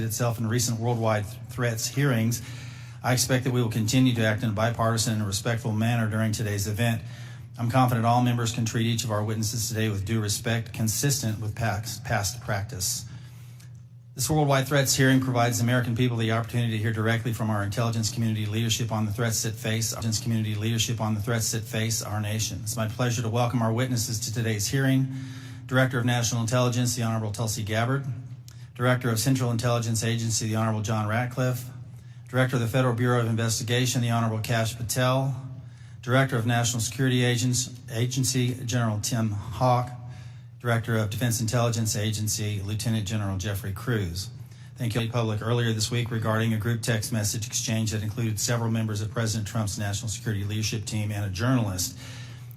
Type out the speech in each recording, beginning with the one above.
itself in recent worldwide threats hearings, I expect that we will continue to act in a bipartisan and respectful manner during today's event. I'm confident all members can treat each of our witnesses today with due respect, consistent with past practice. This worldwide threats hearing provides the American people the opportunity to hear directly from our intelligence community leadership on the threats that face our nation. It's my pleasure to welcome our witnesses to today's hearing. Director of National Intelligence, the Honorable Tulsi Gabbard. Director of Central Intelligence Agency, the Honorable John Ratcliffe. Director of the Federal Bureau of Investigation, the Honorable Kash Patel. Director of National Security Agency, General Tim Haugh. Director of Defense Intelligence Agency, Lieutenant General Jeffrey Kruse. Thank you, public, earlier this week regarding a group text message exchange that included several members of President Trump's national security leadership team and a journalist.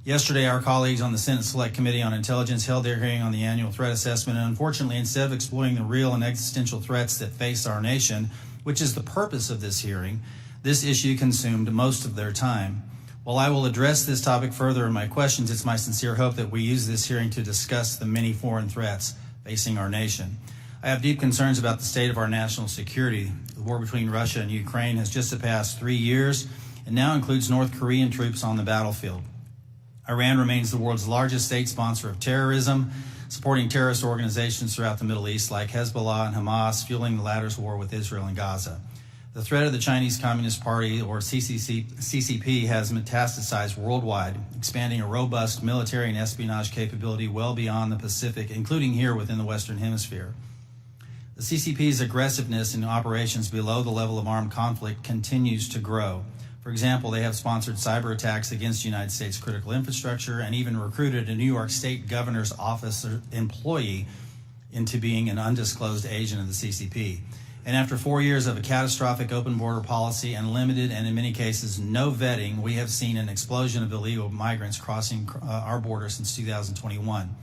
Yesterday, our colleagues on the Senate Select Committee on Intelligence held their hearing on the annual threat assessment, and unfortunately, instead of exploring the real and existential threats that face our nation, which is the purpose of this hearing, this issue consumed most of their time. While I will address this topic further in my questions, it's my sincere hope that we use this hearing to discuss the many foreign threats facing our nation. I have deep concerns about the state of our national security. The war between Russia and Ukraine has just surpassed 3 years and now includes North Korean troops on the battlefield. Iran remains the world's largest state sponsor of terrorism, supporting terrorist organizations throughout the Middle East like Hezbollah and Hamas, fueling the latter's war with Israel and Gaza. The threat of the Chinese Communist Party, or CCP, has metastasized worldwide, expanding a robust military and espionage capability well beyond the Pacific, including here within the Western Hemisphere. The CCP's aggressiveness in operations below the level of armed conflict continues to grow. For example, they have sponsored cyber attacks against United States critical infrastructure and even recruited a New York State governor's office employee into being an undisclosed agent of the CCP. And after 4 years of a catastrophic open border policy and limited and in many cases no vetting, we have seen an explosion of illegal migrants crossing our border since 2021.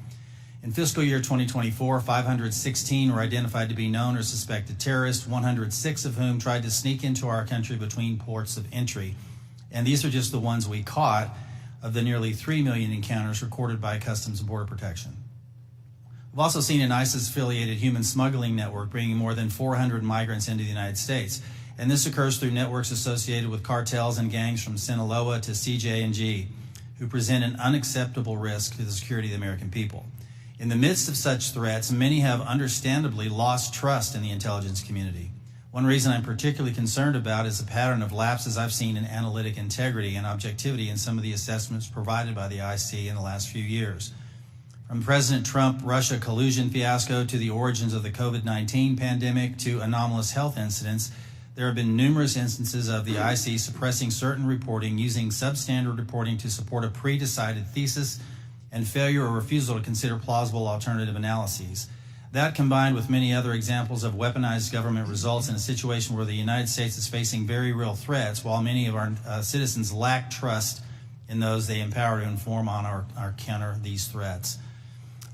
In fiscal year 2024, 516 were identified to be known or suspected terrorists, 106 of whom tried to sneak into our country between ports of entry. And these are just the ones we caught of the nearly 3 million encounters recorded by Customs and Border Protection. We've also seen an ISIS-affiliated human smuggling network bringing more than 400 migrants into the United States. And this occurs through networks associated with cartels and gangs from Sinaloa to CJ&G, who present an unacceptable risk to the security of the American people. In the midst of such threats, many have understandably lost trust in the intelligence community. One reason I'm particularly concerned about is the pattern of lapses I've seen in analytic integrity and objectivity in some of the assessments provided by the IC in the last few years. From President Trump-Russia collusion fiasco to the origins of the COVID-19 pandemic to anomalous health incidents, there have been numerous instances of the IC suppressing certain reporting, using substandard reporting to support a pre-decided thesis, and failure or refusal to consider plausible alternative analyses. That, combined with many other examples of weaponized government, results in a situation where the United States is facing very real threats, while many of our citizens lack trust in those they empower to inform on or counter these threats.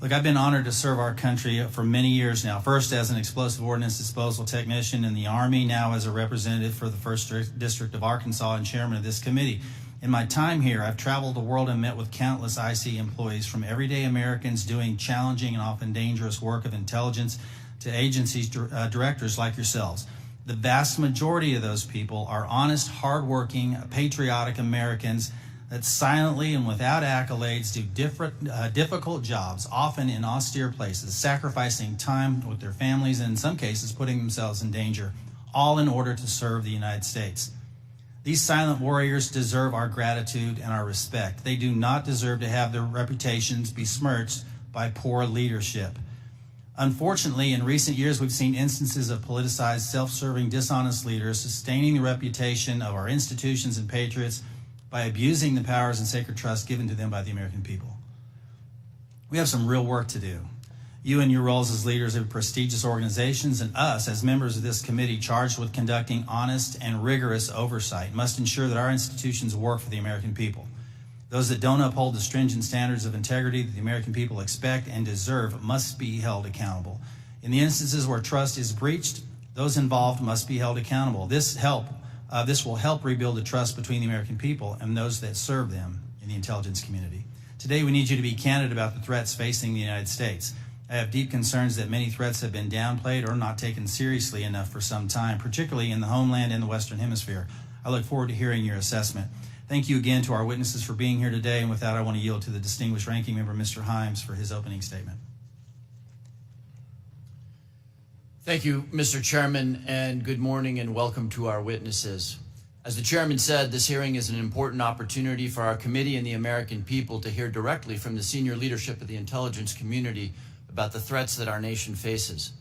Look, I've been honored to serve our country for many years now, first as an explosive ordnance disposal technician in the Army, now as a representative for the 1st District of Arkansas and chairman of this committee. In my time here, I've traveled the world and met with countless IC employees, from everyday Americans doing challenging and often dangerous work of intelligence to agencies directors like yourselves. The vast majority of those people are honest, hardworking, patriotic Americans that silently and without accolades do difficult jobs, often in austere places, sacrificing time with their families and in some cases putting themselves in danger, all in order to serve the United States. These silent warriors deserve our gratitude and our respect. They do not deserve to have their reputations besmirched by poor leadership. Unfortunately, in recent years, we've seen instances of politicized, self-serving, dishonest leaders sustaining the reputation of our institutions and patriots by abusing the powers and sacred trust given to them by the American people. We have some real work to do. You in your roles as leaders of prestigious organizations and us as members of this committee charged with conducting honest and rigorous oversight must ensure that our institutions work for the American people. Those that don't uphold the stringent standards of integrity that the American people expect and deserve must be held accountable. In the instances where trust is breached, those involved must be held accountable. This will help rebuild the trust between the American people and those that serve them in the intelligence community. Today, we need you to be candid about the threats facing the United States. I have deep concerns that many threats have been downplayed or not taken seriously enough for some time, particularly in the homeland and the Western Hemisphere. I look forward to hearing your assessment. Thank you again to our witnesses for being here today, and with that, I want to yield to the distinguished ranking member, Mr. Himes, for his opening statement. Thank you, Mr. Chairman, and good morning and welcome to our witnesses. As the chairman said, this hearing is an important opportunity for our committee and the American people to hear directly from the senior leadership of the intelligence community about the threats that our nation faces.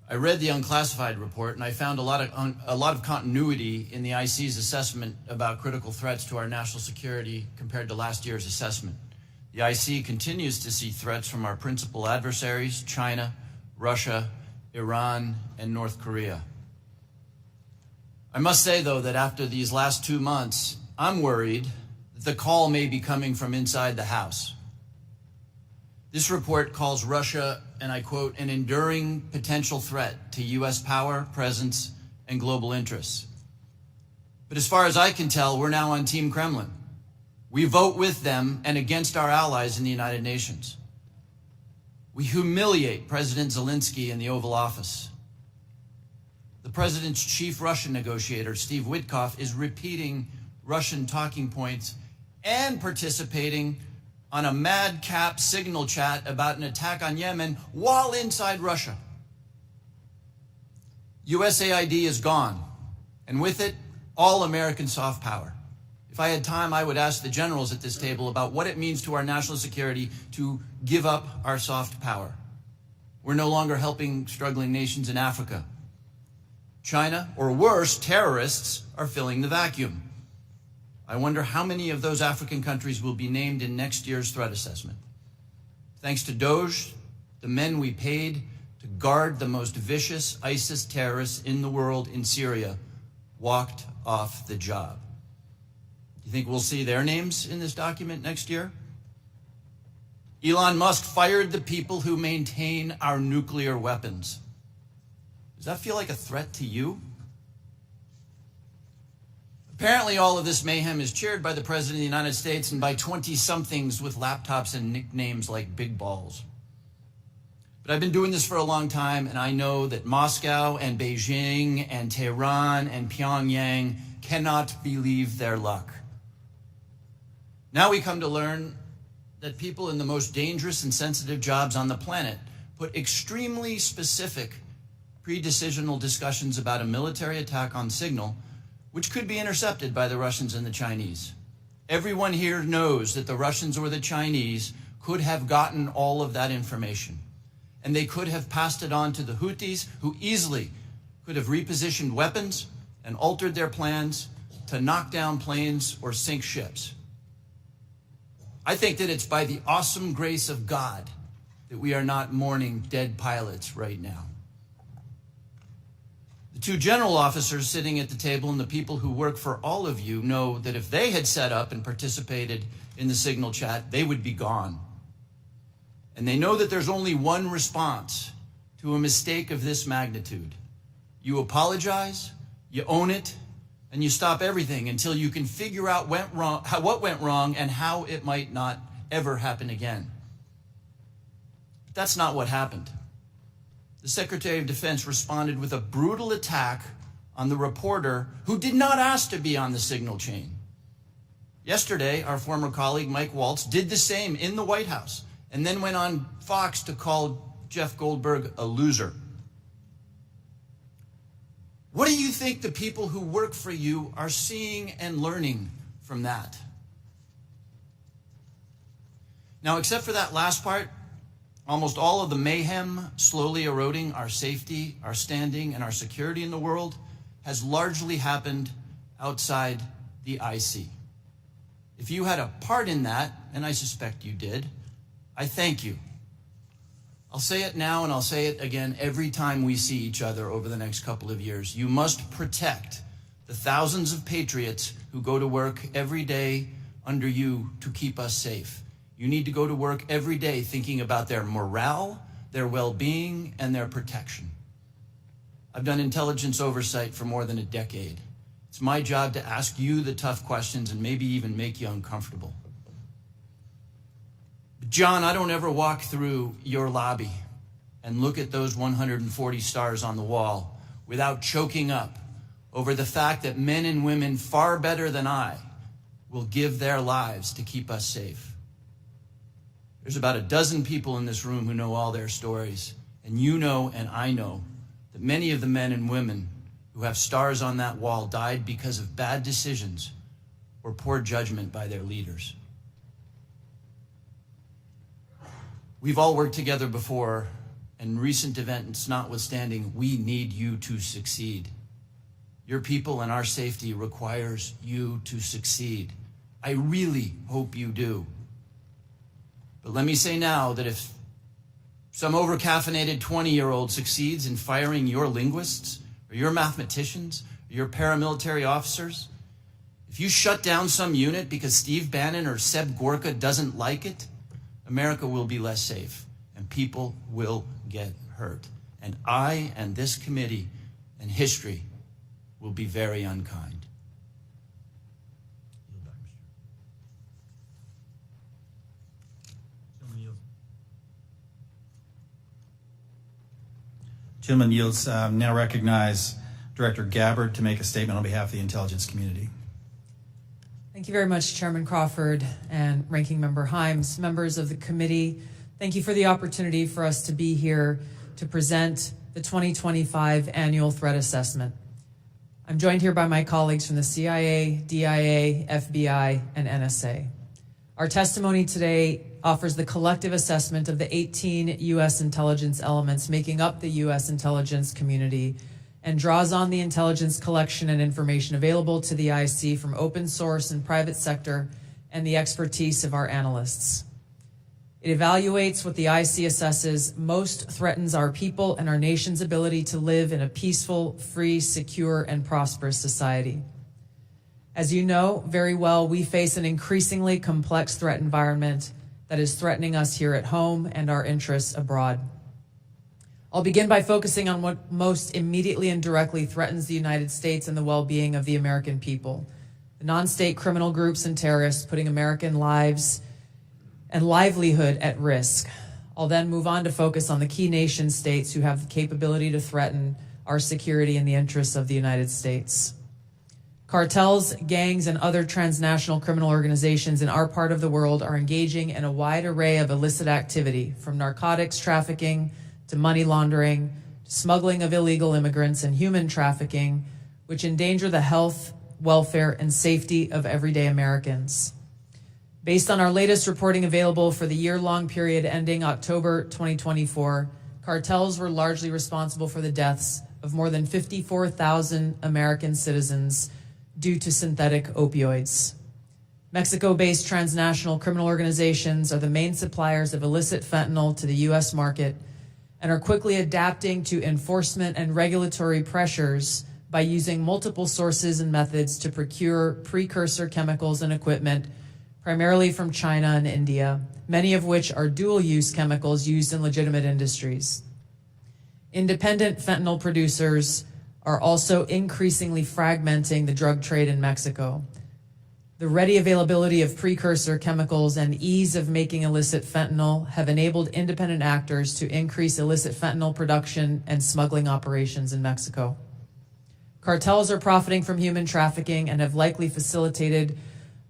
I read the unclassified report and I found a lot of continuity in the IC's assessment about critical threats to our national security compared to last year's assessment. The IC continues to see threats from our principal adversaries, China, Russia, Iran, and North Korea. I must say, though, that after these last 2 months, I'm worried that the call may be coming from inside the House. This report calls Russia, and I quote, an enduring potential threat to U.S. power, presence, and global interests. But as far as I can tell, we're now on Team Kremlin. We vote with them and against our allies in the United Nations. We humiliate President Zelensky in the Oval Office. The president's chief Russian negotiator, Steve Witkoff, is repeating Russian talking points and participating on a madcap signal chat about an attack on Yemen while inside Russia. USAID is gone, and with it, all American soft power. If I had time, I would ask the generals at this table about what it means to our national security to give up our soft power. We're no longer helping struggling nations in Africa. China, or worse, terrorists, are filling the vacuum. I wonder how many of those African countries will be named in next year's threat assessment. Thanks to DOJ, the men we paid to guard the most vicious ISIS terrorists in the world in Syria walked off the job. You think we'll see their names in this document next year? Elon Musk fired the people who maintain our nuclear weapons. Does that feel like a threat to you? Apparently, all of this mayhem is cheered by the President of the United States and by 20-somethings with laptops and nicknames like Big Balls. But I've been doing this for a long time, and I know that Moscow and Beijing and Tehran and Pyongyang cannot believe their luck. Now we come to learn that people in the most dangerous and sensitive jobs on the planet put extremely specific pre-decisional discussions about a military attack on signal, which could be intercepted by the Russians and the Chinese. Everyone here knows that the Russians or the Chinese could have gotten all of that information, and they could have passed it on to the Houthis, who easily could have repositioned weapons and altered their plans to knock down planes or sink ships. I think that it's by the awesome grace of God that we are not mourning dead pilots right now. The two general officers sitting at the table and the people who work for all of you know that if they had set up and participated in the signal chat, they would be gone. And they know that there's only one response to a mistake of this magnitude. You apologize, you own it, and you stop everything until you can figure out what went wrong and how it might not ever happen again. But that's not what happened. The Secretary of Defense responded with a brutal attack on the reporter who did not ask to be on the signal chain. Yesterday, our former colleague Mike Waltz did the same in the White House and then went on Fox to call Jeff Goldberg a loser. What do you think the people who work for you are seeing and learning from that? Now, except for that last part, almost all of the mayhem slowly eroding our safety, our standing, and our security in the world has largely happened outside the IC. If you had a part in that, and I suspect you did, I thank you. I'll say it now and I'll say it again every time we see each other over the next couple of years. You must protect the thousands of patriots who go to work every day under you to keep us safe. You need to go to work every day thinking about their morale, their well-being, and their protection. I've done intelligence oversight for more than a decade. It's my job to ask you the tough questions and maybe even make you uncomfortable. But John, I don't ever walk through your lobby and look at those 140 stars on the wall without choking up over the fact that men and women far better than I will give their lives to keep us safe. There's about a dozen people in this room who know all their stories, and you know and I know that many of the men and women who have stars on that wall died because of bad decisions or poor judgment by their leaders. We've all worked together before, and recent events notwithstanding, we need you to succeed. Your people and our safety requires you to succeed. I really hope you do. But let me say now that if some over-caffeinated 20-year-old succeeds in firing your linguists, or your mathematicians, or your paramilitary officers, if you shut down some unit because Steve Bannon or Seb Gorka doesn't like it, America will be less safe, and people will get hurt. And I and this committee and history will be very unkind. Gentleman yields. Now recognize Director Gabbard to make a statement on behalf of the intelligence community. Thank you very much, Chairman Crawford and Ranking Member Himes. Members of the committee, thank you for the opportunity for us to be here to present the 2025 Annual Threat Assessment. I'm joined here by my colleagues from the CIA, DIA, FBI, and NSA. Our testimony today offers the collective assessment of the 18 U.S. intelligence elements making up the U.S. intelligence community and draws on the intelligence collection and information available to the IC from open source and private sector and the expertise of our analysts. It evaluates what the IC assesses most threatens our people and our nation's ability to live in a peaceful, free, secure, and prosperous society. As you know very well, we face an increasingly complex threat environment that is threatening us here at home and our interests abroad. I'll begin by focusing on what most immediately and directly threatens the United States and the well-being of the American people: the non-state criminal groups and terrorists putting American lives and livelihood at risk. I'll then move on to focus on the key nation states who have the capability to threaten our security and the interests of the United States. Cartels, gangs, and other transnational criminal organizations in our part of the world are engaging in a wide array of illicit activity, from narcotics trafficking to money laundering, to smuggling of illegal immigrants and human trafficking, which endanger the health, welfare, and safety of everyday Americans. Based on our latest reporting available for the year-long period ending October 2024, cartels were largely responsible for the deaths of more than 54,000 American citizens due to synthetic opioids. Mexico-based transnational criminal organizations are the main suppliers of illicit fentanyl to the U.S. market and are quickly adapting to enforcement and regulatory pressures by using multiple sources and methods to procure precursor chemicals and equipment, primarily from China and India, many of which are dual-use chemicals used in legitimate industries. Independent fentanyl producers are also increasingly fragmenting the drug trade in Mexico. The ready availability of precursor chemicals and ease of making illicit fentanyl have enabled independent actors to increase illicit fentanyl production and smuggling operations in Mexico. Cartels are profiting from human trafficking and have likely facilitated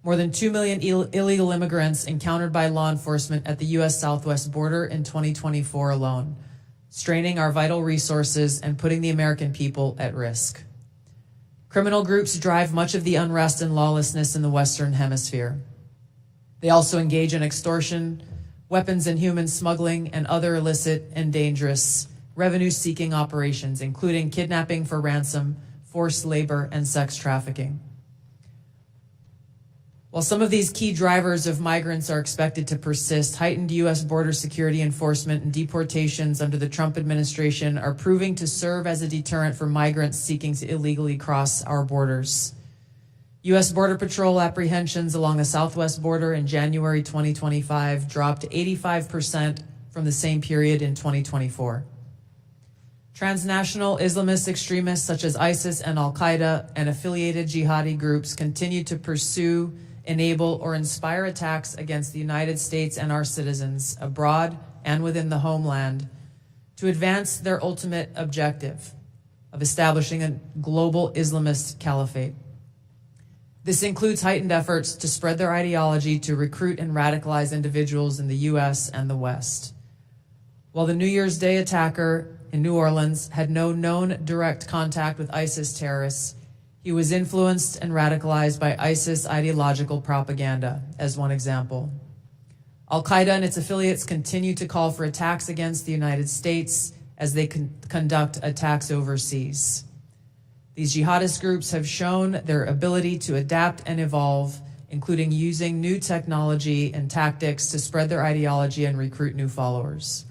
more than 2 million illegal immigrants encountered by law enforcement at the U.S. southwest border in 2024 alone, straining our vital resources and putting the American people at risk. Criminal groups drive much of the unrest and lawlessness in the Western Hemisphere. They also engage in extortion, weapons and human smuggling, and other illicit and dangerous revenue-seeking operations, including kidnapping for ransom, forced labor, and sex trafficking. While some of these key drivers of migrants are expected to persist, heightened U.S. border security enforcement and deportations under the Trump administration are proving to serve as a deterrent for migrants seeking to illegally cross our borders. U.S. Border Patrol apprehensions along the southwest border in January 2025 dropped 85% from the same period in 2024. Transnational Islamist extremists such as ISIS and Al-Qaeda and affiliated jihadi groups continue to pursue enable, or inspire attacks against the United States and our citizens abroad and within the homeland to advance their ultimate objective of establishing a global Islamist caliphate. This includes heightened efforts to spread their ideology to recruit and radicalize individuals in the U.S. and the West. While the New Year's Day attacker in New Orleans had no known direct contact with ISIS terrorists, he was influenced and radicalized by ISIS ideological propaganda, as one example. Al-Qaeda and its affiliates continue to call for attacks against the United States as they conduct attacks overseas. These jihadist groups have shown their ability to adapt and evolve, including using new technology and tactics to spread their ideology and recruit new followers.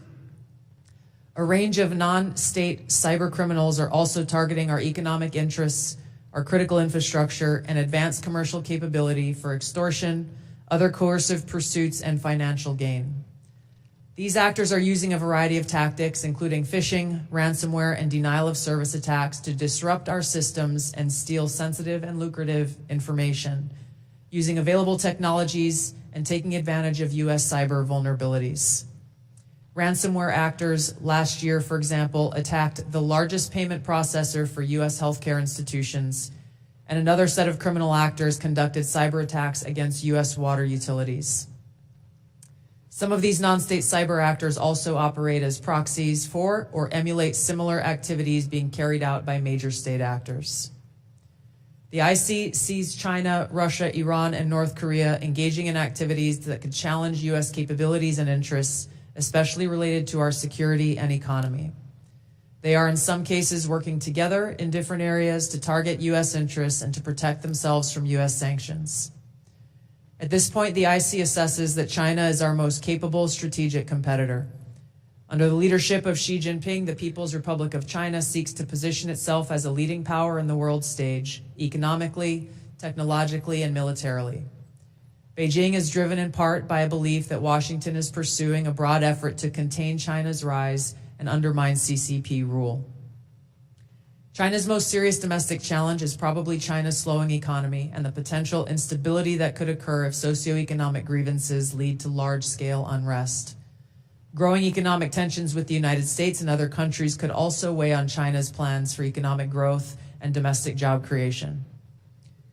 A range of non-state cyber criminals are also targeting our economic interests, our critical infrastructure, and advanced commercial capability for extortion, other coercive pursuits, and financial gain. These actors are using a variety of tactics, including phishing, ransomware, and denial of service attacks to disrupt our systems and steal sensitive and lucrative information, using available technologies and taking advantage of U.S. cyber vulnerabilities. Ransomware actors last year, for example, attacked the largest payment processor for U.S. healthcare institutions, and another set of criminal actors conducted cyber attacks against U.S. water utilities. Some of these non-state cyber actors also operate as proxies for or emulate similar activities being carried out by major state actors. The IC sees China, Russia, Iran, and North Korea engaging in activities that could challenge U.S. capabilities and interests, especially related to our security and economy. They are in some cases working together in different areas to target U.S. interests and to protect themselves from U.S. sanctions. At this point, the IC assesses that China is our most capable strategic competitor. Under the leadership of Xi Jinping, the People's Republic of China seeks to position itself as a leading power in the world stage, economically, technologically, and militarily. Beijing is driven in part by a belief that Washington is pursuing a broad effort to contain China's rise and undermine CCP rule. China's most serious domestic challenge is probably China's slowing economy and the potential instability that could occur if socioeconomic grievances lead to large-scale unrest. Growing economic tensions with the United States and other countries could also weigh on China's plans for economic growth and domestic job creation.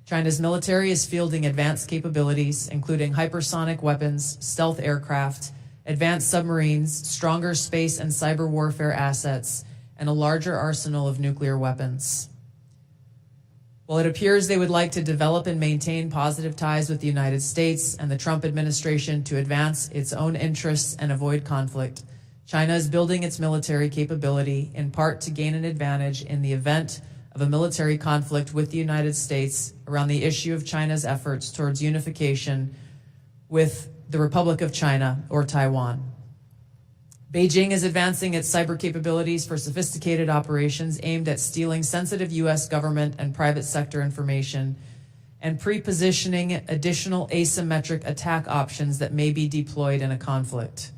China's military is fielding advanced capabilities, including hypersonic weapons, stealth aircraft, advanced submarines, stronger space and cyber warfare assets, and a larger arsenal of nuclear weapons. While it appears they would like to develop and maintain positive ties with the United States and the Trump administration to advance its own interests and avoid conflict, China is building its military capability in part to gain an advantage in the event of a military conflict with the United States around the issue of China's efforts towards unification with the Republic of China or Taiwan. Beijing is advancing its cyber capabilities for sophisticated operations aimed at stealing sensitive U.S. government and private sector information and pre-positioning additional asymmetric attack options that may be deployed in a conflict.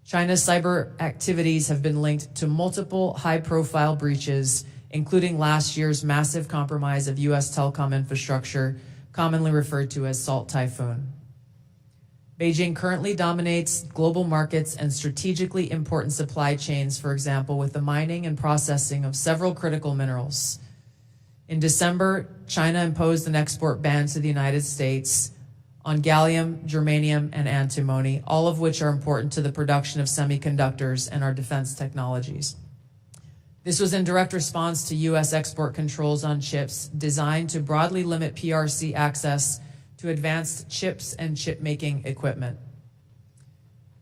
China's cyber activities have been linked to multiple high-profile breaches, including last year's massive compromise of U.S. telecom infrastructure, commonly referred to as Salt Typhoon. Beijing currently dominates global markets and strategically important supply chains, for example, with the mining and processing of several critical minerals. In December, China imposed an export ban to the United States on gallium, germanium, and antimony, all of which are important to the production of semiconductors and our defense technologies. This was in direct response to U.S. export controls on chips designed to broadly limit PRC access to advanced chips and chip-making equipment.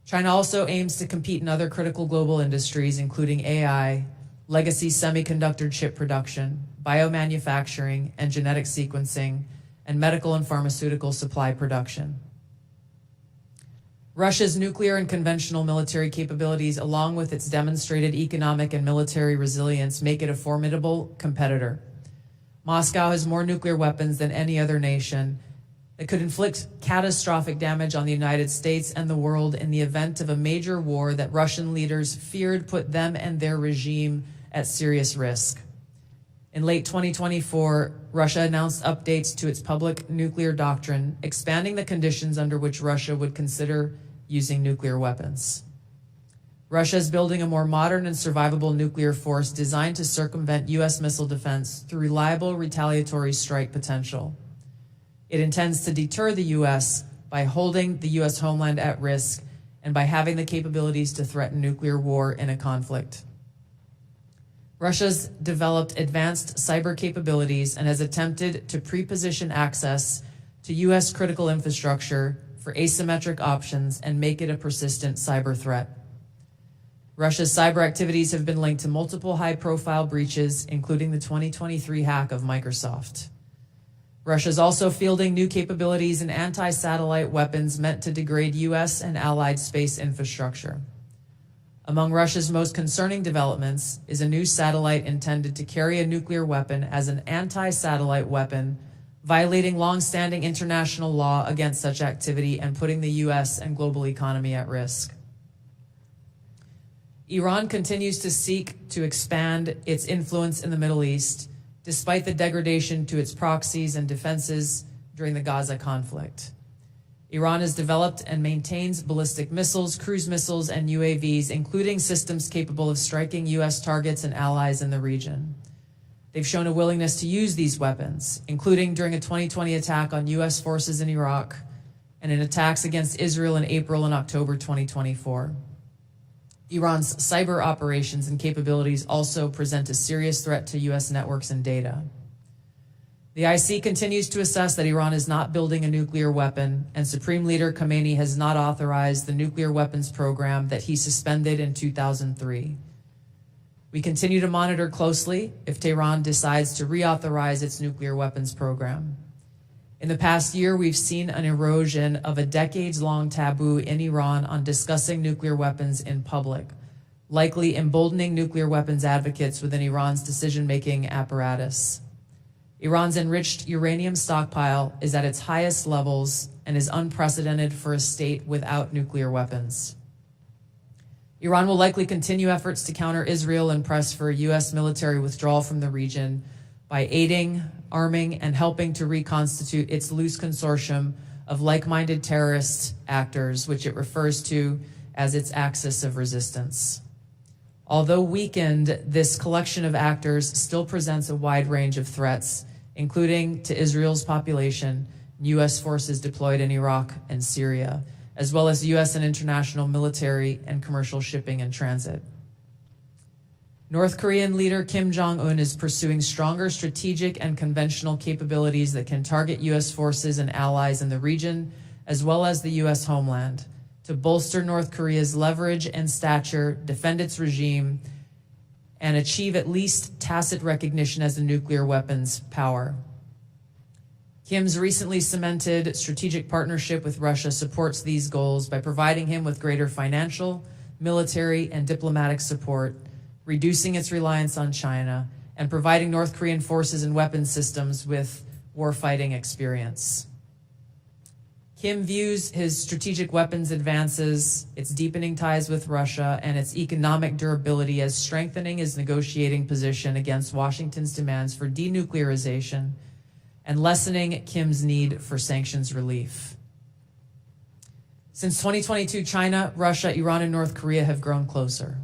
China also aims to compete in other critical global industries, including AI, legacy semiconductor chip production, biomanufacturing and genetic sequencing, and medical and pharmaceutical supply production. Russia's nuclear and conventional military capabilities, along with its demonstrated economic and military resilience, make it a formidable competitor. Moscow has more nuclear weapons than any other nation that could inflict catastrophic damage on the United States and the world in the event of a major war that Russian leaders feared put them and their regime at serious risk. In late 2024, Russia announced updates to its public nuclear doctrine, expanding the conditions under which Russia would consider using nuclear weapons. Russia is building a more modern and survivable nuclear force designed to circumvent U.S. missile defense through reliable retaliatory strike potential. It intends to deter the U.S. by holding the U.S. homeland at risk and by having the capabilities to threaten nuclear war in a conflict. Russia's developed advanced cyber capabilities and has attempted to pre-position access to U.S. critical infrastructure for asymmetric options and make it a persistent cyber threat. Russia's cyber activities have been linked to multiple high-profile breaches, including the 2023 hack of Microsoft. Russia is also fielding new capabilities in anti-satellite weapons meant to degrade U.S. and allied space infrastructure. Among Russia's most concerning developments is a new satellite intended to carry a nuclear weapon as an anti-satellite weapon, violating long-standing international law against such activity and putting the U.S. and global economy at risk. Iran continues to seek to expand its influence in the Middle East, despite the degradation to its proxies and defenses during the Gaza conflict. Iran has developed and maintains ballistic missiles, cruise missiles, and UAVs, including systems capable of striking U.S. targets and allies in the region. They've shown a willingness to use these weapons, including during a 2020 attack on U.S. forces in Iraq and in attacks against Israel in April and October 2024. Iran's cyber operations and capabilities also present a serious threat to U.S. networks and data. The IC continues to assess that Iran is not building a nuclear weapon, and Supreme Leader Khamenei has not authorized the nuclear weapons program that he suspended in 2003. We continue to monitor closely if Tehran decides to reauthorize its nuclear weapons program. In the past year, we've seen an erosion of a decades-long taboo in Iran on discussing nuclear weapons in public, likely emboldening nuclear weapons advocates within Iran's decision-making apparatus. Iran's enriched uranium stockpile is at its highest levels and is unprecedented for a state without nuclear weapons. Iran will likely continue efforts to counter Israel and press for a U.S. military withdrawal from the region by aiding, arming, and helping to reconstitute its loose consortium of like-minded terrorist actors, which it refers to as its axis of resistance. Although weakened, this collection of actors still presents a wide range of threats, including to Israel's population, U.S. forces deployed in Iraq and Syria, as well as U.S. and international military and commercial shipping and transit. North Korean leader Kim Jong-un is pursuing stronger strategic and conventional capabilities that can target U.S. forces and allies in the region, as well as the U.S. homeland, to bolster North Korea's leverage and stature, defend its regime, and achieve at least tacit recognition as a nuclear weapons power. Kim's recently cemented strategic partnership with Russia supports these goals by providing him with greater financial, military, and diplomatic support, reducing its reliance on China, and providing North Korean forces and weapons systems with warfighting experience. Kim views his strategic weapons advances, its deepening ties with Russia, and its economic durability as strengthening his negotiating position against Washington's demands for denuclearization and lessening Kim's need for sanctions relief. Since 2022, China, Russia, Iran, and North Korea have grown closer.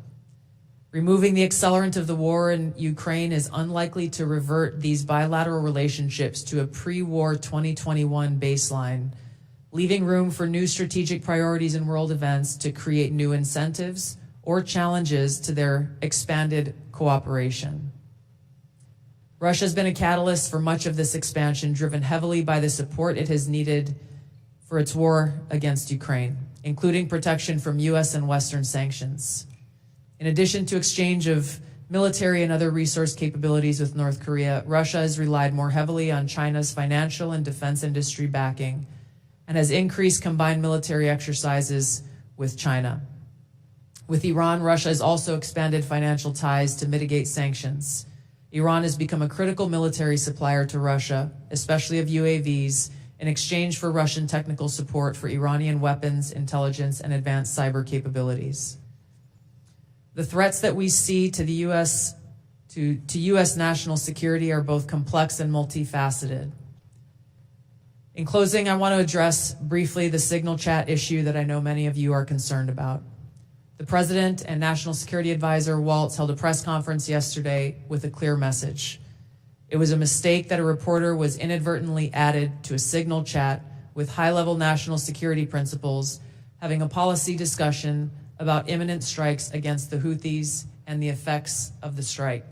Removing the accelerant of the war in Ukraine is unlikely to revert these bilateral relationships to a pre-war 2021 baseline, leaving room for new strategic priorities and world events to create new incentives or challenges to their expanded cooperation. Russia has been a catalyst for much of this expansion, driven heavily by the support it has needed for its war against Ukraine, including protection from U.S. and Western sanctions. In addition to exchange of military and other resource capabilities with North Korea, Russia has relied more heavily on China's financial and defense industry backing and has increased combined military exercises with China. With Iran, Russia has also expanded financial ties to mitigate sanctions. Iran has become a critical military supplier to Russia, especially of UAVs, in exchange for Russian technical support for Iranian weapons, intelligence, and advanced cyber capabilities. The threats that we see to the U.S. to U.S. national security are both complex and multifaceted. In closing, I want to address briefly the signal chat issue that I know many of you are concerned about. The President and National Security Advisor Waltz held a press conference yesterday with a clear message. It was a mistake that a reporter was inadvertently added to a signal chat with high-level national security principals having a policy discussion about imminent strikes against the Houthis and the effects of the strike.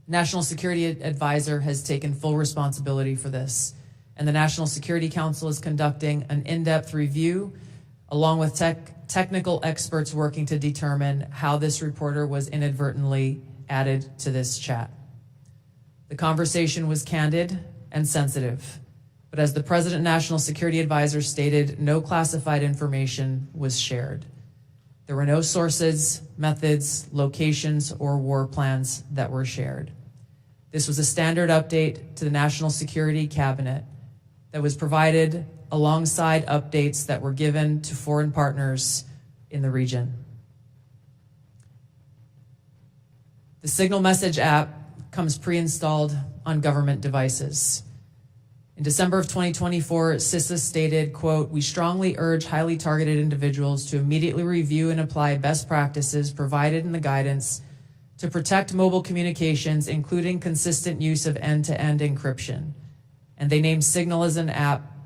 National Security Advisor has taken full responsibility for this, and the National Security Council is conducting an in-depth review along with technical experts working to determine how this reporter was inadvertently added to this chat. The conversation was candid and sensitive, but as the President National Security Advisor stated, no classified information was shared. There were no sources, methods, locations, or war plans that were shared. This was a standard update to the National Security Cabinet that was provided alongside updates that were given to foreign partners in the region. The Signal Message app comes pre-installed on government devices. In December of 2024, CISA stated, quote, "We strongly urge highly targeted individuals to immediately review and apply best practices provided in the guidance to protect mobile communications, including consistent use of end-to-end encryption." And they named Signal as an app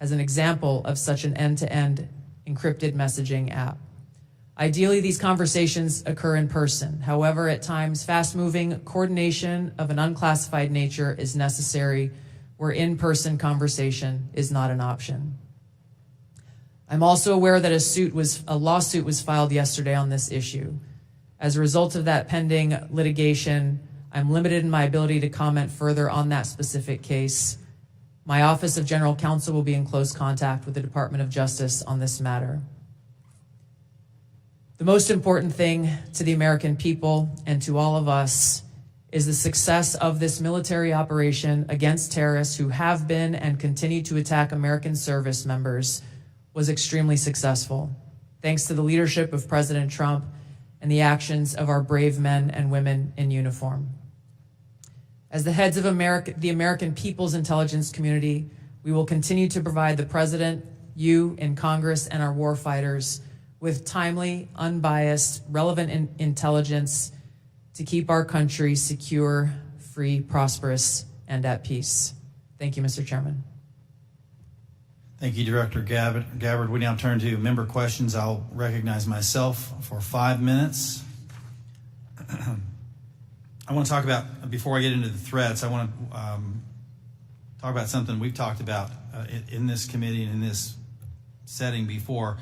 as an example of such an end-to-end encrypted messaging app. Ideally, these conversations occur in person. However, at times, fast-moving coordination of an unclassified nature is necessary where in-person conversation is not an option. I'm also aware that a lawsuit was filed yesterday on this issue. As a result of that pending litigation, I'm limited in my ability to comment further on that specific case. My Office of General Counsel will be in close contact with the Department of Justice on this matter. The most important thing to the American people and to all of us is the success of this military operation against terrorists who have been and continue to attack American service members was extremely successful, thanks to the leadership of President Trump and the actions of our brave men and women in uniform. As the heads of the American people's intelligence community, we will continue to provide the President, you in Congress, and our warfighters with timely, unbiased, relevant intelligence to keep our country secure, free, prosperous, and at peace. Thank you, Mr. Chairman. Thank you, Director Gabbard. We now turn to member questions. I'll recognize myself for 5 minutes. I want to talk about, before I get into the threats, I want to talk about something we've talked about in this committee and in this setting before.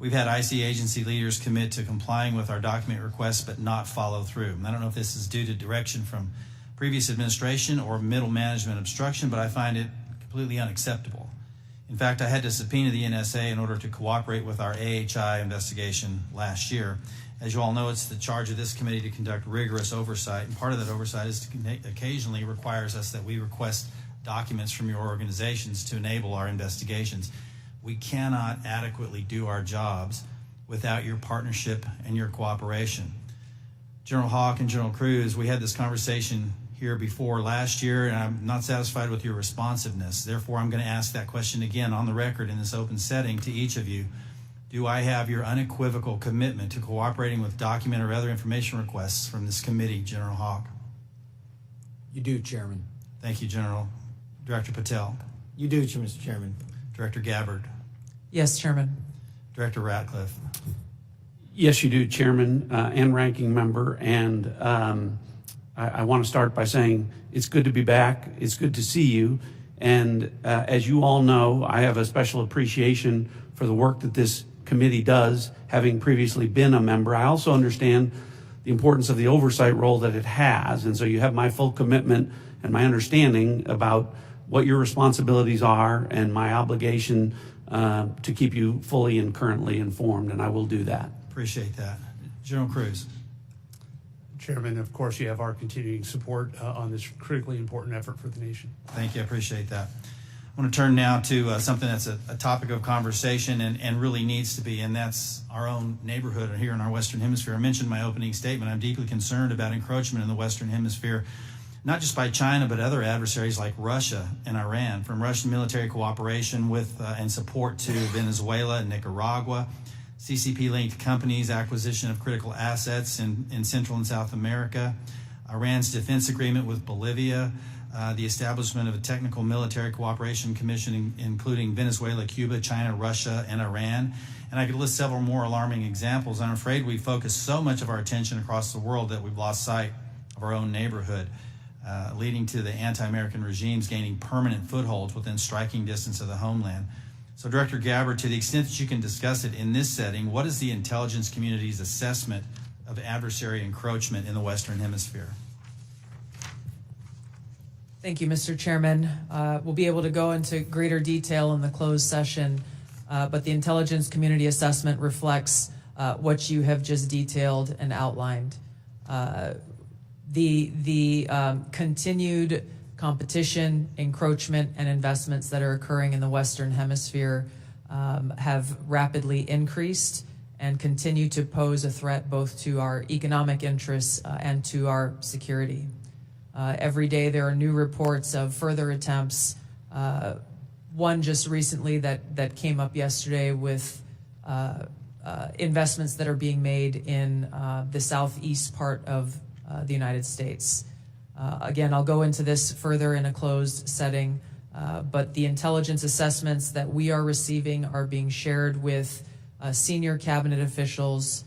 We've had IC agency leaders commit to complying with our document requests but not follow through. And I don't know if this is due to direction from previous administration or middle management obstruction, but I find it completely unacceptable. In fact, I had to subpoena the NSA in order to cooperate with our AHI investigation last year. As you all know, it's the charge of this committee to conduct rigorous oversight, and part of that oversight is to occasionally requires us that we request documents from your organizations to enable our investigations. We cannot adequately do our jobs without your partnership and your cooperation. General Haugh and General Kruse, we had this conversation here before last year, and I'm not satisfied with your responsiveness. Therefore, I'm going to ask that question again on the record in this open setting to each of you. Do I have your unequivocal commitment to cooperating with document or other information requests from this committee, General Haugh? You do, Chairman. Thank you, General. Director Patel. You do, Mr. Chairman. Director Gabbard. Yes, Chairman. Director Ratcliffe. Yes, you do, Chairman and Ranking Member. And I want to start by saying it's good to be back. It's good to see you. And as you all know, I have a special appreciation for the work that this committee does, having previously been a member. I also understand the importance of the oversight role that it has. And so you have my full commitment and my understanding about what your responsibilities are and my obligation to keep you fully and currently informed, and I will do that. Appreciate that. General Kruse. Chairman, of course, you have our continuing support on this critically important effort for the nation. Thank you. I appreciate that. I want to turn now to something that's a topic of conversation and really needs to be, and that's our own neighborhood here in our Western Hemisphere. I mentioned in my opening statement, I'm deeply concerned about encroachment in the Western Hemisphere, not just by China, but other adversaries like Russia and Iran, from Russian military cooperation with and support to Venezuela and Nicaragua, CCP-linked companies, acquisition of critical assets in Central and South America, Iran's defense agreement with Bolivia, the establishment of a technical military cooperation commission including Venezuela, Cuba, China, Russia, and Iran. And I could list several more alarming examples. I'm afraid we focus so much of our attention across the world that we've lost sight of our own neighborhood, leading to the anti-American regimes gaining permanent footholds within striking distance of the homeland. So, Director Gabbard, to the extent that you can discuss it in this setting, what is the intelligence community's assessment of adversary encroachment in the Western Hemisphere? Thank you, Mr. Chairman. We'll be able to go into greater detail in the closed session, but the intelligence community assessment reflects what you have just detailed and outlined. The continued competition, encroachment, and investments that are occurring in the Western Hemisphere have rapidly increased and continue to pose a threat both to our economic interests and to our security. Every day there are new reports of further attempts. One just recently that came up yesterday with investments that are being made in the southeast part of the United States. Again, I'll go into this further in a closed setting, but the intelligence assessments that we are receiving are being shared with senior cabinet officials,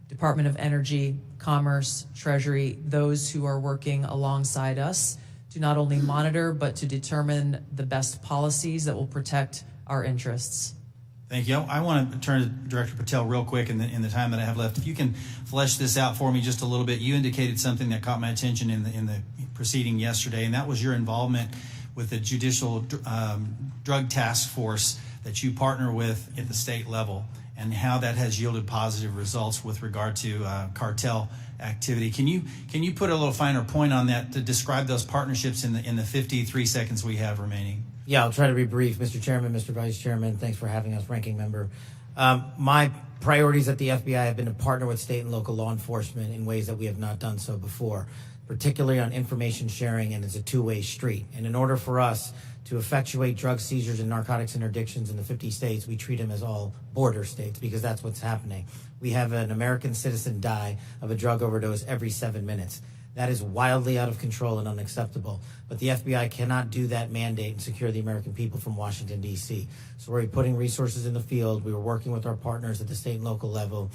Department of Energy, Commerce, Treasury, those who are working alongside us to not only monitor, but to determine the best policies that will protect our interests. Thank you. I want to turn to Director Patel real quick in the time that I have left. If you can flesh this out for me just a little bit. You indicated something that caught my attention in the proceeding yesterday, and that was your involvement with the Judicial Drug Task Force that you partner with at the state level, and how that has yielded positive results with regard to cartel activity. Can you put a little finer point on that to describe those partnerships in the 53 seconds we have remaining? Yeah, I'll try to be brief. Mr. Chairman, Mr. Vice Chairman, thanks for having us, Ranking Member. My priorities at the FBI have been to partner with state and local law enforcement in ways that we have not done so before, particularly on information sharing, and it's a two-way street. And in order for us to effectuate drug seizures and narcotics interdictions in the 50 states, we treat them as all border states because that's what's happening. We have an American citizen die of a drug overdose every 7 minutes. That is wildly out of control and unacceptable. But the FBI cannot do that mandate and secure the American people from Washington, D.C. So we're putting resources in the field. We were working with our partners at the state and local level,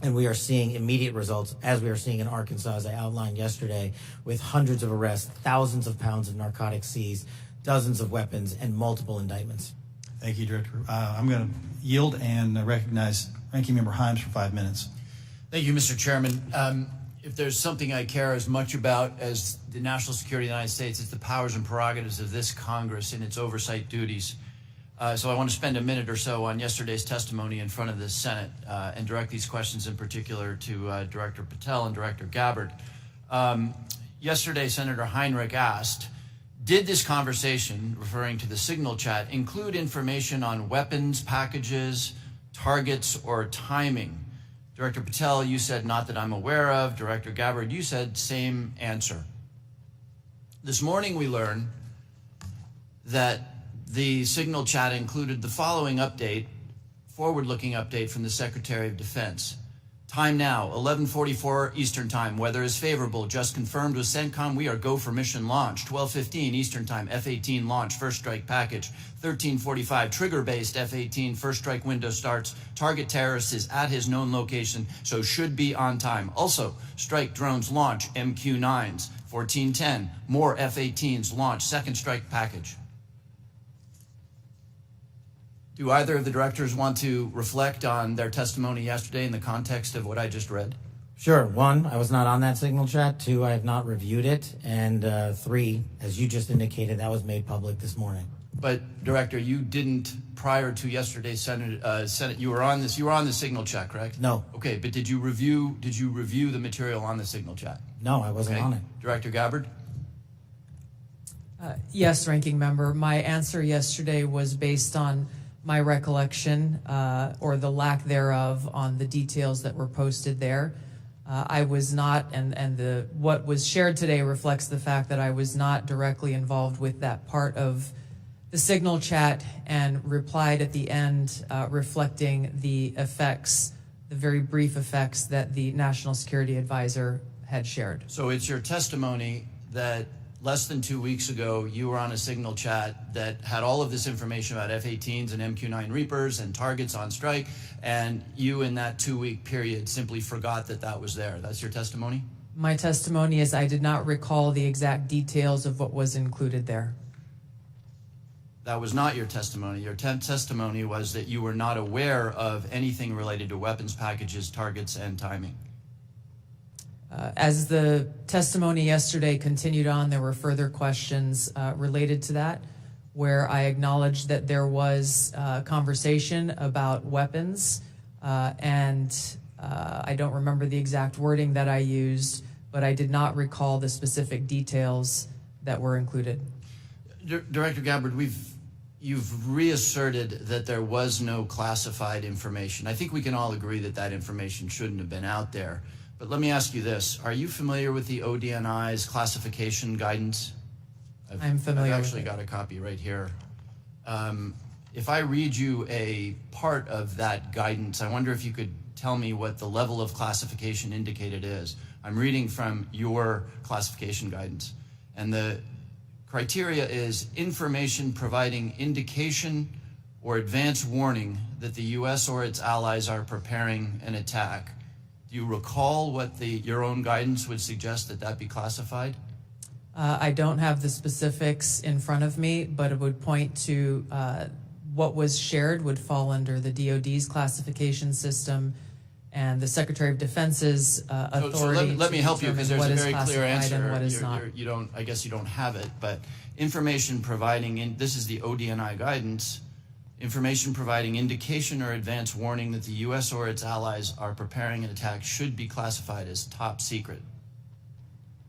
and we are seeing immediate results, as we are seeing in Arkansas, as I outlined yesterday, with hundreds of arrests, thousands of pounds of narcotics seized, dozens of weapons, and multiple indictments. Thank you, Director. I'm going to yield and recognize Ranking Member Himes for 5 minutes. Thank you, Mr. Chairman. If there's something I care as much about as the national security of the United States, it's the powers and prerogatives of this Congress and its oversight duties. So I want to spend a minute or so on yesterday's testimony in front of the Senate and direct these questions in particular to Director Patel and Director Gabbard. Yesterday, Senator Heinrich asked, did this conversation, referring to the signal chat, include information on weapons, packages, targets, or timing? Director Patel, you said not that I'm aware of. Director Gabbard, you said same answer. This morning we learned that the signal chat included the following update, forward-looking update from the Secretary of Defense. Time now, 11:44 Eastern Time. Weather is favorable. Just confirmed with CENTCOM. We are go for mission launch. 12:15 Eastern Time. F-18 launch. First strike package. 13:45 trigger-based F-18 first strike window starts. Target terrorist is at his known location, so should be on time. Also, strike drones launch. MQ-9s. 14:10 more F-18s launch. Second strike package. Do either of the directors want to reflect on their testimony yesterday in the context of what I just read? Sure. 1, I was not on that signal chat. 2, I have not reviewed it. And 3, as you just indicated, that was made public this morning. But Director, you didn't prior to yesterday's Senate. You were on this. You were on the signal chat, correct? No. Okay, but did you review the material on the signal chat? No, I wasn't on it. Director Gabbard. Yes, Ranking Member. My answer yesterday was based on my recollection or the lack thereof on the details that were posted there. I was not, and what was shared today reflects the fact that I was not directly involved with that part of the Signal chat and replied at the end reflecting the effects, the very brief effects that the National Security Advisor had shared. So it's your testimony that less than 2 weeks ago, you were on a Signal chat that had all of this information about F-18s and MQ-9 Reapers and targets on strike, and you in that 2-week period simply forgot that that was there. That's your testimony? My testimony is I did not recall the exact details of what was included there. That was not your testimony. Your testimony was that you were not aware of anything related to weapons packages, targets, and timing. As the testimony yesterday continued on, there were further questions related to that, where I acknowledged that there was conversation about weapons, and I don't remember the exact wording that I used, but I did not recall the specific details that were included. Director Gabbard, you've reasserted that there was no classified information. I think we can all agree that that information shouldn't have been out there. But let me ask you this. Are you familiar with the ODNI's classification guidance? I'm familiar I've with actually it. got a copy right here. If I read you a part of that guidance, I wonder if you could tell me what the level of classification indicated is. I'm reading from your classification guidance. And the criteria is information providing indication or advance warning that the U.S. or its allies are preparing an attack. Do you recall what your own guidance would suggest that be classified? I don't have the specifics in front of me, but it would point to what was shared would fall under the DoD's classification system and the Secretary of Defense's authority. So let me help you, because there's a very clear answer. And what is not. I guess you don't have it, but information providing, this is the ODNI guidance, information providing indication or advance warning that the U.S. or its allies are preparing an attack should be classified as top secret.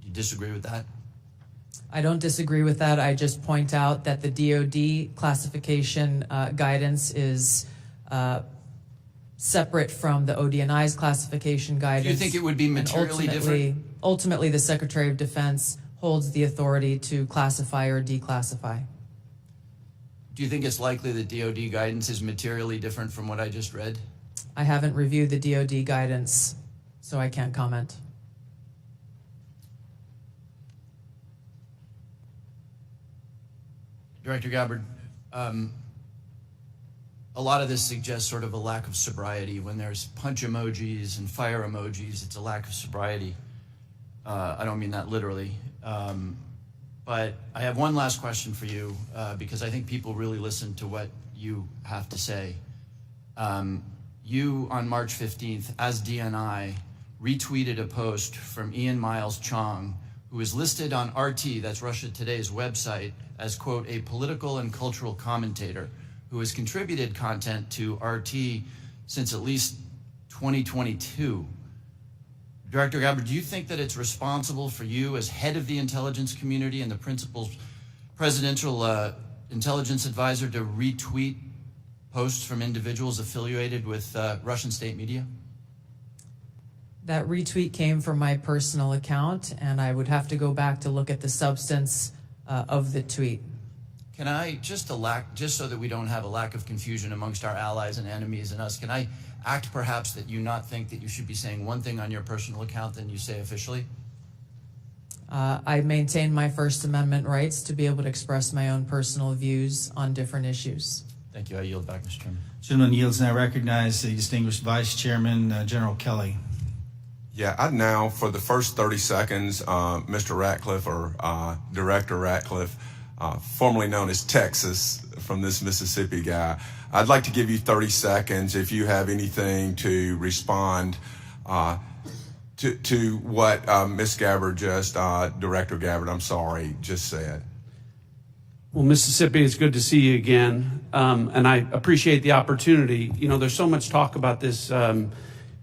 Do you disagree with that? I don't disagree with that. I just point out that the DoD classification guidance is separate from the ODNI's classification guidance. Do you think it would be materially different? Ultimately, the Secretary of Defense holds the authority to classify or declassify. Do you think it's likely that DoD guidance is materially different from what I just read? I haven't reviewed the DoD guidance, so I can't comment. Director Gabbard, a lot of this suggests sort of a lack of sobriety. When there's punch emojis and fire emojis, it's a lack of sobriety. I don't mean that literally. But I have one last question for you, because I think people really listen to what you have to say. You, on March 15th, as DNI, retweeted a post from Ian Miles Chong, who is listed on RT, that's Russia Today's website, as, quote, a political and cultural commentator who has contributed content to RT since at least 2022. Director Gabbard, do you think that it's responsible for you as head of the intelligence community and the principal presidential intelligence advisor to retweet posts from individuals affiliated with Russian state media? That retweet came from my personal account, and I would have to go back to look at the substance of the tweet. Can I, just so that we don't have a lack of confusion amongst our allies and enemies and us, can I act perhaps that you not think that you should be saying one thing on your personal account than you say officially? I maintain my First Amendment rights to be able to express my own personal views on different issues. Thank you. I yield back, Mr. Chairman. Gentleman yields now. Recognize the distinguished Vice Chairman, General Kelly. Yeah, I now, for the first 30 seconds, Mr. Ratcliffe, or Director Ratcliffe, formerly known as Texas, from this Mississippi guy, I'd like to give you 30 seconds if you have anything to respond to what Ms. Gabbard Director Gabbard, just said. Well, Mississippi, it's good to see you again, and I appreciate the opportunity. You know, there's so much talk about this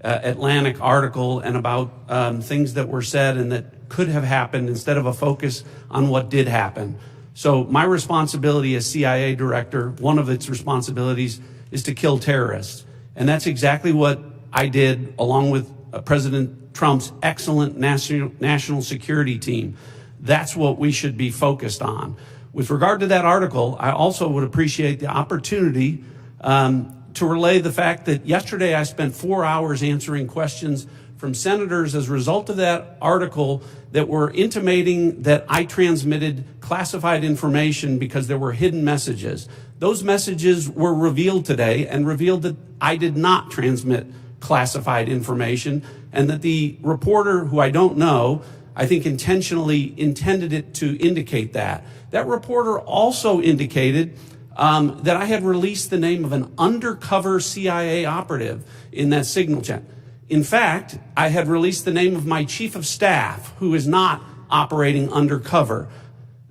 Atlantic article and about things that were said and that could have happened instead of a focus on what did happen. So my responsibility as CIA director, one of its responsibilities is to kill terrorists. And that's exactly what I did along with President Trump's excellent national security team. That's what we should be focused on. With regard to that article, I also would appreciate the opportunity to relay the fact that yesterday I spent 4 hours answering questions from senators as a result of that article that were intimating that I transmitted classified information because there were hidden messages. Those messages were revealed today and revealed that I did not transmit classified information, and that the reporter, who I don't know, I think intentionally intended it to indicate that. That reporter also indicated that I had released the name of an undercover CIA operative in that signal chain. In fact, I had released the name of my chief of staff, who is not operating undercover.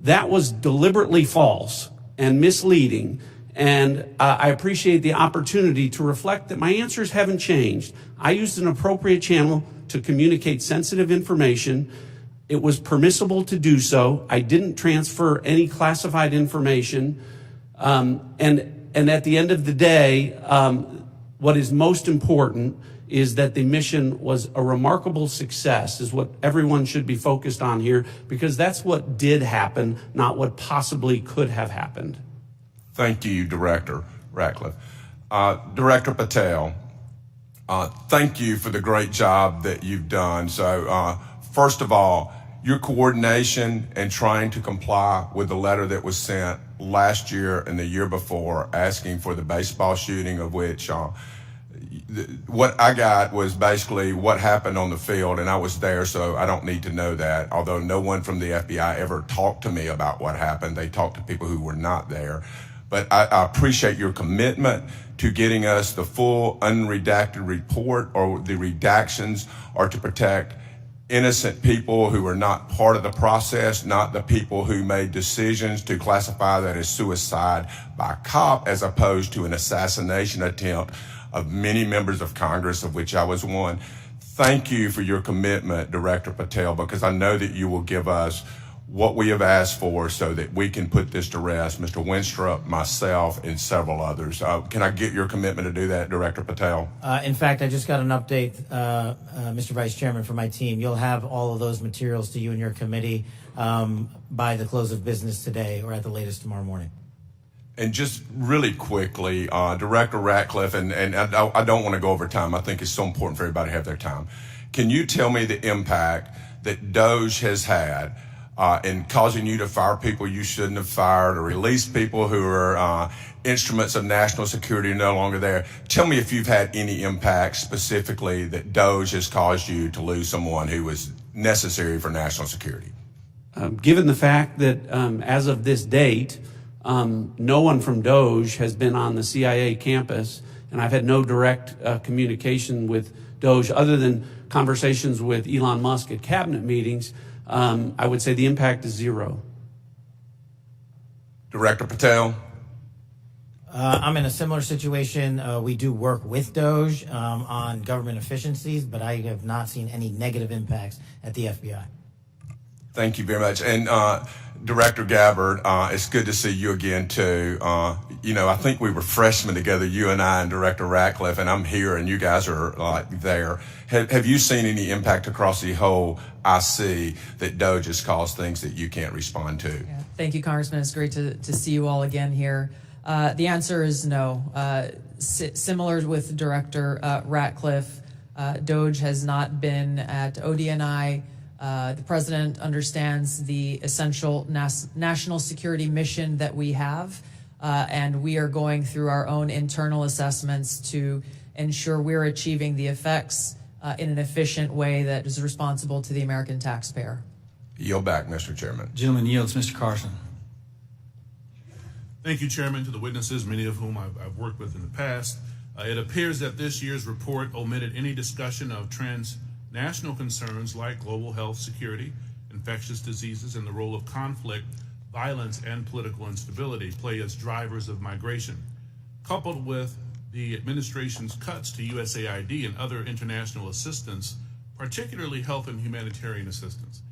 That was deliberately false and misleading. And I appreciate the opportunity to reflect that my answers haven't changed. I used an appropriate channel to communicate sensitive information. It was permissible to do so. I didn't transfer any classified information. And at the end of the day, what is most important is that the mission was a remarkable success, is what everyone should be focused on here, because that's what did happen, not what possibly could have happened. Thank you, Director Ratcliffe. Director Patel, thank you for the great job that you've done. So, first of all, your coordination and trying to comply with the letter that was sent last year and the year before asking for the baseball shooting, of which what I got was basically what happened on the field, and I was there, so I don't need to know that, although no one from the FBI ever talked to me about what happened. They talked to people who were not there. But I appreciate your commitment to getting us the full unredacted report, or the redactions are to protect innocent people who are not part of the process, not the people who made decisions to classify that as suicide by a cop as opposed to an assassination attempt of many members of Congress, of which I was one. Thank you for your commitment, Director Patel, because I know that you will give us what we have asked for so that we can put this to rest, Mr. Winstrup, myself, and several others. Can I get your commitment to do that, Director Patel? In fact, I just got an update, Mr. Vice Chairman, from my team. You'll have all of those materials to you and your committee by the close of business today, or at the latest tomorrow morning. And just really quickly, Director Ratcliffe, and I don't want to go over time. I think it's so important for everybody to have their time. Can you tell me the impact that DOGE has had in causing you to fire people you shouldn't have fired, or release people who are instruments of national security no longer there? Tell me if you've had any impact specifically that DOGE has caused you to lose someone who was necessary for national security. Given the fact that as of this date, no one from DOGE has been on the CIA campus, and I've had no direct communication with DOGE other than conversations with Elon Musk at cabinet meetings, I would say the impact is zero. Director Patel? I'm in a similar situation. We do work with DOGE on government efficiencies, but I have not seen any negative impacts at the FBI. Thank you very much. And Director Gabbard, it's good to see you again, too. I think we were freshmen together, you and I and Director Ratcliffe, and I'm here and you guys are there. Have you seen any impact across the whole IC that DOGE has caused things that you can't respond to? Yeah. Thank you, Congressman. It's great to see you all again here. The answer is no. Similar with Director Ratcliffe, DOGE has not been at ODNI. The president understands the essential national security mission that we have, and we are going through our own internal assessments to ensure we're achieving the effects in an efficient way that is responsible to the American taxpayer. Yield back, Mr. Chairman. Gentleman yields. Mr. Carson. Thank you, Chairman, to the witnesses, many of whom I've worked with in the past. It appears that this year's report omitted any discussion of transnational concerns like global health security, infectious diseases, and the role of conflict, violence, and political instability play as drivers of migration. Coupled with the administration's cuts to USAID and other international assistance, particularly health and humanitarian assistance.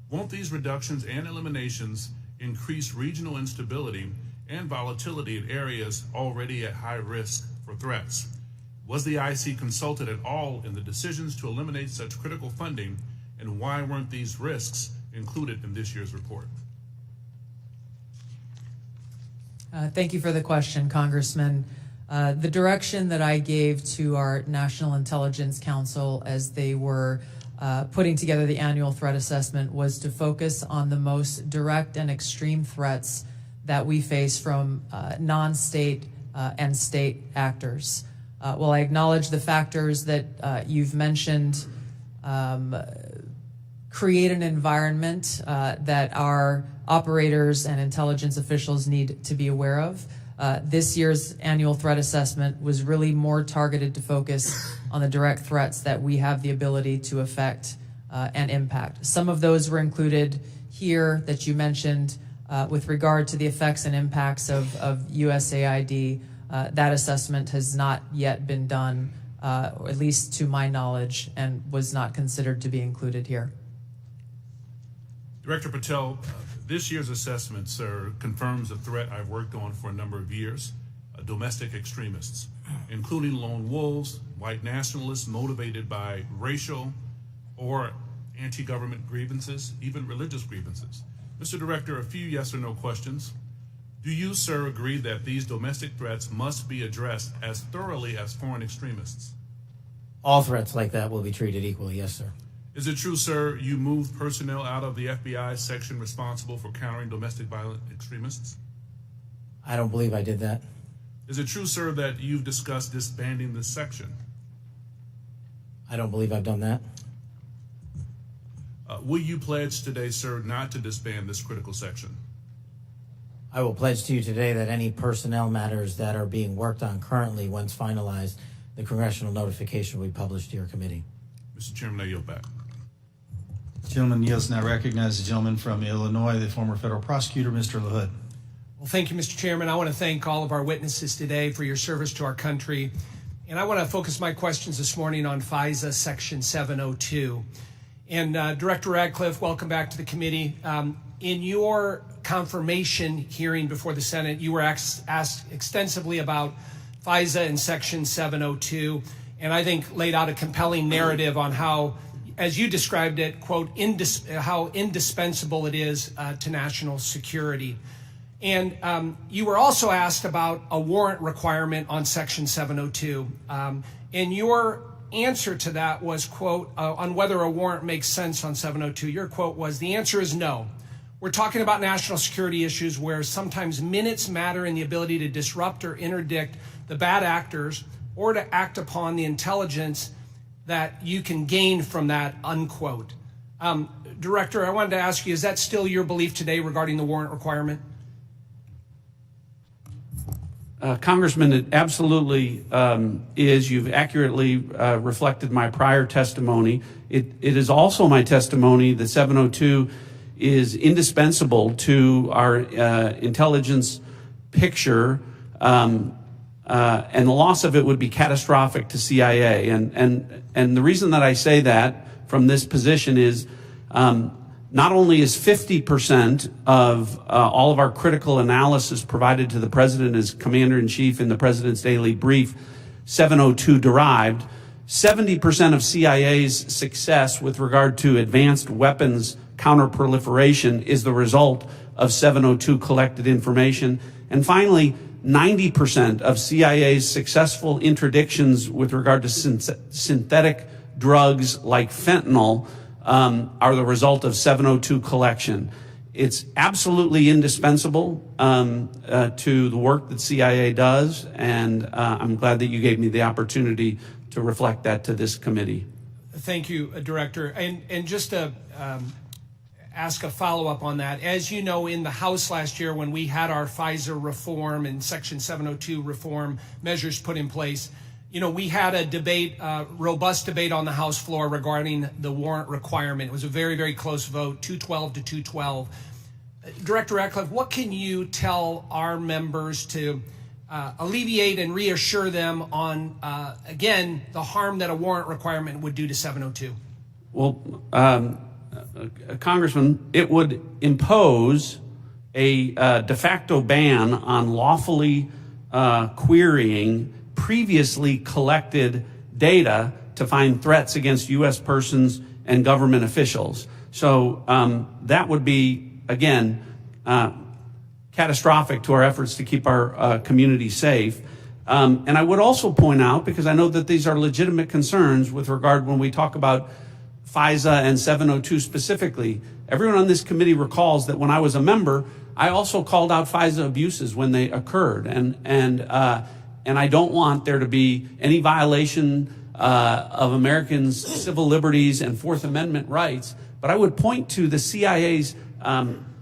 Won't these reductions and eliminations increase regional instability and volatility in areas already at high risk for threats? Was the IC consulted at all in the decisions to eliminate such critical funding, and why weren't these risks included in this year's report? Thank you for the question, Congressman. The direction that I gave to our National Intelligence Council as they were putting together the annual threat assessment was to focus on the most direct and extreme threats that we face from non-state and state actors. While I acknowledge the factors that you've mentioned create an environment that our operators and intelligence officials need to be aware of, this year's annual threat assessment was really more targeted to focus on the direct threats that we have the ability to affect and impact. Some of those were included here that you mentioned with regard to the effects and impacts of USAID. That assessment has not yet been done, or at least to my knowledge, and was not considered to be included here. Director Patel, this year's assessment, sir, confirms a threat I've worked on for a number of years, domestic extremists, including lone wolves, white nationalists motivated by racial or anti-government grievances, even religious grievances. Mr. Director, a few yes or no questions. Do you, sir, agree that these domestic threats must be addressed as thoroughly as foreign extremists? All threats like that will be treated equally, yes, sir. Is it true, sir, you moved personnel out of the FBI section responsible for countering domestic violent extremists? I don't believe I did that. Is it true, sir, that you've discussed disbanding this section? I don't believe I've done that. Will you pledge today, sir, not to disband this critical section? I will pledge to you today that any personnel matters that are being worked on currently, once finalized, the congressional notification will be published to your committee. Mr. Chairman, I yield back. The gentleman yields. Now recognize the gentleman from Illinois, the former federal prosecutor, Mr. LaHood. Well, thank you, Mr. Chairman. I want to thank all of our witnesses today for your service to our country. And I want to focus my questions this morning on FISA Section 702. And Director Ratcliffe, welcome back to the committee. In your confirmation hearing before the Senate, you were asked extensively about FISA and Section 702, and I think laid out a compelling narrative on how, as you described it, quote, how indispensable it is to national security. And you were also asked about a warrant requirement on Section 702. And your answer to that was, quote, on whether a warrant makes sense on 702, your quote was, the answer is no. We're talking about national security issues where sometimes minutes matter in the ability to disrupt or interdict the bad actors or to act upon the intelligence that you can gain from that, unquote. Director, I wanted to ask you, is that still your belief today regarding the warrant requirement? Congressman, it absolutely is. You've accurately reflected my prior testimony. It is also my testimony that 702 is indispensable to our intelligence picture, and the loss of it would be catastrophic to CIA. And the reason that I say that from this position is not only is 50% of all of our critical analysis provided to the President as Commander-in-Chief in the President's Daily Brief 702 derived, 70% of CIA's success with regard to advanced weapons counterproliferation is the result of 702 collected information. And finally, 90% of CIA's successful interdictions with regard to synthetic drugs like fentanyl are the result of 702 collection. It's absolutely indispensable to the work that CIA does, and I'm glad that you gave me the opportunity to reflect that to this committee. Thank you, Director. And just to ask a follow-up on that, as you know, in the House last year when we had our FISA reform and Section 702 reform measures put in place, you know, we had a debate, robust debate on the House floor regarding the warrant requirement. It was a very, very close vote, 212 to 212. Director Ratcliffe, what can you tell our members to alleviate and reassure them on, again, the harm that a warrant requirement would do to 702? Well, Congressman, it would impose a de facto ban on lawfully querying previously collected data to find threats against U.S. persons and government officials. So that would be, again, catastrophic to our efforts to keep our community safe. And I would also point out, because I know that these are legitimate concerns with regard when we talk about FISA and 702 specifically, everyone on this committee recalls that when I was a member, I also called out FISA abuses when they occurred. And I don't want there to be any violation of Americans' civil liberties and Fourth Amendment rights. But I would point to the CIA's,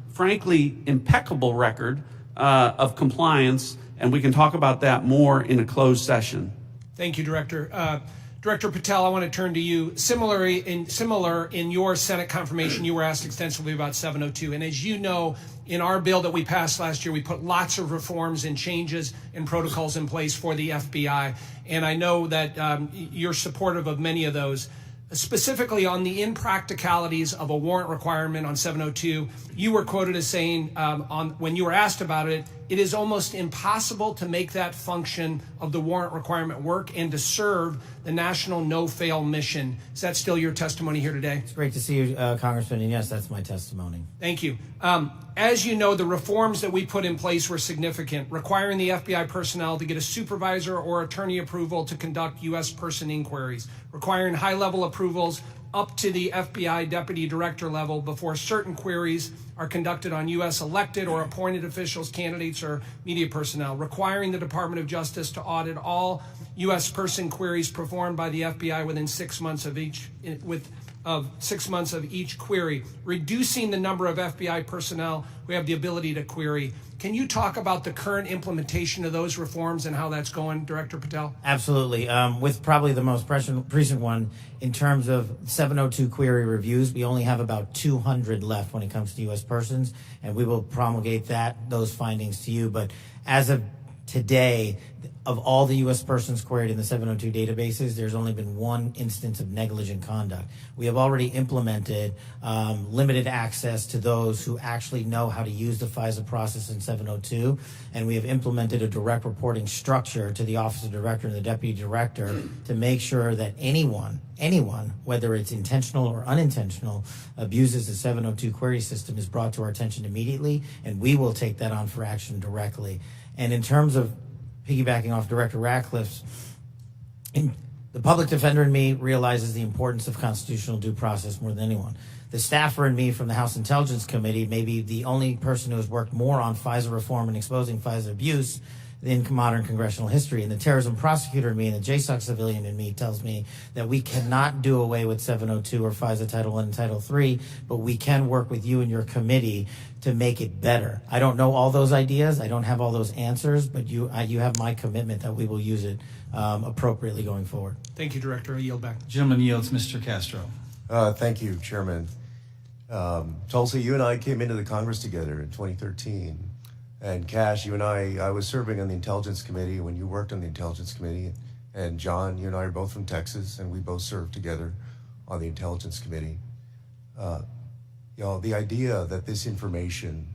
frankly, impeccable record of compliance, and we can talk about that more in a closed session. Thank you, Director. Director Patel, I want to turn to you. Similar in your Senate confirmation, you were asked extensively about 702. And as you know, in our bill that we passed last year, we put lots of reforms and changes and protocols in place for the FBI. And I know that you're supportive of many of those. Specifically on the impracticalities of a warrant requirement on 702, you were quoted as saying, when you were asked about it, it is almost impossible to make that function of the warrant requirement work and to serve the national no-fail mission. Is that still your testimony here today? It's great to see you, Congressman, and yes, that's my testimony. Thank you. As you know, the reforms that we put in place were significant, requiring the FBI personnel to get a supervisor or attorney approval to conduct U.S. person inquiries, requiring high-level approvals up to the FBI deputy director level before certain queries are conducted on U.S. elected or appointed officials, candidates, or media personnel, requiring the Department of Justice to audit all U.S. person queries performed by the FBI within 6 months of each, of 6 months of each query, reducing the number of FBI personnel who have the ability to query. Can you talk about the current implementation of those reforms and how that's going, Director Patel? Absolutely. With probably the most recent one, in terms of 702 query reviews, we only have about 200 left when it comes to U.S. persons, and we will promulgate those findings to you. But as of today, of all the U.S. persons queried in the 702 databases, there's only been one instance of negligent conduct. We have already implemented limited access to those who actually know how to use the FISA process in 702, and we have implemented a direct reporting structure to the Office of Director and the Deputy Director to make sure that anyone, whether it's intentional or unintentional, abuses the 702 query system is brought to our attention immediately, and we will take that on for action directly. And in terms of piggybacking off Director Ratcliffe's, the public defender in me realizes the importance of constitutional due process more than anyone. The staffer in me from the House Intelligence Committee may be the only person who has worked more on FISA reform and exposing FISA abuse in modern congressional history. And the terrorism prosecutor in me and the JSOC civilian in me tells me that we cannot do away with 702 or FISA Title I and Title III, but we can work with you and your committee to make it better. I don't know all those ideas. I don't have all those answers, but you have my commitment that we will use it appropriately going forward. Thank you, Director. I yield back. Gentleman yields. Mr. Castro. Thank you, Chairman. Tulsi, you and I came into the Congress together in 2013. And Kash, you and I was serving on the Intelligence Committee when you worked on the Intelligence Committee. And John, you and I are both from Texas, and we both served together on the Intelligence Committee. The idea that this information,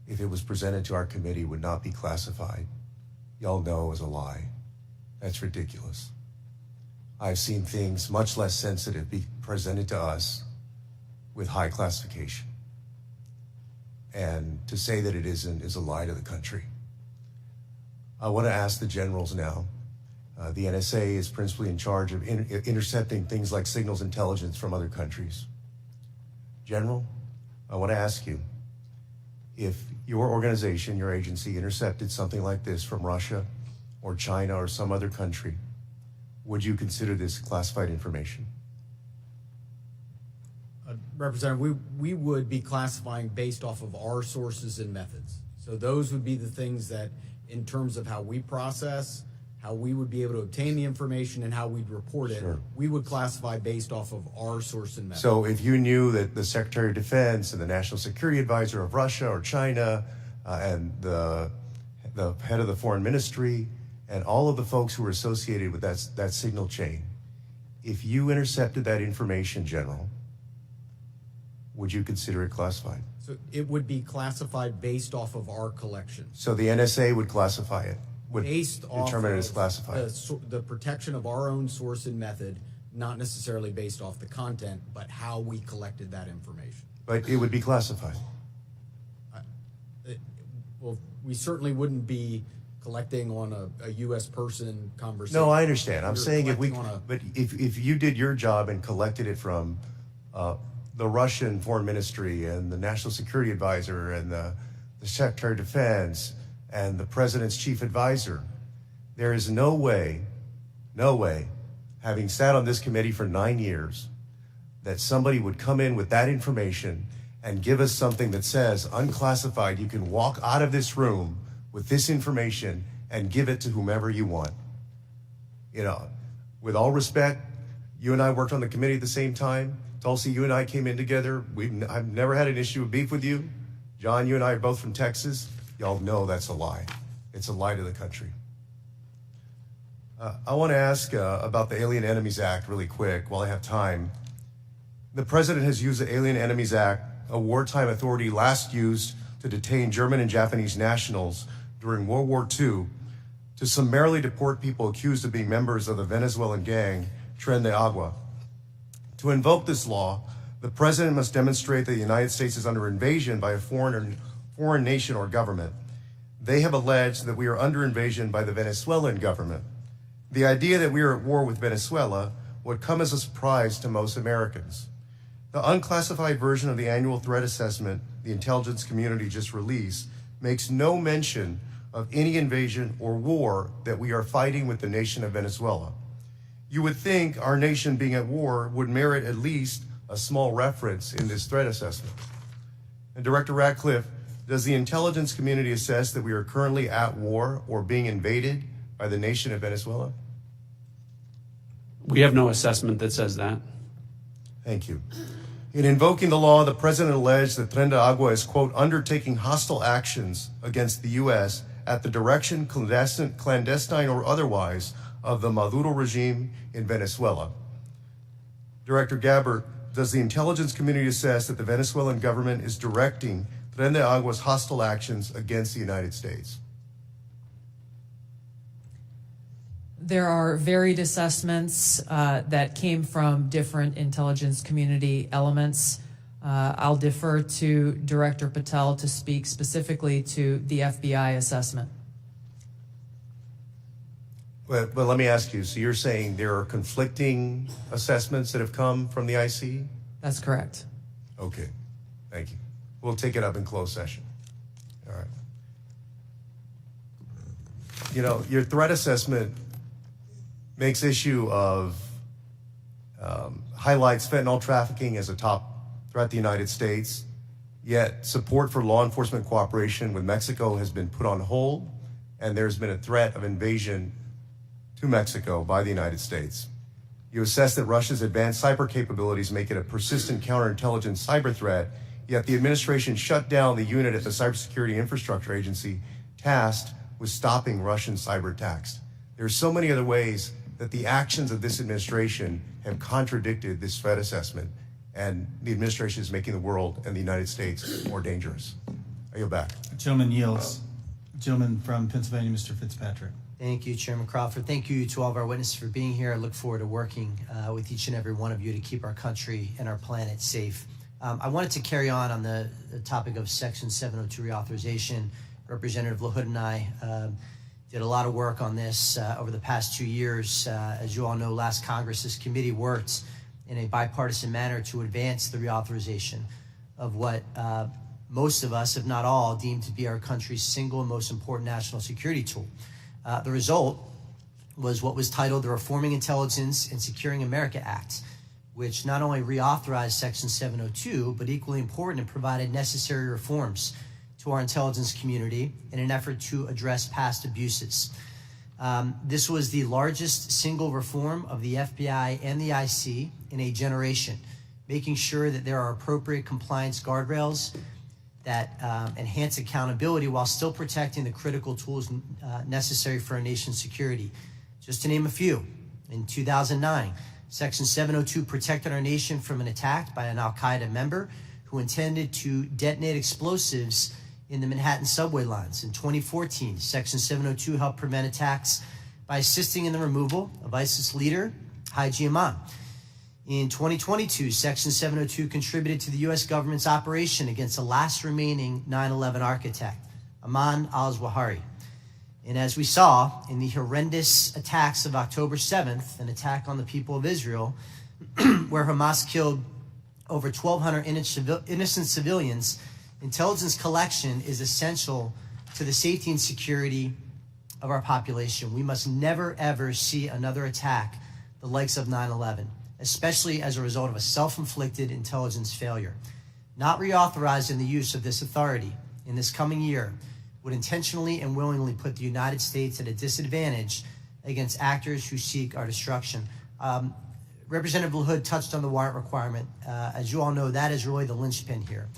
if it was presented to our committee, would not be classified, y'all know is a lie. That's ridiculous. I've seen things much less sensitive be presented to us with high classification. And to say that it isn't is a lie to the country. I want to ask the generals now. The NSA is principally in charge of intercepting things like signals intelligence from other countries. General, I want to ask you, if your organization, your agency, intercepted something like this from Russia or China or some other country, would you consider this classified information? Representative, we would be classifying based off of our sources and methods. So those would be the things that, in terms of how we process, how we would be able to obtain the information and how we'd report it, Sure. we would classify based off of our source and method. So if you knew that the Secretary of Defense and the National Security Advisor of Russia or China and the head of the Foreign Ministry and all of the folks who were associated with that signal chain, if you intercepted that information, General, would you consider it classified? So it would be classified based off of our collections. So the NSA would classify it, would Based off determine it as of classified. the protection of our own source and method, not necessarily based off the content, but how we collected that information. But it would be classified. Well, we certainly wouldn't be collecting on a U.S. person conversation. No, I understand. I'm We're saying collecting if you did your job and collected it from the Russian Foreign Ministry and the National Security Advisor and the Secretary of Defense and the President's Chief Advisor, there is no way, having sat on this committee for 9 years, that somebody would come in with that information and give us something that says unclassified, you can walk out of this room with this information and give it to whomever you want. You know, with all respect, you and I worked on the committee at the same time. Tulsi, you and I came in together. I've never had an issue of beef with you. John, you and I are both from Texas. Y'all know that's a lie. It's a lie to the country. I want to ask about the Alien Enemies Act really quick while I have time. The president has used the Alien Enemies Act, a wartime authority last used to detain German and Japanese nationals during World War II, to summarily deport people accused of being members of the Venezuelan gang Tren de Agua. To invoke this law, the president must demonstrate that the United States is under invasion by a foreign nation or government. They have alleged that we are under invasion by the Venezuelan government. The idea that we are at war with Venezuela would come as a surprise to most Americans. The unclassified version of the annual threat assessment the intelligence community just released makes no mention of any invasion or war that we are fighting with the nation of Venezuela. You would think our nation being at war would merit at least a small reference in this threat assessment. And Director Ratcliffe, does the intelligence community assess that we are currently at war or being invaded by the nation of Venezuela? We have no assessment that says that. Thank you. In invoking the law, the president alleged that Tren de Agua is, quote, undertaking hostile actions against the U.S. at the direction, clandestine or otherwise, of the Maduro regime in Venezuela. Director Gabbard, does the intelligence community assess that the Venezuelan government is directing Tren de Agua's hostile actions against the United States? There are varied assessments that came from different intelligence community elements. I'll defer to Director Patel to speak specifically to the FBI assessment. But let me ask you, so you're saying there are conflicting assessments that have come from the IC? That's correct. Okay, thank you. We'll take it up in closed session. All right. You know, your threat assessment makes issue of, highlights fentanyl trafficking as a top threat to the United States, yet support for law enforcement cooperation with Mexico has been put on hold, and there's been a threat of invasion to Mexico by the United States. You assess that Russia's advanced cyber capabilities make it a persistent counterintelligence cyber threat, yet the administration shut down the unit at the Cybersecurity Infrastructure Agency tasked with stopping Russian cyber attacks. There are so many other ways that the actions of this administration have contradicted this threat assessment, and the administration is making the world and the United States more dangerous. I yield back. The gentleman yields. Gentleman from Pennsylvania, Mr. Fitzpatrick. Thank you, Chairman Crawford. Thank you to all of our witnesses for being here. I look forward to working with each and every one of you to keep our country and our planet safe. I wanted to carry on the topic of Section 702 reauthorization. Representative LaHood and I did a lot of work on this over the past 2 years. As you all know, last Congress, this committee worked in a bipartisan manner to advance the reauthorization of what most of us, if not all, deem to be our country's single and most important national security tool. The result was what was titled the Reforming Intelligence and Securing America Act, which not only reauthorized Section 702, but equally important, it provided necessary reforms to our intelligence community in an effort to address past abuses. This was the largest single reform of the FBI and the IC in a generation, making sure that there are appropriate compliance guardrails that enhance accountability while still protecting the critical tools necessary for our nation's security. Just to name a few, in 2009, Section 702 protected our nation from an attack by an al-Qaeda member who intended to detonate explosives in the Manhattan subway lines. In 2014, Section 702 helped prevent attacks by assisting in the removal of ISIS leader Haugh. In 2022, Section 702 contributed to the U.S. government's operation against the last remaining 9/11 architect, Ayman al-Zawahiri. And as we saw in the horrendous attacks of October 7th, an attack on the people of Israel, where Hamas killed over 1,200 innocent civilians, intelligence collection is essential to the safety and security of our population. We must never, ever see another attack the likes of 9/11, especially as a result of a self-inflicted intelligence failure. Not reauthorizing the use of this authority in this coming year would intentionally and willingly put the United States at a disadvantage against actors who seek our destruction. Representative LaHood touched on the warrant requirement. As you all know, that is really the linchpin here.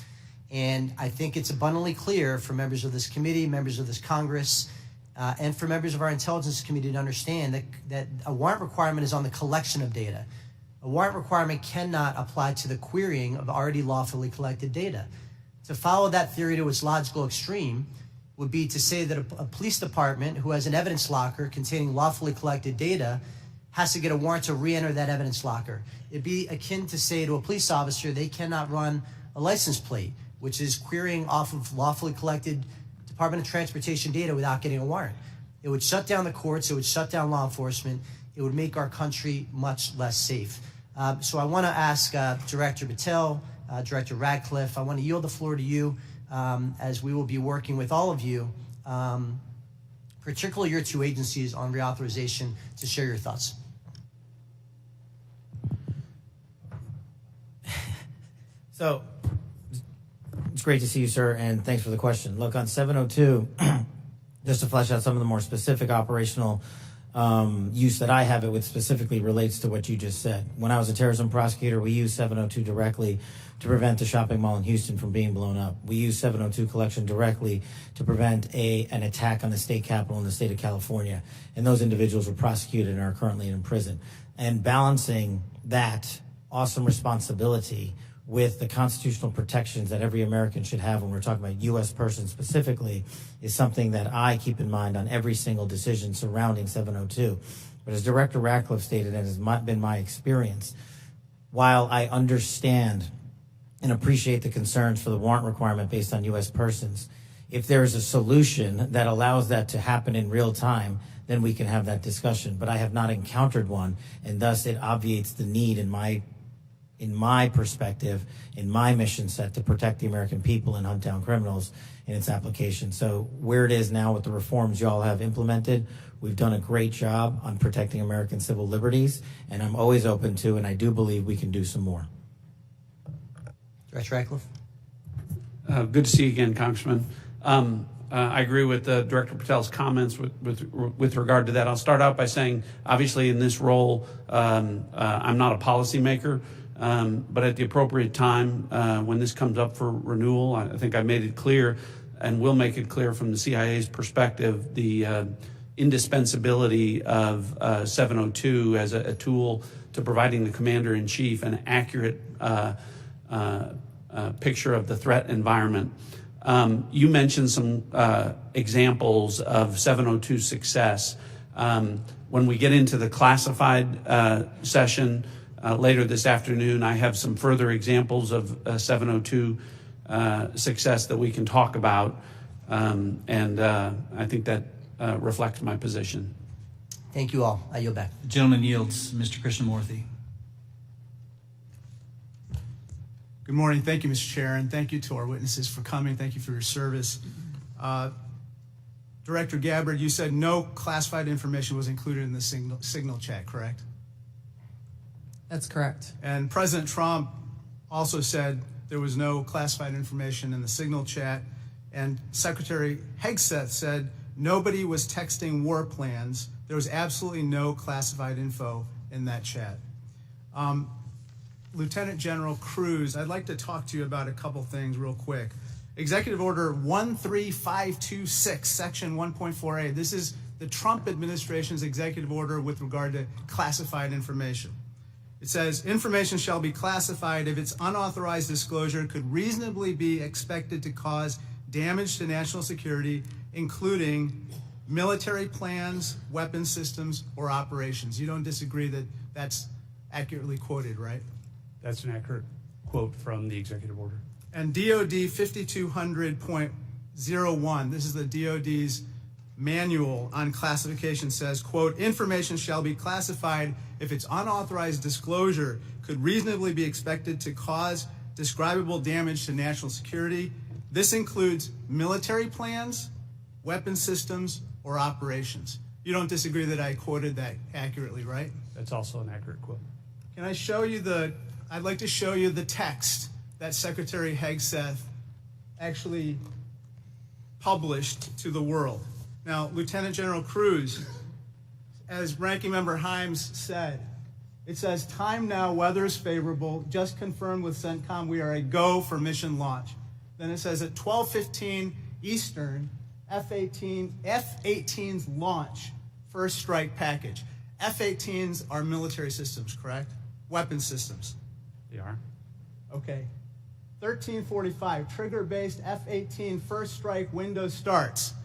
And I think it's abundantly clear for members of this committee, members of this Congress, and for members of our intelligence committee to understand that a warrant requirement is on the collection of data. A warrant requirement cannot apply to the querying of already lawfully collected data. To follow that theory to its logical extreme would be to say that a police department who has an evidence locker containing lawfully collected data has to get a warrant to re-enter that evidence locker. It'd be akin to say to a police officer they cannot run a license plate, which is querying off of lawfully collected Department of Transportation data without getting a warrant. It would shut down the courts, it would shut down law enforcement, it would make our country much less safe. So I want to ask Director Patel, Director Ratcliffe, I want to yield the floor to you as we will be working with all of you, particularly your two agencies on reauthorization, to share your thoughts. So it's great to see you, sir, and thanks for the question. Look, on 702, just to flesh out some of the more specific operational use that I have, it which specifically relates to what you just said. When I was a terrorism prosecutor, we used 702 directly to prevent the shopping mall in Houston from being blown up. We used 702 collection directly to prevent an attack on the state capitol in the state of California. And those individuals were prosecuted and are currently in prison. And balancing that awesome responsibility with the constitutional protections that every American should have when we're talking about U.S. persons specifically is something that I keep in mind on every single decision surrounding 702. But as Director Ratcliffe stated, and has been my experience, while I understand and appreciate the concerns for the warrant requirement based on U.S. persons, if there's a solution that allows that to happen in real time, then we can have that discussion. But I have not encountered one, and thus it obviates the need in my perspective, in my mission set to protect the American people and hunt down criminals in its application. So where it is now with the reforms y'all have implemented, we've done a great job on protecting American civil liberties, and I'm always open to, and I do believe we can do some more. Director Ratcliffe? Good to see you again, Congressman. I agree with Director Patel's comments with regard to that. I'll start out by saying, obviously in this role, I'm not a policymaker. But at the appropriate time, when this comes up for renewal, I think I made it clear and will make it clear from the CIA's perspective, the indispensability of 702 as a tool to providing the commander-in-chief an accurate picture of the threat environment. You mentioned some examples of 702 success. When we get into the classified session, later this afternoon, I have some further examples of 702 success that we can talk about, and I think that reflects my position. Thank you all. I yield back. The gentleman yields. Mr. Krishnamurthy. Good morning. Thank you, Mr. Chair, and thank you to our witnesses for coming. Thank you for your service. Director Gabbard, you said no classified information was included in the signal chat, correct? That's correct. And President Trump also said there was no classified information in the signal chat. And Secretary Hegseth said nobody was texting war plans. There was absolutely no classified info in that chat. Lieutenant General Kruse, I'd like to talk to you about a couple things real quick. Executive Order 13526, Section 1.4a. This is the Trump administration's executive order with regard to classified information. It says, information shall be classified if its unauthorized disclosure could reasonably be expected to cause damage to national security, including military plans, weapon systems, or operations. You don't disagree that that's accurately quoted, right? That's an accurate quote from the executive order. And DOD 5200.01, this is the DOD's manual on classification, says, quote, information shall be classified if its unauthorized disclosure could reasonably be expected to cause describable damage to national security. This includes military plans, weapon systems, or operations. You don't disagree that I quoted that accurately, right? That's also an accurate quote. Can I show you I'd like to show you the text that Secretary Hegseth actually published to the world. Now, Lieutenant General Kruse, as Ranking Member Himes said, it says, time now, weather is favorable, just confirmed with CENTCOM, we are a go for mission launch. Then it says at 12:15 Eastern, F-18s launch first strike package. F-18s are military systems, correct? Weapon systems. They are. Okay. 1345, trigger-based F-18 first strike window starts.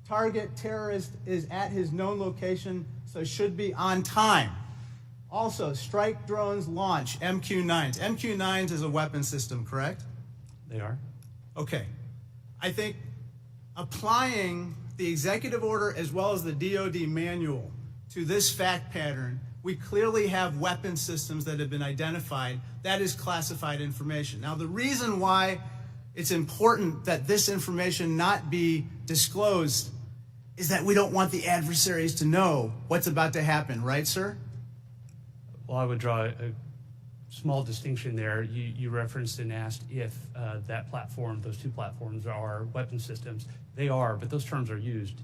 Target terrorist is at his known location, so should be on time. Also, strike drones launch, MQ-9s. MQ-9s is a weapon system, correct? They are. Okay. I think applying the executive order as well as the DOD manual to this fact pattern, we clearly have weapon systems that have been identified. That is classified information. Now, the reason why it's important that this information not be disclosed is that we don't want the adversaries to know what's about to happen, right, sir? Well, I would draw a small distinction there. You referenced and asked if that platform, those two platforms are weapon systems. They are, but those terms are used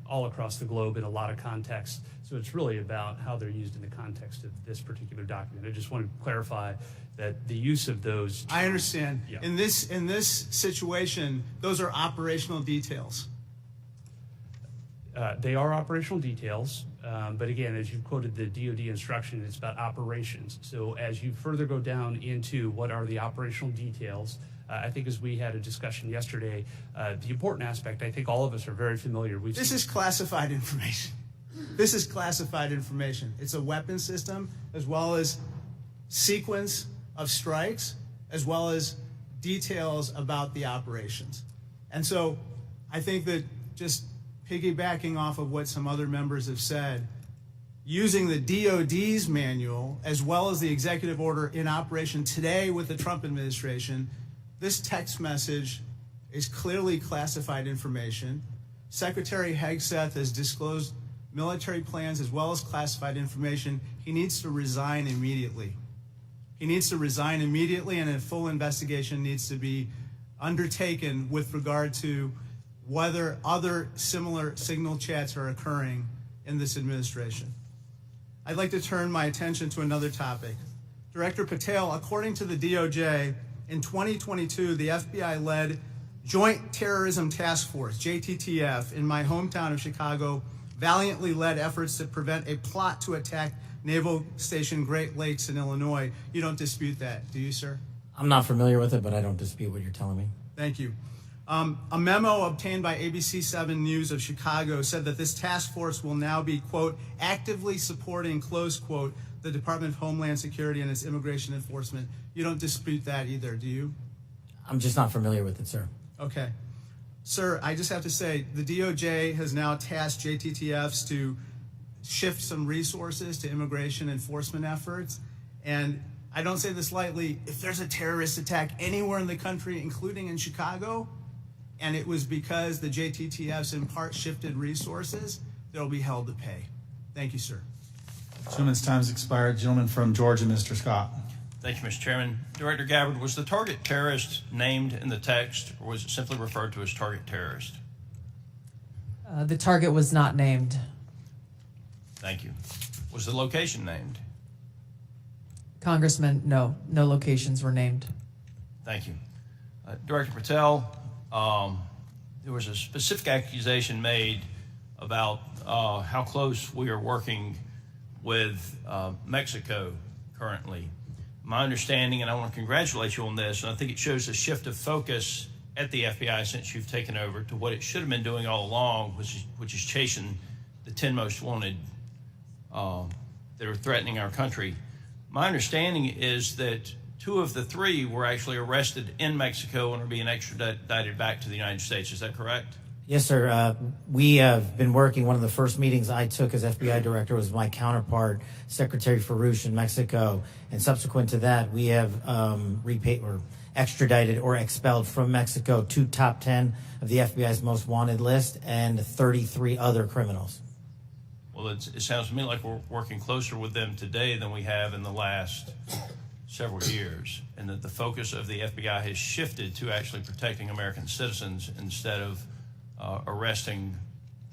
all across the globe in a lot of contexts. So it's really about how they're used in the context of this particular document. I just want to clarify that the use of those. I understand. Yeah. In this situation, those are operational details. They are operational details, but again, as you quoted the DOD instruction, it's about operations. So as you further go down into what are the operational details, I think as we had a discussion yesterday, the important aspect, I think all of us are very familiar. This is classified information. This is classified information. It's a weapon system as well as sequence of strikes as well as details about the operations. And so I think that just piggybacking off of what some other members have said, using the DOD's manual as well as the executive order in operation today with the Trump administration, this text message is clearly classified information. Secretary Hegseth has disclosed military plans as well as classified information. He needs to resign immediately. He needs to resign immediately, and a full investigation needs to be undertaken with regard to whether other similar signal chats are occurring in this administration. I'd like to turn my attention to another topic. Director Patel, according to the DOJ, in 2022, the FBI led Joint Terrorism Task Force, JTTF, in my hometown of Chicago, valiantly led efforts to prevent a plot to attack Naval Station Great Lakes in Illinois. You don't dispute that, do you, sir? I'm not familiar with it, but I don't dispute what you're telling me. Thank you. A memo obtained by ABC 7 News of Chicago said that this task force will now be, quote, actively supporting, close quote, the Department of Homeland Security and its immigration enforcement. You don't dispute that either, do you? I'm just not familiar with it, sir. Okay. Sir, I just have to say, the DOJ has now tasked JTTFs to shift some resources to immigration enforcement efforts. And I don't say this lightly, if there's a terrorist attack anywhere in the country, including in Chicago, and it was because the JTTFs in part shifted resources, they'll be held to pay. Thank you, sir. Gentleman's time's expired. Gentleman from Georgia, Mr. Scott. Thank you, Mr. Chairman. Director Gabbard, was the target terrorist named in the text, or was it simply referred to as target terrorist? The target was not named. Thank you. Was the location named? Congressman, no locations were named. Thank you. Director Patel, there was a specific accusation made about how close we are working with Mexico currently. My understanding, and I want to congratulate you on this, and I think it shows a shift of focus at the FBI since you've taken over to what it should have been doing all along, which is chasing the 10 most wanted that are threatening our country. My understanding is that 2 of the 3 were actually arrested in Mexico and are being extradited back to the United States. Is that correct? Yes, sir. We have been working. One of the first meetings I took as FBI director was my counterpart, Secretary Farouche in Mexico. And subsequent to that, we have extradited or expelled from Mexico 2 top 10 of the FBI's most wanted list and 33 other criminals. Well, it sounds to me like we're working closer with them today than we have in the last several years, and that the focus of the FBI has shifted to actually protecting American citizens instead of arresting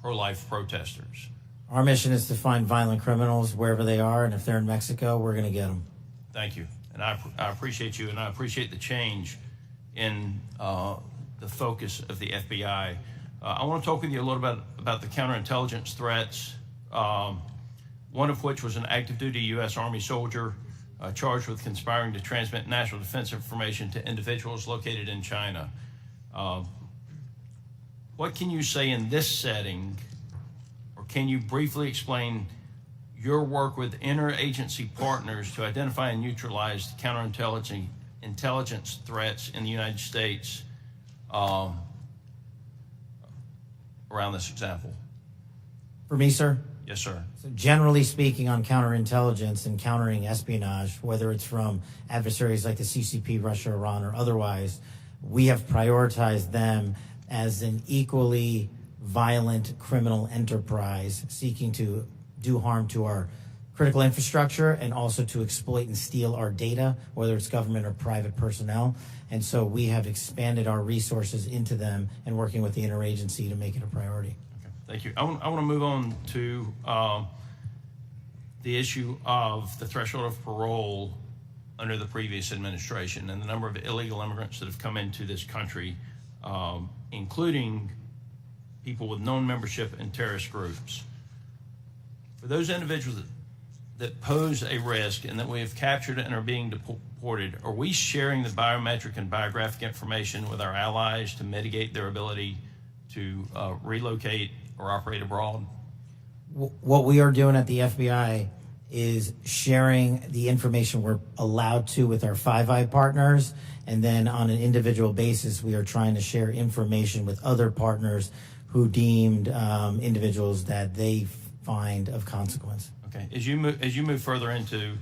pro-life protesters. Our mission is to find violent criminals wherever they are, and if they're in Mexico, we're going to get them. Thank you. And I appreciate you, and I appreciate the change in the focus of the FBI. I want to talk with you a little bit about the counterintelligence threats, one of which was an active duty U.S. Army soldier charged with conspiring to transmit national defense information to individuals located in China. What can you say in this setting, or can you briefly explain your work with interagency partners to identify and neutralize counterintelligence threats in the United States around this example? For me, sir? Yes, sir. So generally speaking, on counterintelligence and countering espionage, whether it's from adversaries like the CCP, Russia, Iran, or otherwise, we have prioritized them as an equally violent criminal enterprise seeking to do harm to our critical infrastructure and also to exploit and steal our data, whether it's government or private personnel. And so we have expanded our resources into them and working with the interagency to make it a priority. Okay, thank you. I want to move on to the issue of the threshold of parole under the previous administration and the number of illegal immigrants that have come into this country, including people with known membership in terrorist groups. For those individuals that pose a risk and that we have captured and are being deported, are we sharing the biometric and biographic information with our allies to mitigate their ability to relocate or operate abroad? What we are doing at the FBI is sharing the information we're allowed to with our Five Eye partners, and then on an individual basis, we are trying to share information with other partners who deemed individuals that they find of consequence. Okay. As you move further into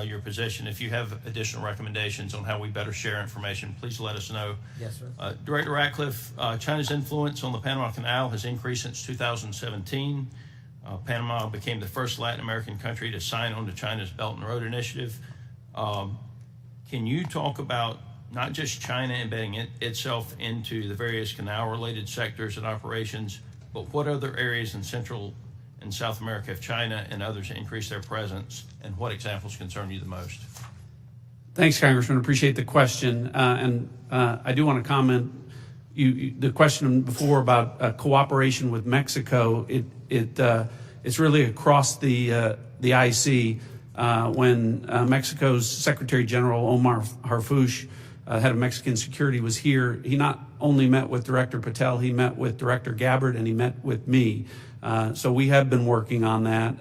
your position, if you have additional recommendations on how we better share information, please let us know. Yes, sir. Director Ratcliffe, China's influence on the Panama Canal has increased since 2017. Panama became the first Latin American country to sign on to China's Belt and Road Initiative. Can you talk about not just China embedding itself into the various canal-related sectors and operations, but what other areas in Central and South America have China and others increased their presence, and what examples concern you the most? Thanks, Congressman. Appreciate the question. And I do want to comment, the question before about cooperation with Mexico, it's really across the IC. When Mexico's Secretary General Omar Harfuch, head of Mexican security, was here, he not only met with Director Patel, he met with Director Gabbard, and he met with me. So we have been working on that,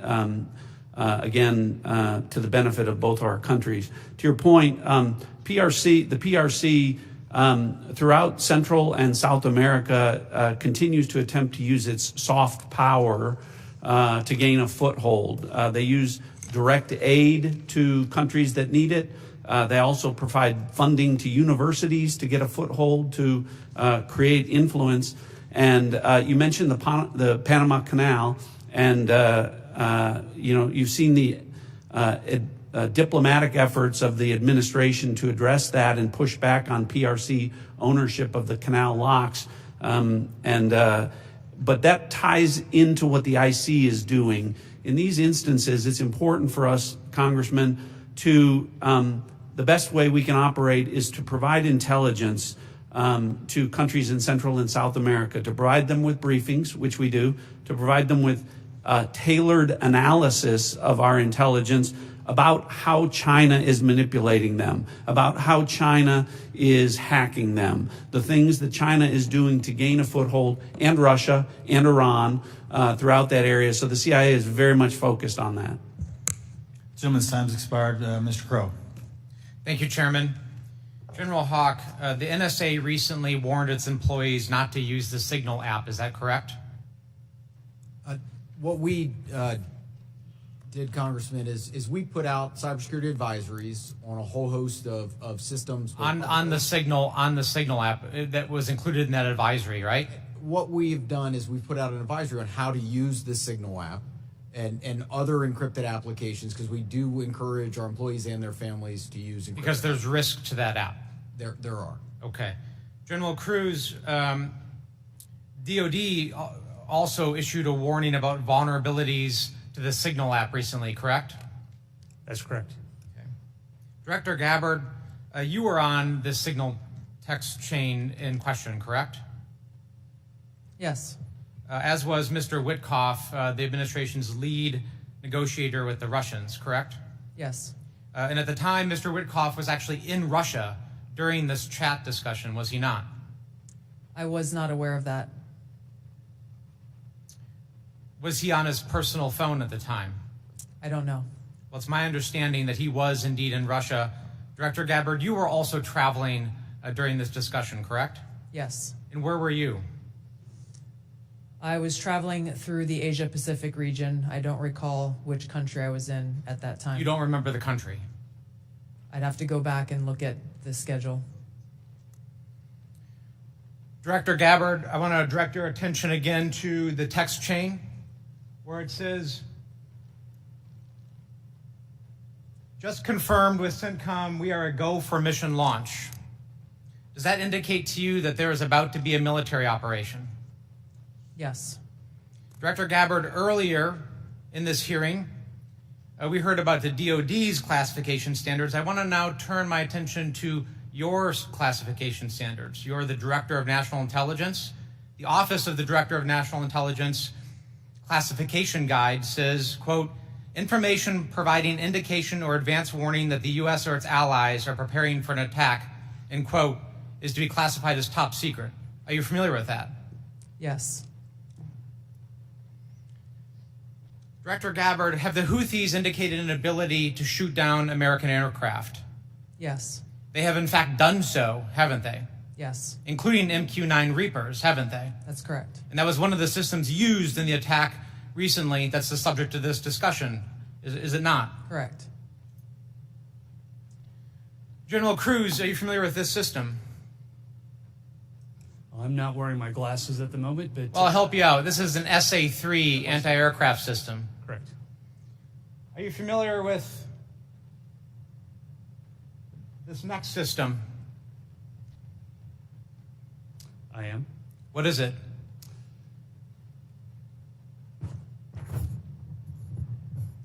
again, to the benefit of both our countries. To your point, the PRC throughout Central and South America continues to attempt to use its soft power to gain a foothold. They use direct aid to countries that need it. They also provide funding to universities to get a foothold to create influence. And you mentioned the Panama Canal, and you've seen the diplomatic efforts of the administration to address that and push back on PRC ownership of the canal locks. But that ties into what the IC is doing. In these instances, it's important for us, Congressman, to the best way we can operate is to provide intelligence to countries in Central and South America, to provide them with briefings, which we do, to provide them with tailored analysis of our intelligence, about how China is manipulating them, about how China is hacking them, the things that China is doing to gain a foothold, and Russia and Iran throughout that area. So the CIA is very much focused on that. Gentleman's time's expired. Mr. Crow. Thank you, Chairman. General Haugh, the NSA recently warned its employees not to use the Signal app. Is that correct? What we did, Congressman, is we put out cybersecurity advisories on a whole host of systems. On the Signal app that was included in that advisory, right? What we've done is we've put out an advisory on how to use the Signal app and other encrypted applications, because we do encourage our employees and their families to use encrypted. Because there's risk to that app. There are. Okay. General Kruse, DOD also issued a warning about vulnerabilities to the Signal app recently, correct? That's correct. Okay. Director Gabbard, you were on the Signal text chain in question, correct? Yes. As was Mr. Witkoff, the administration's lead negotiator with the Russians, correct? Yes. And at the time, Mr. Witkoff was actually in Russia during this chat discussion, was he not? I was not aware of that. Was he on his personal phone at the time? I don't know. Well, it's my understanding that he was indeed in Russia. Director Gabbard, you were also traveling during this discussion, correct? Yes. And where were you? I was traveling through the Asia-Pacific region. I don't recall which country I was in at that time. You don't remember the country? I'd have to go back and look at the schedule. Director Gabbard, I want to direct your attention again to the text chain where it says, just confirmed with CENTCOM, we are a go for mission launch. Does that indicate to you that there is about to be a military operation? Yes. Director Gabbard, earlier in this hearing, we heard about the DOD's classification standards. I want to now turn my attention to your classification standards. You're the Director of National Intelligence. The Office of the Director of National Intelligence classification guide says, quote, information providing indication or advance warning that the U.S. or its allies are preparing for an attack, end quote, is to be classified as top secret. Are you familiar with that? Yes. Director Gabbard, have the Houthis indicated an ability to shoot down American aircraft? Yes. They have in fact done so, haven't they? Yes. Including MQ-9 Reapers, haven't they? That's correct. And that was one of the systems used in the attack recently that's the subject of this discussion, is it not? Correct. General Kruse, are you familiar with this system? I'm not wearing my glasses at the moment, but... Well, I'll help you out. This is an SA-3 anti-aircraft system. Correct. Are you familiar with this next system? I am. What is it?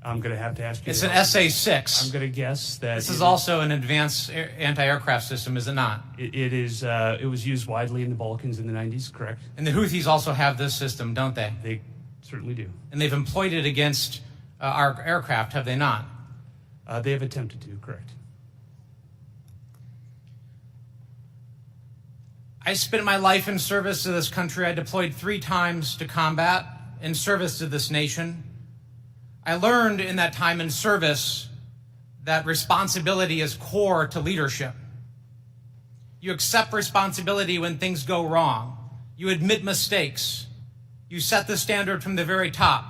I'm going to have to ask you. It's an SA-6. I'm going to guess that... This is also an advanced anti-aircraft system, is it not? It is. It was used widely in the Balkans in the 90s, correct? And the Houthis also have this system, don't they? They certainly do. And they've employed it against our aircraft, have they not? They have attempted to, correct. I spent my life in service to this country. I deployed 3 times to combat in service to this nation. I learned in that time in service that responsibility is core to leadership. You accept responsibility when things go wrong. You admit mistakes. You set the standard from the very top.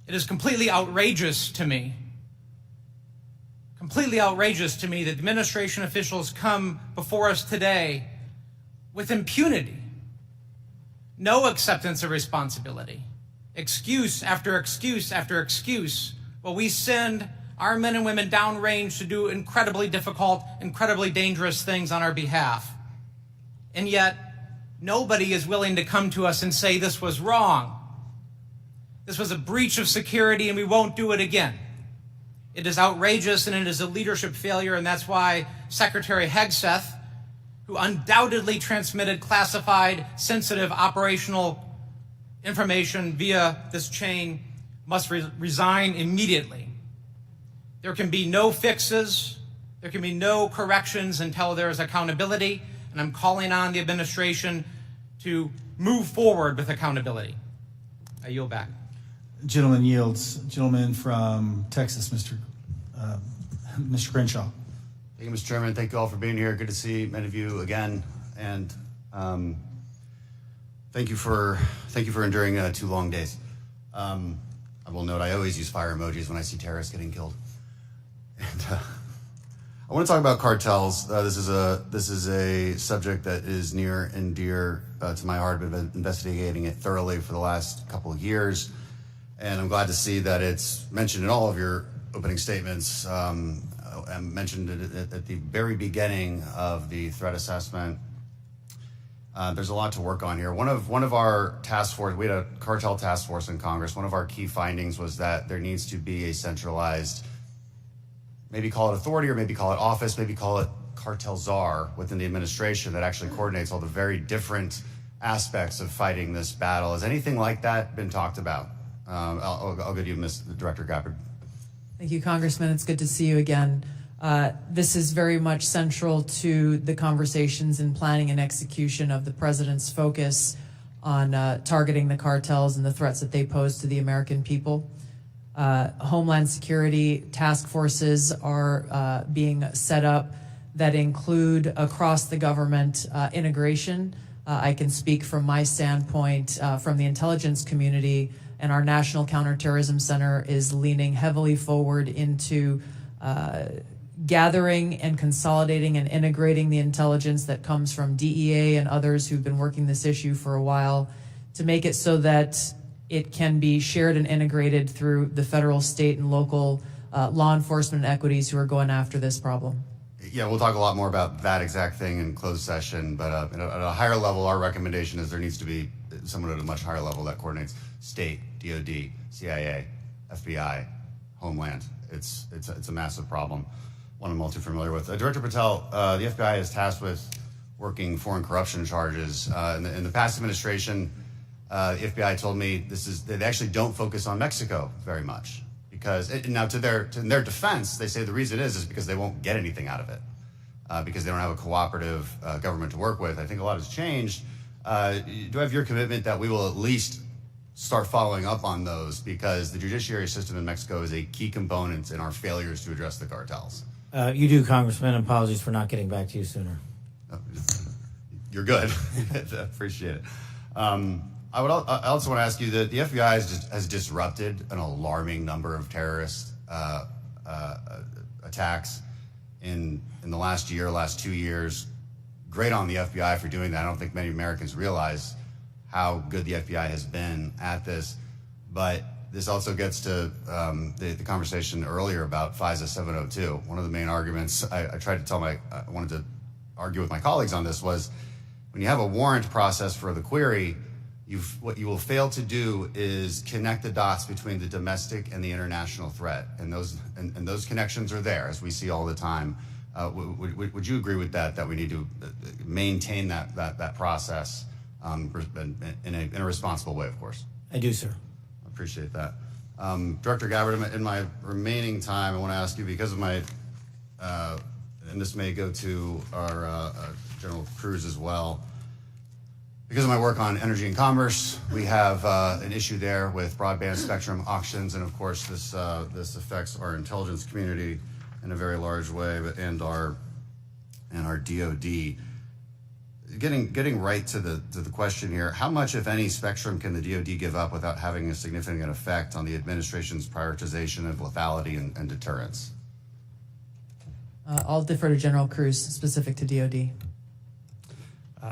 It is completely outrageous to me that administration officials come before us today with impunity, no acceptance of responsibility, excuse after excuse after excuse, while we send our men and women downrange to do incredibly difficult, incredibly dangerous things on our behalf. And yet, nobody is willing to come to us and say this was wrong. This was a breach of security and we won't do it again. It is outrageous and it is a leadership failure, and that's why Secretary Hegseth, who undoubtedly transmitted classified, sensitive operational information via this chain, must resign immediately. There can be no fixes. There can be no corrections until there is accountability. And I'm calling on the administration to move forward with accountability. I yield back. Gentleman yields. Gentleman from Texas, Mr. Crenshaw. Thank you, Mr. Chairman. Thank you all for being here. Good to see many of you again. And thank you for enduring 2 long days. I will note I always use fire emojis when I see terrorists getting killed. And I want to talk about cartels. This is a subject that is near and dear to my heart. I've been investigating it thoroughly for the last couple of years, and I'm glad to see that it's mentioned in all of your opening statements. I mentioned it at the very beginning of the threat assessment. There's a lot to work on here. One of our task force, we had a cartel task force in Congress. One of our key findings was that there needs to be a centralized, maybe call it authority or maybe call it office, maybe call it cartel czar within the administration that actually coordinates all the very different aspects of fighting this battle. Has anything like that been talked about? I'll go to you, Director Gabbard. Thank you, Congressman. It's good to see you again. This is very much central to the conversations in planning and execution of the president's focus on targeting the cartels and the threats that they pose to the American people. Homeland security task forces are being set up that include across the government integration. I can speak from my standpoint from the intelligence community, and our National Counterterrorism Center is leaning heavily forward into gathering and consolidating and integrating the intelligence that comes from DEA and others who've been working this issue for a while to make it so that it can be shared and integrated through the federal, state, and local law enforcement equities who are going after this problem. Yeah, we'll talk a lot more about that exact thing in closed session, but at a higher level, our recommendation is there needs to be someone at a much higher level that coordinates state, DOD, CIA, FBI, Homeland. It's a massive problem, one I'm all too familiar with. Director Patel, the FBI is tasked with working foreign corruption charges. In the past administration, the FBI told me they actually don't focus on Mexico very much because now in their defense, they say the reason is because they won't get anything out of it because they don't have a cooperative government to work with. I think a lot has changed. Do I have your commitment that we will at least start following up on those because the judiciary system in Mexico is a key component in our failures to address the cartels? You do, Congressman. Apologies for not getting back to you sooner. You're good. Appreciate it. I also want to ask you that the FBI has disrupted an alarming number of terrorist attacks in the last 2 years. Great on the FBI for doing that. I don't think many Americans realize how good the FBI has been at this. But this also gets to the conversation earlier about FISA 702. One of the main arguments I tried to I wanted to argue with my colleagues on this was when you have a warrant process for the query, what you will fail to do is connect the dots between the domestic and the international threat, and those connections are there, as we see all the time. Would you agree with that? That we need to maintain that process in a responsible way, of course. I do, sir. I appreciate that. Director Gabbard, in my remaining time, I want to ask you because of my, and this may go to our General Kruse as well. Because of my work on energy and commerce, we have an issue there with broadband spectrum auctions, and of course this affects our intelligence community in a very large way, and our DoD. Getting right to the question here, how much, if any, spectrum can the DoD give up without having a significant effect on the administration's prioritization of lethality and deterrence? I'll defer to General Kruse, specific to DOD.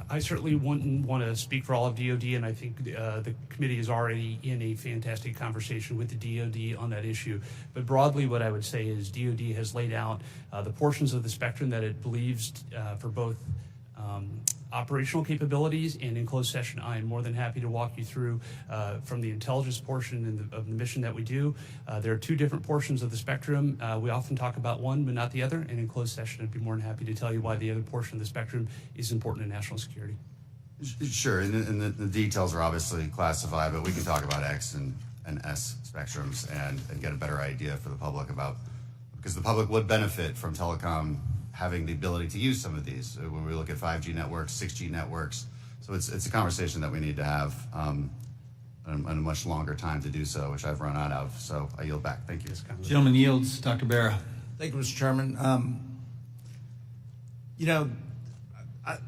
I certainly wouldn't want to speak for all of DOD, and I think the committee is already in a fantastic conversation with the DOD on that issue. But broadly, what I would say is DOD has laid out the portions of the spectrum that it believes for both operational capabilities, and in closed session, I am more than happy to walk you through from the intelligence portion of the mission that we do. There are two different portions of the spectrum. We often talk about one, but not the other, and in closed session, I'd be more than happy to tell you why the other portion of the spectrum is important to national security. Sure, and the details are obviously classified, but we can talk about X and S spectrums and get a better idea for the public about because the public would benefit from telecom having the ability to use some of these. When we look at 5G networks, 6G networks, so it's a conversation that we need to have and a much longer time to do so, which I've run out of. So I yield back. Thank you. Gentleman yields. Dr. Barra. Thank you, Mr. Chairman.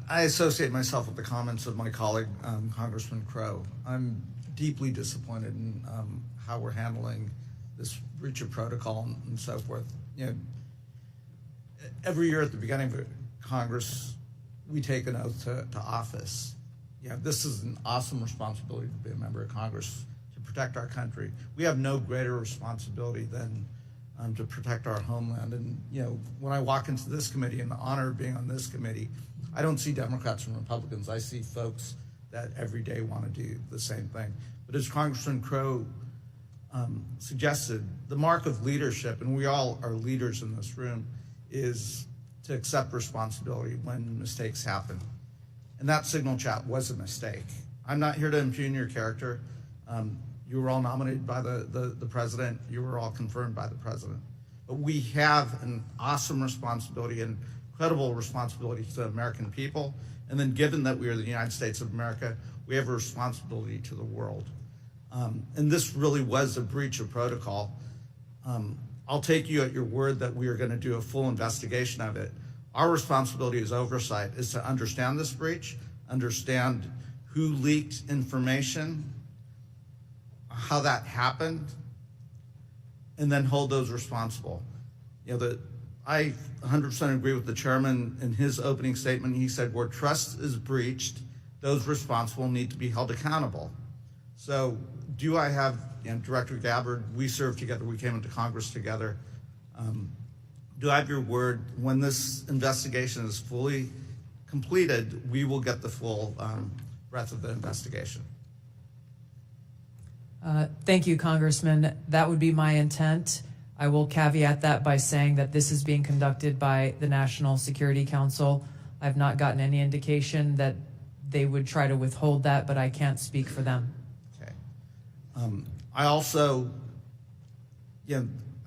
I associate myself with the comments of my colleague, Congressman Crowe. I'm deeply disappointed in how we're handling this breach of protocol and so forth. Every year at the beginning of Congress, we take an oath to office. This is an awesome responsibility to be a member of Congress, to protect our country. We have no greater responsibility than to protect our homeland. And when I walk into this committee, and the honor of being on this committee, I don't see Democrats and Republicans. I see folks that every day want to do the same thing. But as Congressman Crowe suggested, the mark of leadership, and we all are leaders in this room, is to accept responsibility when mistakes happen. And that signal chat was a mistake. I'm not here to impugn your character. You were all nominated by the president. You were all confirmed by the president. But we have an awesome responsibility and incredible responsibility to the American people. And then given that we are the United States of America, we have a responsibility to the world. And this really was a breach of protocol. I'll take you at your word that we are going to do a full investigation of it. Our responsibility as oversight is to understand this breach, understand who leaked information, how that happened, and then hold those responsible. I 100% agree with the chairman in his opening statement. He said, where trust is breached, those responsible need to be held accountable. So do I have, Director Gabbard, we served together, we came into Congress together. Do I have your word when this investigation is fully completed, we will get the full breadth of the investigation? Thank you, Congressman. That would be my intent. I will caveat that by saying that this is being conducted by the National Security Council. I've not gotten any indication that they would try to withhold that, but I can't speak for them. Okay. I also,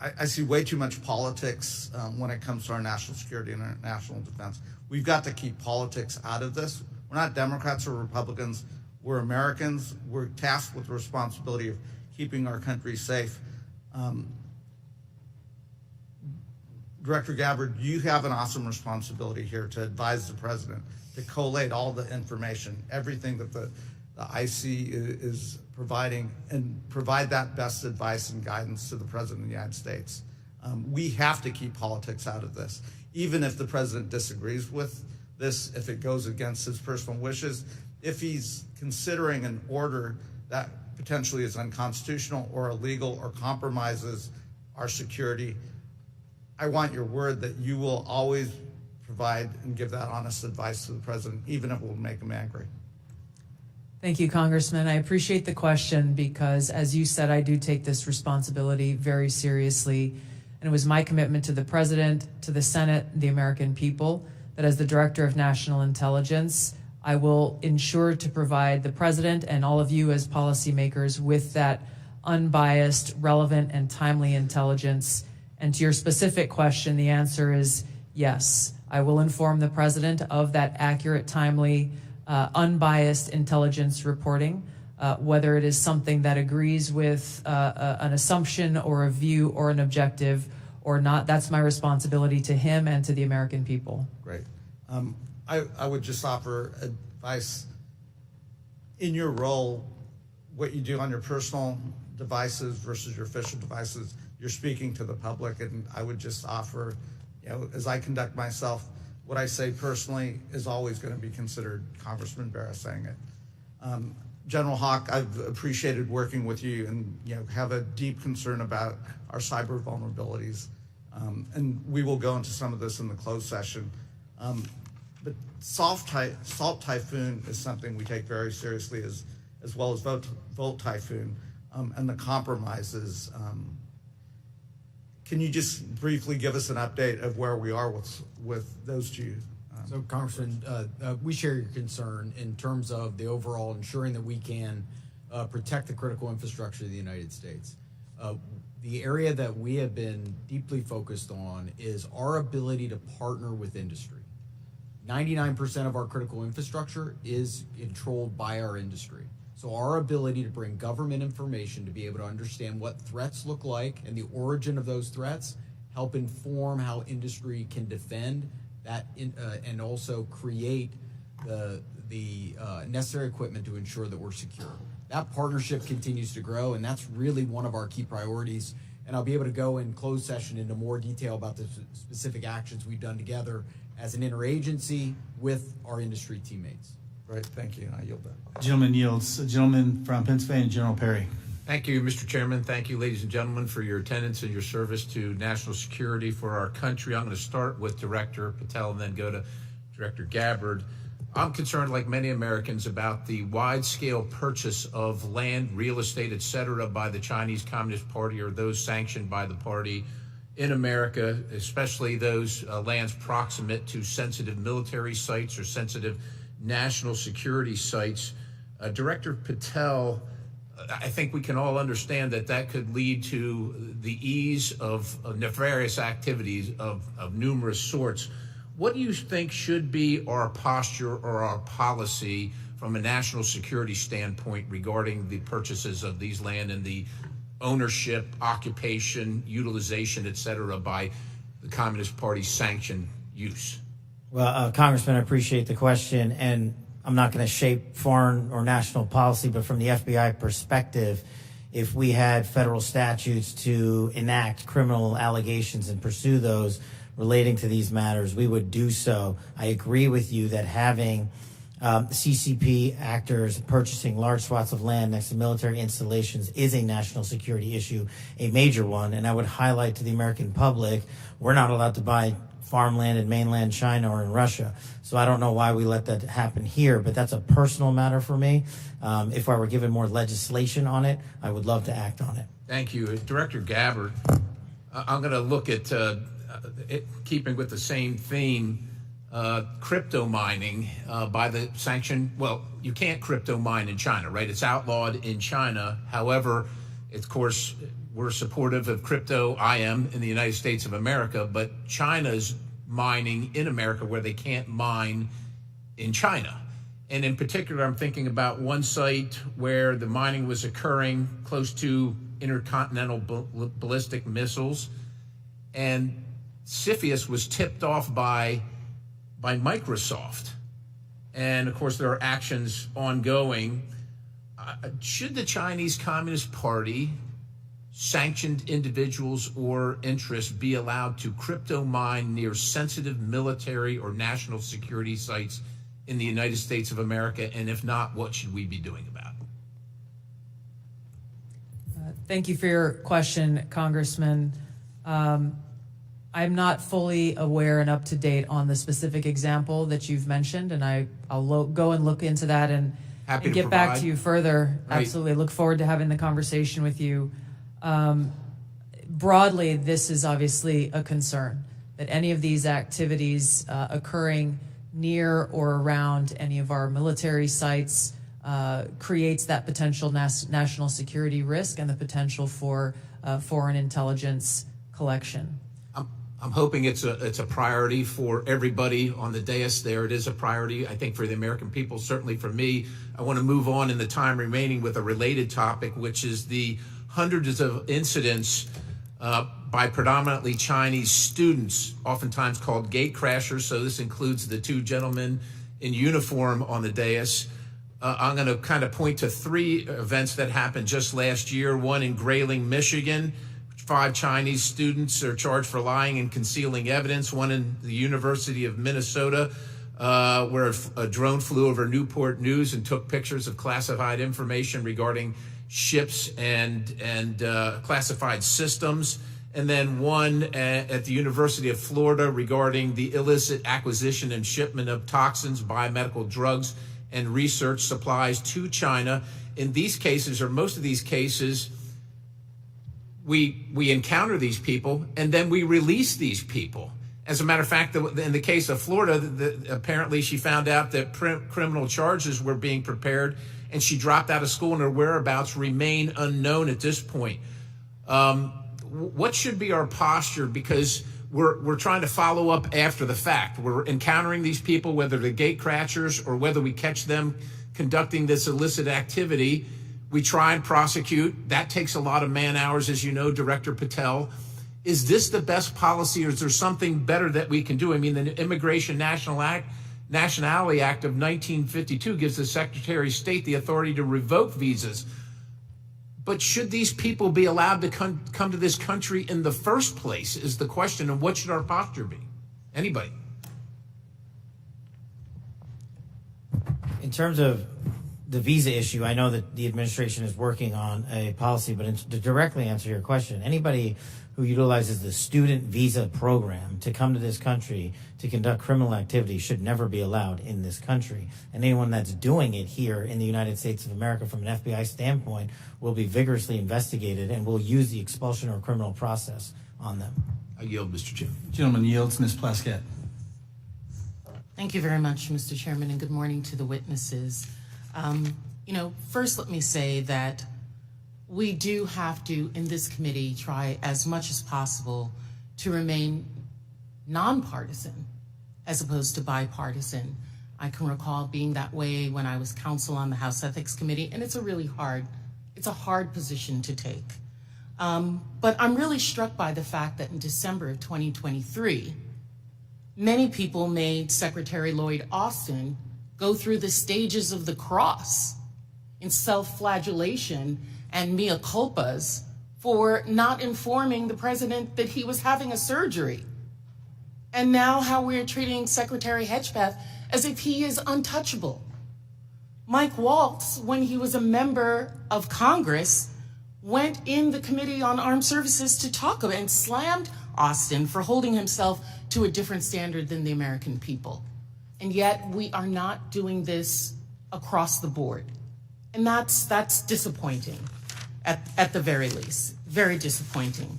I see way too much politics when it comes to our national security and our national defense. We've got to keep politics out of this. We're not Democrats or Republicans. We're Americans. We're tasked with the responsibility of keeping our country safe. Director Gabbard, you have an awesome responsibility here to advise the president, to collate all the information, everything that the IC is providing, and provide that best advice and guidance to the president of the United States. We have to keep politics out of this. Even if the president disagrees with this, if it goes against his personal wishes, if he's considering an order that potentially is unconstitutional or illegal or compromises our security, I want your word that you will always provide and give that honest advice to the president, even if it will make him angry. Thank you, Congressman. I appreciate the question because, as you said, I do take this responsibility very seriously. And it was my commitment to the President, to the Senate, the American people, that as the Director of National Intelligence, I will ensure to provide the President and all of you as policymakers with that unbiased, relevant, and timely intelligence. And to your specific question, the answer is yes. I will inform the President of that accurate, timely, unbiased intelligence reporting, whether it is something that agrees with an assumption or a view or an objective or not. That's my responsibility to him and to the American people. Great. I would just offer advice. In your role, what you do on your personal devices versus your official devices, you're speaking to the public, and I would just offer, as I conduct myself, what I say personally is always going to be considered Congressman Barra saying it. General Haugh, I've appreciated working with you and have a deep concern about our cyber vulnerabilities. And we will go into some of this in the closed session. But Salt Typhoon is something we take very seriously, as well as Volt Typhoon and the compromises. Can you just briefly give us an update of where we are with those two? So, Congressman, we share your concern in terms of the overall ensuring that we can protect the critical infrastructure of the United States. The area that we have been deeply focused on is our ability to partner with industry. 99% of our critical infrastructure is controlled by our industry. So our ability to bring government information to be able to understand what threats look like and the origin of those threats, help inform how industry can defend that and also create the necessary equipment to ensure that we're secure. That partnership continues to grow, and that's really one of our key priorities. And I'll be able to go in closed session into more detail about the specific actions we've done together as an interagency with our industry teammates. Great, thank you. I yield that. Gentleman yields. Gentleman from Pennsylvania, General Perry. Thank you, Mr. Chairman. Thank you, ladies and gentlemen, for your attendance and your service to national security for our country. I'm going to start with Director Patel and then go to Director Gabbard. I'm concerned, like many Americans, about the wide-scale purchase of land, real estate, et cetera, by the Chinese Communist Party or those sanctioned by the party in America, especially those lands proximate to sensitive military sites or sensitive national security sites. Director Patel, I think we can all understand that that could lead to the ease of nefarious activities of numerous sorts. What do you think should be our posture or our policy from a national security standpoint regarding the purchases of these land and the ownership, occupation, utilization, et cetera, by the Communist Party sanctioned use? Well, Congressman, I appreciate the question, and I'm not going to shape foreign or national policy, but from the FBI perspective, if we had federal statutes to enact criminal allegations and pursue those relating to these matters, we would do so. I agree with you that having CCP actors purchasing large swaths of land next to military installations is a national security issue, a major one. And I would highlight to the American public, we're not allowed to buy farmland in mainland China or in Russia. So I don't know why we let that happen here, but that's a personal matter for me. If I were given more legislation on it, I would love to act on it. Thank you. Director Gabbard, I'm going to look at keeping with the same theme, crypto mining by the sanction. Well, you can't crypto mine in China, right? It's outlawed in China. However, of course, we're supportive of crypto. I am in the United States of America, but China's mining in America where they can't mine in China. And in particular, I'm thinking about one site where the mining was occurring close to intercontinental ballistic missiles, and CFIUS was tipped off by Microsoft. And of course, there are actions ongoing. Should the Chinese Communist Party, sanctioned individuals or interests, be allowed to crypto mine near sensitive military or national security sites in the United States of America? And if not, what should we be doing about it? Thank you for your question, Congressman. I'm not fully aware and up to date on the specific example that you've mentioned, and I'll go and look into that and get back to you further. Right. Absolutely. Look forward to having the conversation with you. Broadly, this is obviously a concern, that any of these activities occurring near or around any of our military sites creates that potential national security risk and the potential for foreign intelligence collection. I'm hoping it's a priority for everybody on the dais there. It is a priority, I think, for the American people, certainly for me. I want to move on in the time remaining with a related topic, which is the hundreds of incidents by predominantly Chinese students, oftentimes called gate crashers. So this includes the two gentlemen in uniform on the dais. I'm going to kind of point to three events that happened just last year. One in Grayling, Michigan. 5 Chinese students are charged for lying and concealing evidence. One in the University of Minnesota, where a drone flew over Newport News and took pictures of classified information regarding ships and classified systems. And then one at the University of Florida regarding the illicit acquisition and shipment of toxins, biomedical drugs, and research supplies to China. In these cases, or most of these cases, we encounter these people and then we release these people. As a matter of fact, in the case of Florida, apparently she found out that criminal charges were being prepared and she dropped out of school and her whereabouts remain unknown at this point. What should be our posture? Because we're trying to follow up after the fact. We're encountering these people, whether they're gate crashers or whether we catch them conducting this illicit activity. We try and prosecute. That takes a lot of man hours, as you know, Director Patel. Is this the best policy, or is there something better that we can do? I mean, the Immigration Nationality Act of 1952 gives the Secretary of State the authority to revoke visas. But should these people be allowed to come to this country in the first place is the question, and what should our posture be? Anybody? In terms of the visa issue, I know that the administration is working on a policy, but to directly answer your question, anybody who utilizes the student visa program to come to this country to conduct criminal activity should never be allowed in this country. And anyone that's doing it here in the United States of America from an FBI standpoint will be vigorously investigated and will use the expulsion or criminal process on them. I yield, Mr. Chairman. Gentleman yields. Ms. Plaskett. Thank you very much, Mr. Chairman, and good morning to the witnesses. First let me say that we do have to, in this committee, try as much as possible to remain nonpartisan as opposed to bipartisan. I can recall being that way when I was counsel on the House Ethics Committee, and it's a hard position to take. But I'm really struck by the fact that in December of 2023, many people made Secretary Lloyd Austin go through the stages of the cross in self-flagellation and mea culpas for not informing the president that he was having a surgery. And now how we're treating Secretary Hedgepeth as if he is untouchable. Mike Waltz, when he was a member of Congress, went in the Committee on Armed Services to talk about and slammed Austin for holding himself to a different standard than the American people. And yet we are not doing this across the board. And that's disappointing, at the very least. Very disappointing.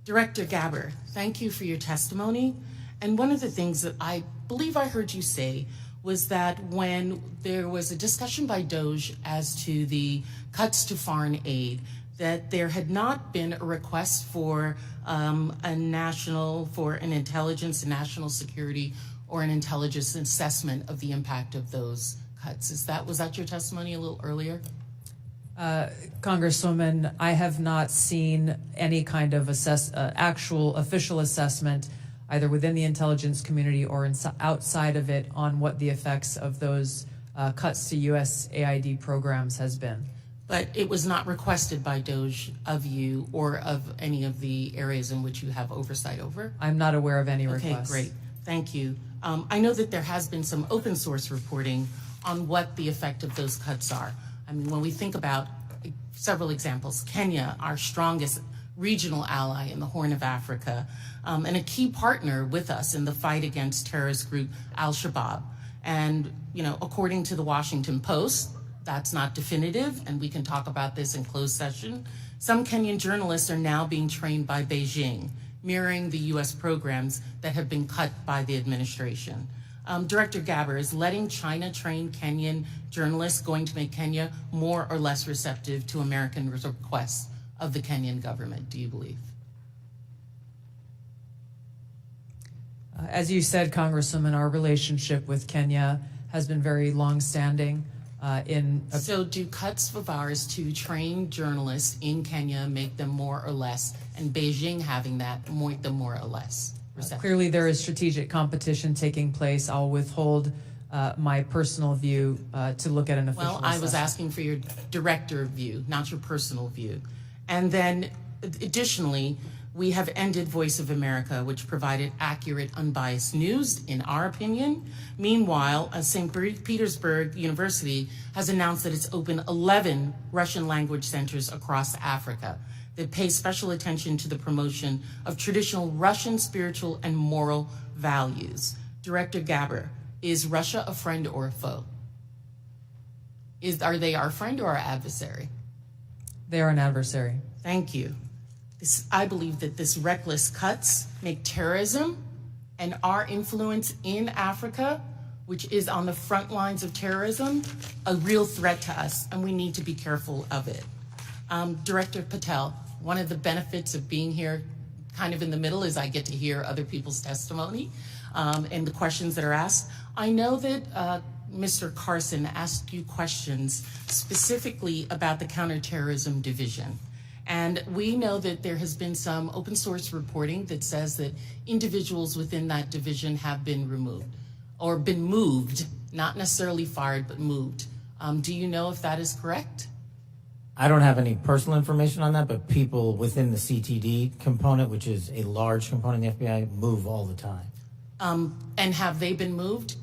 Director Gabbard, thank you for your testimony. And one of the things that I believe I heard you say was that when there was a discussion by DOJ as to the cuts to foreign aid, that there had not been a request for an intelligence and national security or an intelligence assessment of the impact of those cuts. Was that your testimony a little earlier? Congresswoman, I have not seen any kind of actual official assessment either within the intelligence community or outside of it on what the effects of those cuts to USAID programs has been. But it was not requested by DOJ of you or of any of the areas in which you have oversight over? I'm not aware of any requests. Okay, great. Thank you. I know that there has been some open source reporting on what the effect of those cuts are. I mean, when we think about several examples, Kenya, our strongest regional ally in the Horn of Africa, and a key partner with us in the fight against terrorist group Al-Shabaab. And, according to the Washington Post, that's not definitive, and we can talk about this in closed session. Some Kenyan journalists are now being trained by Beijing, mirroring the U.S. programs that have been cut by the administration. Director Gabbard, is letting China train Kenyan journalists going to make Kenya more or less receptive to American requests of the Kenyan government, do you believe? As you said, Congresswoman, our relationship with Kenya has been very long-standing. So do cuts of ours to train journalists in Kenya make them more or less, and Beijing having that make them more or less receptive? Clearly there is strategic competition taking place. I'll withhold my personal view to look at an official assessment. Well, I was asking for your director view, not your personal view. And then additionally, we have ended Voice of America, which provided accurate, unbiased news, in our opinion. Meanwhile, St. Petersburg University has announced that it's opened 11 Russian language centers across Africa that pay special attention to the promotion of traditional Russian spiritual and moral values. Director Gabbard, is Russia a friend or a foe? Are they our friend or our adversary? They are an adversary. Thank you. I believe that this reckless cuts make terrorism and our influence in Africa, which is on the front lines of terrorism, a real threat to us, and we need to be careful of it. Director Patel, One of the benefits of being here kind of in the middle is I get to hear other people's testimony and the questions that are asked. I know that Mr. Carson asked you questions specifically about the Counterterrorism Division. And we know that there has been some open source reporting that says that individuals within that division have been removed or been moved, not necessarily fired, but moved. Do you know if that is correct? I don't have any personal information on that, but people within the CTD component, which is a large component of the FBI, move all the time. And have they been moved?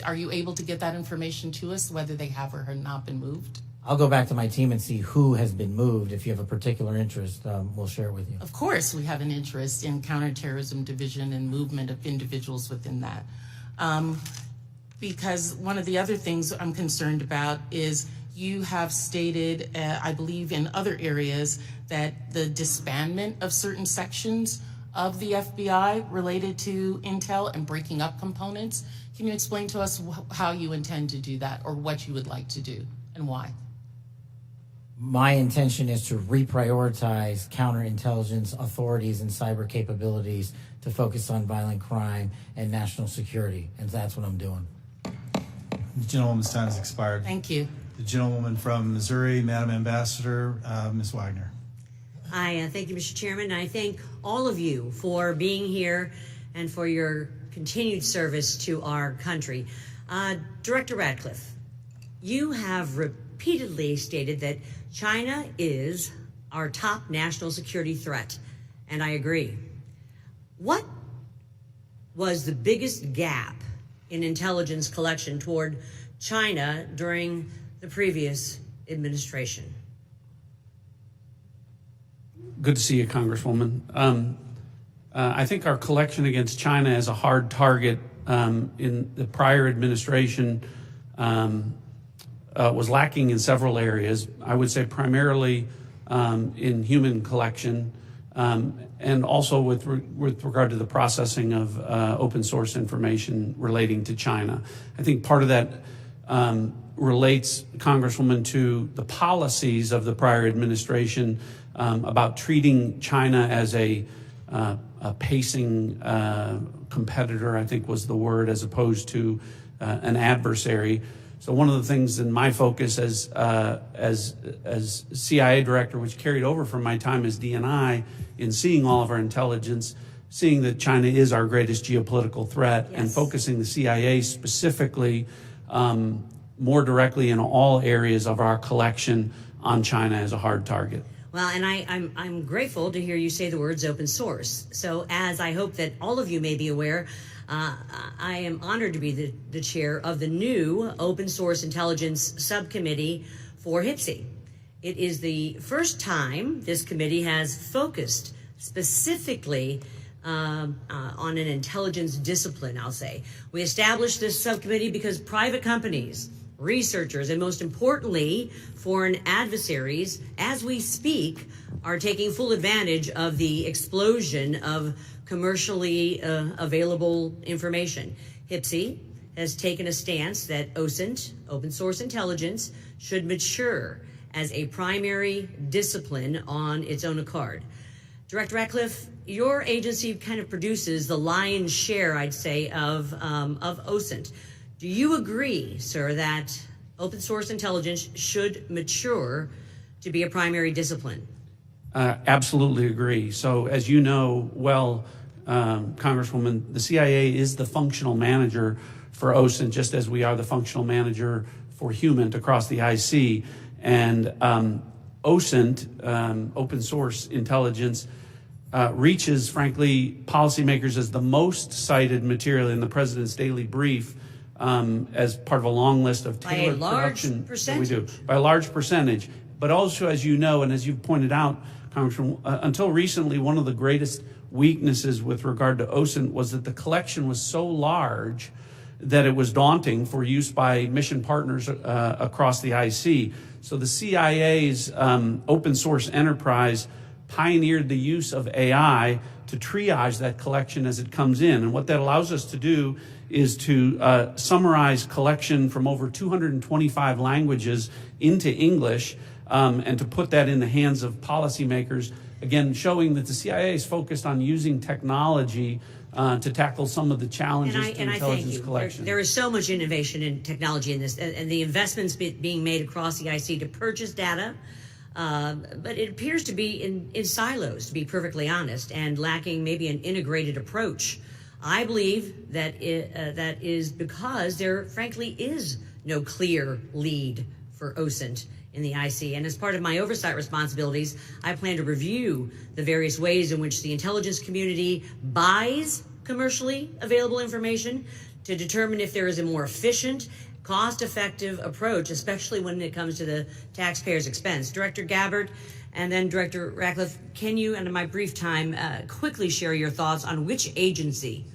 Are you able to get that information to us, whether they have or have not been moved? I'll go back to my team and see who has been moved. If you have a particular interest, we'll share it with you. Of course, we have an interest in Counterterrorism Division and movement of individuals within that. Because one of the other things I'm concerned about is you have stated, I believe in other areas, that the disbandment of certain sections of the FBI related to intel and breaking up components. Can you explain to us how you intend to do that or what you would like to do and why? My intention is to reprioritize counterintelligence authorities and cyber capabilities to focus on violent crime and national security, and that's what I'm doing. The gentlewoman's time has expired. Thank you. The gentlewoman from Missouri, Madam Ambassador, Ms. Wagner. I thank you, Mr. Chairman. I thank all of you for being here and for your continued service to our country. Director Ratcliffe, you have repeatedly stated that China is our top national security threat, and I agree. What was the biggest gap in intelligence collection toward China during the previous administration? Good to see you, Congresswoman. I think our collection against China as a hard target in the prior administration was lacking in several areas. I would say primarily in human collection and also with regard to the processing of open source information relating to China. I think part of that relates, Congresswoman, to the policies of the prior administration about treating China as a pacing competitor, I think was the word, as opposed to an adversary. So one of the things in my focus as CIA director, which carried over from my time as DNI, in seeing all of our intelligence, seeing that China is our greatest geopolitical threat, and focusing the CIA specifically more directly in all areas of our collection on China as a hard target. Well, and I'm grateful to hear you say the words open source. So as I hope that all of you may be aware, I am honored to be the chair of the new Open Source Intelligence Subcommittee for HPSI. It is the first time this committee has focused specifically on an intelligence discipline, I'll say. We established this subcommittee because private companies, researchers, and most importantly, foreign adversaries, as we speak, are taking full advantage of the explosion of commercially available information. HPSI has taken a stance that OSINT, open source intelligence, should mature as a primary discipline on its own accord. Director Ratcliffe, your agency kind of produces the lion's share, I'd say, of OSINT. Do you agree, sir, that open source intelligence should mature to be a primary discipline? Absolutely agree. So as you know well, Congresswoman, the CIA is the functional manager for OSINT, just as we are the functional manager for HUMINT across the IC. And OSINT, open source intelligence, reaches, frankly, policymakers as the most cited material in the President's daily brief as part of a long list of tailored production that we do. By a large percentage. But also, as you know, and as you've pointed out, Congressman, until recently, one of the greatest weaknesses with regard to OSINT was that the collection was so large that it was daunting for use by mission partners across the IC. So the CIA's open source enterprise pioneered the use of AI to triage that collection as it comes in. And what that allows us to do is to summarize collection from over 225 languages into English and to put that in the hands of policymakers again, showing that the CIA is focused on using technology to tackle some of the challenges to I thank intelligence you. collection. There is so much innovation in technology in this, and the investments being made across the IC to purchase data. But it appears to be in silos, to be perfectly honest, and lacking maybe an integrated approach. I believe that that is because there, frankly, is no clear lead for OSINT in the IC. And as part of my oversight responsibilities, I plan to review the various ways in which the intelligence community buys commercially available information to determine if there is a more efficient, cost-effective approach, especially when it comes to the taxpayer's expense. Director Gabbard and then Director Ratcliffe, can you, in my brief time, quickly share your thoughts on which agency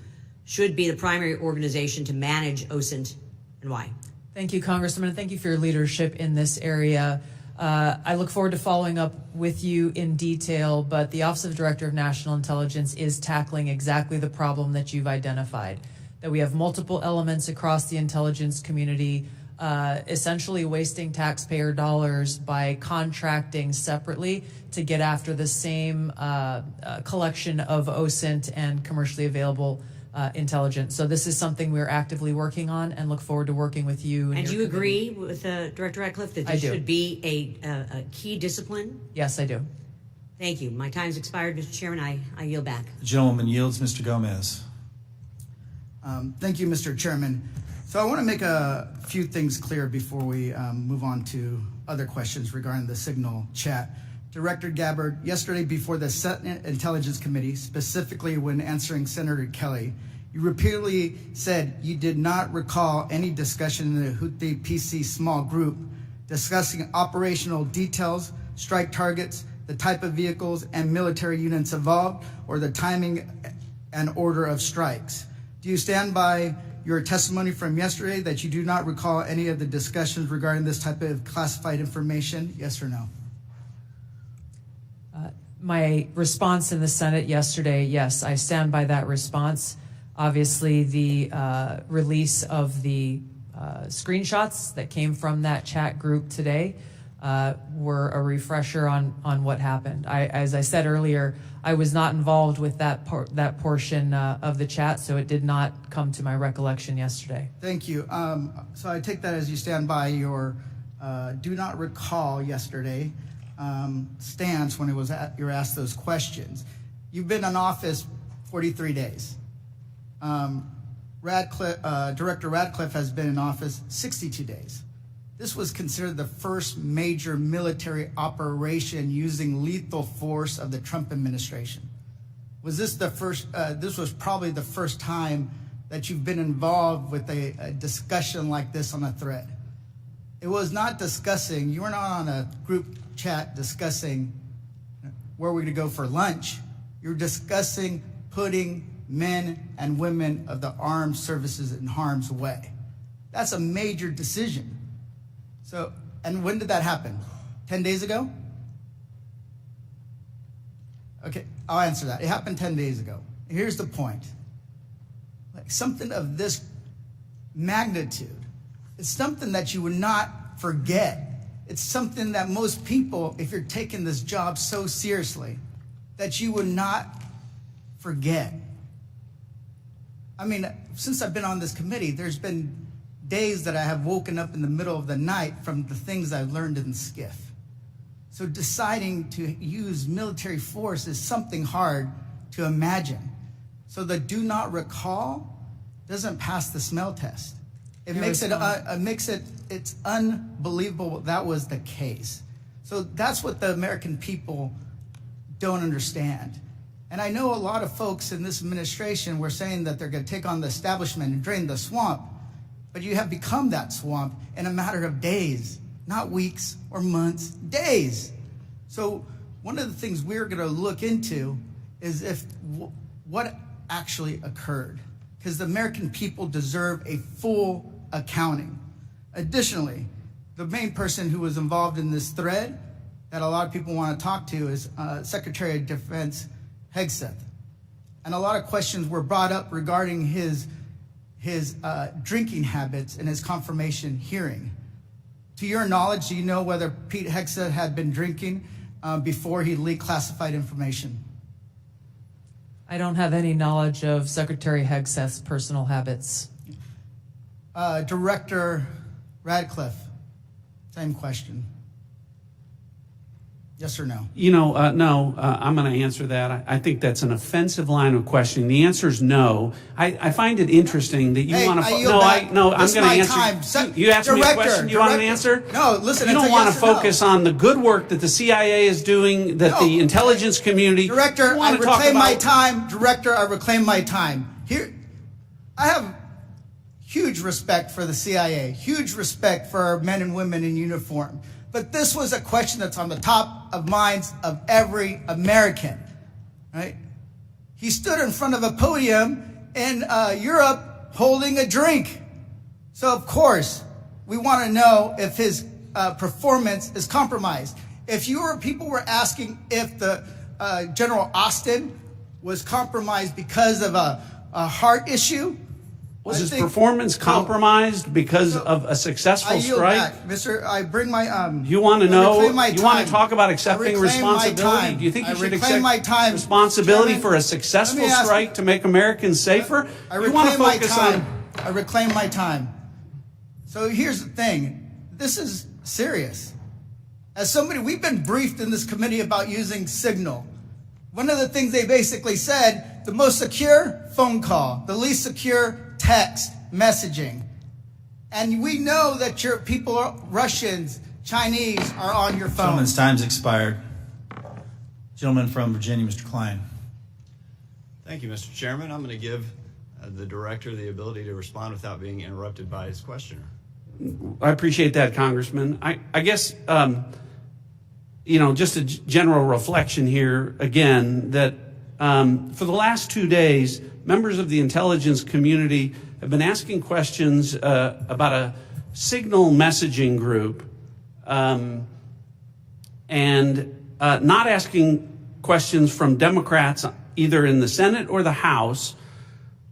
should be the primary organization to manage OSINT and why? Thank you, Congressman, and thank you for your leadership in this area. I look forward to following up with you in detail, but the Office of Director of National Intelligence is tackling exactly the problem that you've identified, that we have multiple elements across the intelligence community essentially wasting taxpayer dollars by contracting separately to get after the same collection of OSINT and commercially available intelligence. So this is something we're actively working on and look forward to working with you. And do you agree with Director Ratcliffe that this should be a key discipline? Yes, I do. Thank you. My time's expired, Mr. Chairman. I yield back. The gentleman yields. Mr. Gomez. Thank you, Mr. Chairman. So I want to make a few things clear before we move on to other questions regarding the signal chat. Director Gabbard, yesterday before the Senate Intelligence Committee, specifically when answering Senator Kelly, you repeatedly said you did not recall any discussion in the Houthi PC small group discussing operational details, strike targets, the type of vehicles and military units involved, or the timing and order of strikes. Do you stand by your testimony from yesterday that you do not recall any of the discussions regarding this type of classified information? Yes or no? My response in the Senate yesterday, yes, I stand by that response. Obviously, the release of the screenshots that came from that chat group today were a refresher on what happened. As I said earlier, I was not involved with that portion of the chat, so it did not come to my recollection yesterday. Thank you. So I take that as you stand by your do not recall yesterday stance when you were asked those questions. You've been in office 43 days. Director Ratcliffe has been in office 62 days. This was considered the first major military operation using lethal force of the Trump administration. Was this the first? This was probably the first time that you've been involved with a discussion like this on a threat. It was not discussing. You were not on a group chat discussing where we're going to go for lunch. You're discussing putting men and women of the armed services in harm's way. That's a major decision. So, and when did that happen? 10 days ago? Okay, I'll answer that. It happened 10 days ago. Here's the point. Like something of this magnitude, it's something that you would not forget. It's something that most people, if you're taking this job so seriously, that you would not forget. I mean, since I've been on this committee, there's been days that I have woken up in the middle of the night from the things I've learned in SCIF. So deciding to use military force is something hard to imagine. So the do not recall doesn't pass the smell test. It makes it's unbelievable that was the case. So that's what the American people don't understand. And I know a lot of folks in this administration were saying that they're going to take on the establishment and drain the swamp, but you have become that swamp in a matter of days, not weeks or months, days. So one of the things we're going to look into is what actually occurred, because the American people deserve a full accounting. Additionally, the main person who was involved in this thread that a lot of people want to talk to is Secretary of Defense Haugh. And a lot of questions were brought up regarding his drinking habits in his confirmation hearing. To your knowledge, do you know whether Pete Haugh had been drinking before he leaked classified information? I don't have any knowledge of Secretary Hegseth's personal habits. Director Ratcliffe, same question. Yes or no? No, I'm going to answer that. I think that's an offensive line of questioning. The answer is no. I find it interesting that you want to. I'm going to answer. You asked me a question. You want an answer? No, listen. You don't want to focus on the good work that the CIA is doing, that the intelligence community. Director, I reclaim my time. Director, I reclaim my time. Here, I have huge respect for the CIA. Huge respect for our men and women in uniform. But this was a question that's on the top of minds of every American, right? He stood in front of a podium in Europe holding a drink. So, of course, we want to know if his performance is compromised. If people were asking if the General Austin was compromised because of a heart issue, was his performance compromised because of a successful strike? Back. Mr. I bring my You want to know? You want to talk about accepting responsibility? Do you think you should accept responsibility for a successful strike to make Americans safer? You want to focus on? I reclaim my time. So here's the thing. This is serious. As somebody, we've been briefed in this committee about using Signal. One of the things they basically said, the most secure phone call, the least secure text messaging. And we know that your people, Russians, Chinese, are on your phone. Gentleman's time's expired. Gentleman from Virginia, Mr. Klein. Thank you, Mr. Chairman. I'm going to give the director the ability to respond without being interrupted by his questioner. I appreciate that, Congressman. I guess, just a general reflection here again that for the last 2 days, members of the intelligence community have been asking questions about a Signal messaging group and not asking questions from Democrats either in the Senate or the House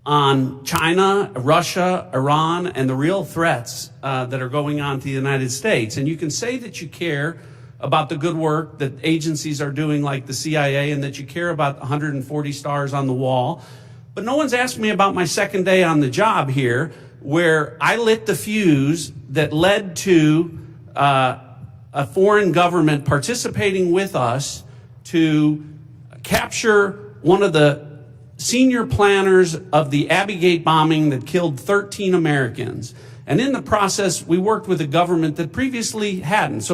on China, Russia, Iran, and the real threats that are going on to the United States. And you can say that you care about the good work that agencies are doing like the CIA and that you care about 140 stars on the wall. But no one's asked me about my second day on the job here, where I lit the fuse that led to a foreign government participating with us to capture one of the senior planners of the Abbey Gate bombing that killed 13 Americans. And in the process, we worked with a government that previously hadn't,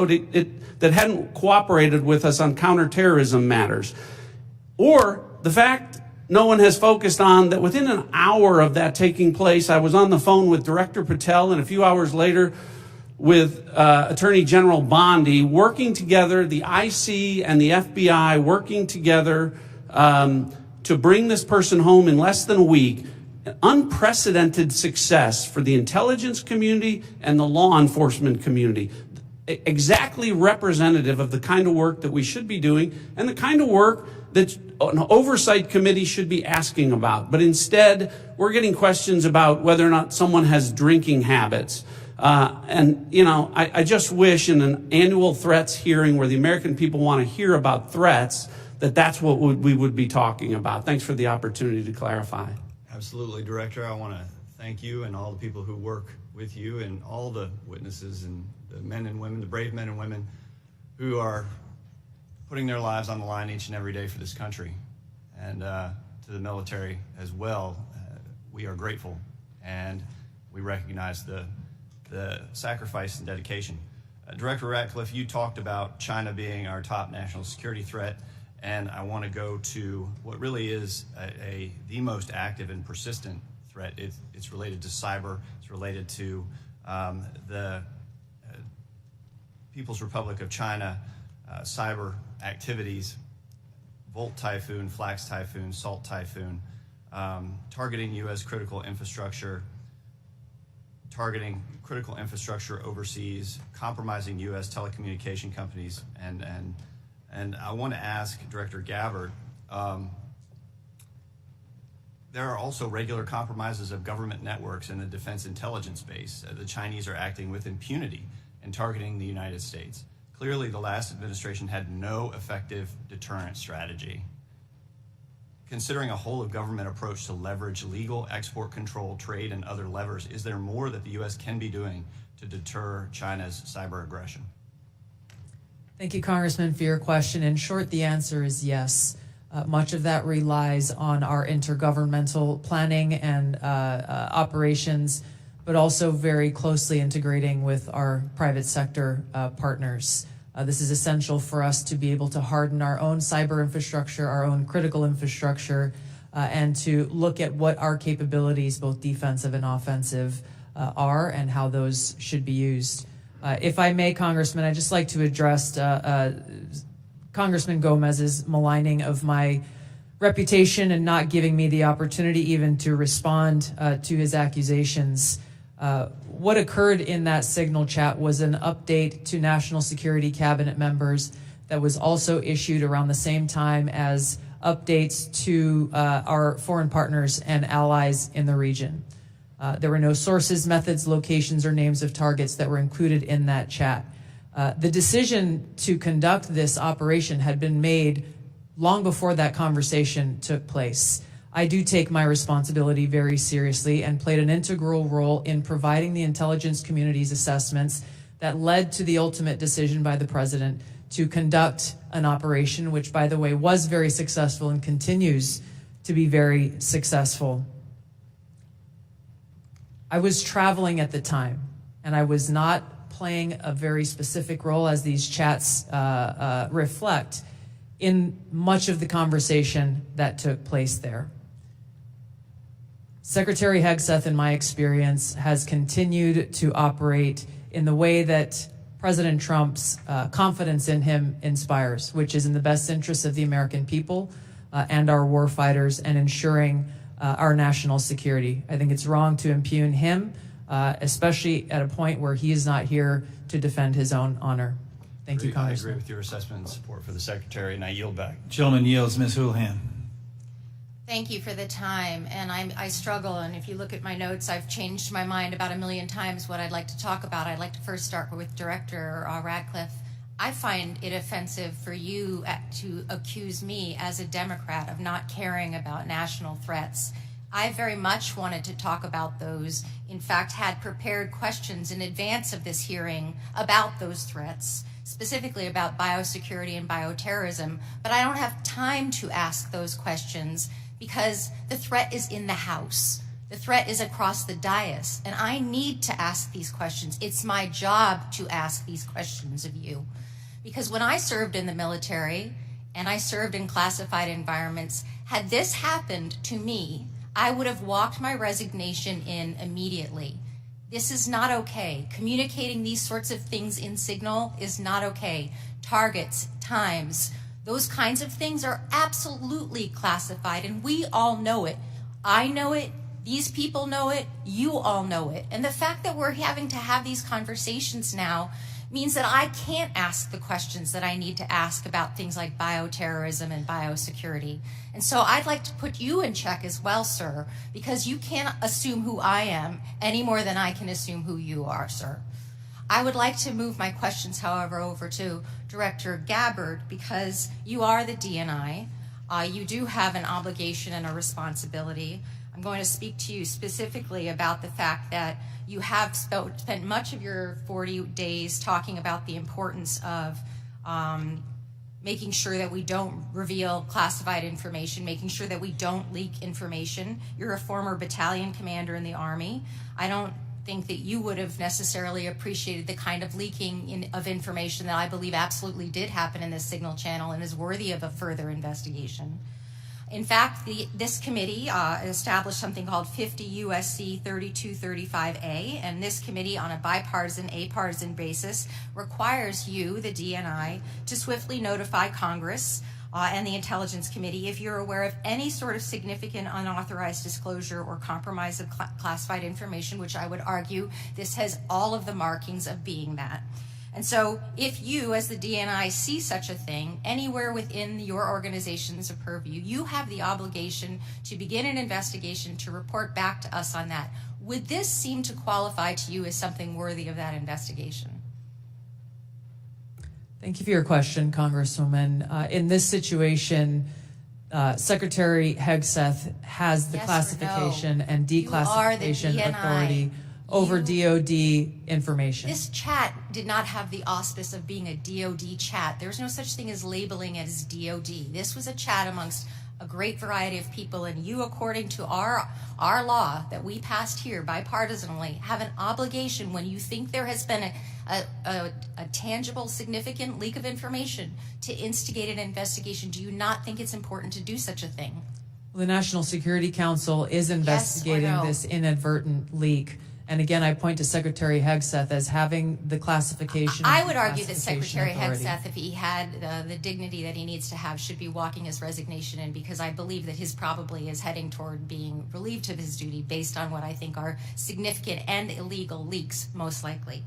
that hadn't cooperated with us on counterterrorism matters. Or the fact no one has focused on that within an hour of that taking place, I was on the phone with Director Patel and a few hours later with Attorney General Bondi, working together, the IC and the FBI working together to bring this person home in less than a week. Unprecedented success for the intelligence community and the law enforcement community. Exactly representative of the kind of work that we should be doing and the kind of work that an oversight committee should be asking about. But instead, we're getting questions about whether or not someone has drinking habits. I just wish in an annual threats hearing where the American people want to hear about threats, that's what we would be talking about. Thanks for the opportunity to clarify. Absolutely, Director. I want to thank you and all the people who work with you and all the witnesses and the men and women, the brave men and women who are putting their lives on the line each and every day for this country. And to the military as well, we are grateful and we recognize the sacrifice and dedication. Director Ratcliffe, you talked about China being our top national security threat, and I want to go to what really is the most active and persistent threat. It's related to cyber. It's related to the People's Republic of China cyber activities, Volt Typhoon, Flax Typhoon, Salt Typhoon, targeting U.S. critical infrastructure, targeting critical infrastructure overseas, compromising U.S. telecommunication companies, and I want to ask Director Gabbard, there are also regular compromises of government networks in the defense intelligence space. The Chinese are acting with impunity and targeting the United States. Clearly, the last administration had no effective deterrent strategy. Considering a whole-of-government approach to leverage legal export control, trade, and other levers, is there more that the U.S. can be doing to deter China's cyber aggression? Thank you, Congressman, for your question. In short, the answer is yes. Much of that relies on our intergovernmental planning and operations, but also very closely integrating with our private sector partners. This is essential for us to be able to harden our own cyber infrastructure, our own critical infrastructure, and to look at what our capabilities, both defensive and offensive, are and how those should be used. If I may, Congressman, I'd just like to address Congressman Gomez's maligning of my reputation and not giving me the opportunity even to respond to his accusations. What occurred in that Signal chat was an update to National Security Cabinet members that was also issued around the same time as updates to our foreign partners and allies in the region. There were no sources, methods, locations, or names of targets that were included in that chat. The decision to conduct this operation had been made long before that conversation took place. I do take my responsibility very seriously and played an integral role in providing the intelligence community's assessments that led to the ultimate decision by the president to conduct an operation, which, by the way, was very successful and continues to be very successful. I was traveling at the time, and I was not playing a very specific role, as these chats reflect, in much of the conversation that took place there. Secretary Hegseth, in my experience, has continued to operate in the way that President Trump's confidence in him inspires, which is in the best interests of the American people and our war fighters and ensuring our national security. I think it's wrong to impugn him, especially at a point where he is not here to defend his own honor. Thank you, I Congressman. agree with your assessment and support for the Secretary, and I yield back. Gentleman yields. Ms. Houlihan. Thank you for the time, and I struggle, and if you look at my notes, I've changed my mind about 1,000,000 times what I'd like to talk about. I'd like to first start with Director Ratcliffe. I find it offensive for you to accuse me as a Democrat of not caring about national threats. I very much wanted to talk about those, in fact, had prepared questions in advance of this hearing about those threats, specifically about biosecurity and bioterrorism, but I don't have time to ask those questions because the threat is in the House. The threat is across the dais, and I need to ask these questions. It's my job to ask these questions of you. Because when I served in the military and I served in classified environments, had this happened to me, I would have walked my resignation in immediately. This is not okay. Communicating these sorts of things in Signal is not okay. Targets, times, those kinds of things are absolutely classified, and we all know it. I know it, these people know it, you all know it. And the fact that we're having to have these conversations now means that I can't ask the questions that I need to ask about things like bioterrorism and biosecurity. And so I'd like to put you in check as well, sir, because you can't assume who I am any more than I can assume who you are, sir. I would like to move my questions, however, over to Director Gabbard, because you are the DNI. You do have an obligation and a responsibility. I'm going to speak to you specifically about the fact that you have spent much of your 40 days talking about the importance of making sure that we don't reveal classified information, making sure that we don't leak information. You're a former battalion commander in the Army. I don't think that you would have necessarily appreciated the kind of leaking of information that I believe absolutely did happen in this Signal channel and is worthy of a further investigation. In fact, this committee established something called 50 U.S.C. 3235A, and this committee, on a bipartisan, apartisan basis, requires you, the DNI, to swiftly notify Congress and the Intelligence Committee if you're aware of any sort of significant unauthorized disclosure or compromise of classified information, which I would argue this has all of the markings of being that. And so if you, as the DNI, see such a thing anywhere within your organization's purview, you have the obligation to begin an investigation to report back to us on that. Would this seem to qualify to you as something worthy of that investigation? Thank you for your question, Congresswoman. In this situation, Secretary Hegseth has the Yes or classification no? and You are the declassification DNI. authority over DOD information. This chat did not have the auspice of being a DOD chat. There's no such thing as labeling it as DOD. This was a chat amongst a great variety of people, and you, according to our law that we passed here bipartisanly, have an obligation when you think there has been a tangible, significant leak of information to instigate an investigation. Do you not think it's important to do such a thing? The National Security Council is investigating no? this inadvertent leak. And again, I point to Secretary Hegseth as having the classification. I would argue that classification Secretary authority. Hegseth, if he had the dignity that he needs to have, should be walking his resignation in, because I believe that his probably is heading toward being relieved of his duty based on what I think are significant and illegal leaks, most likely.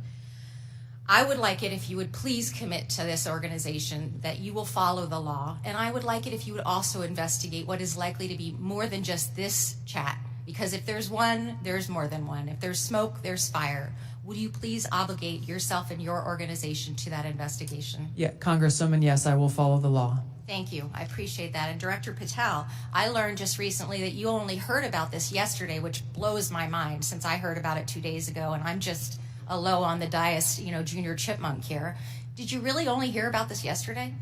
I would like it if you would please commit to this organization that you will follow the law, and I would like it if you would also investigate what is likely to be more than just this chat. Because if there's one, there's more than one. If there's smoke, there's fire. Would you please obligate yourself and your organization to that investigation? Yeah, Congresswoman, yes, I will follow the law. Thank you. I appreciate that. And Director Patel, I learned just recently that you only heard about this yesterday, which blows my mind since I heard about it 2 days ago, and I'm just a low on the dais, junior chipmunk here. Did you really only hear about this yesterday?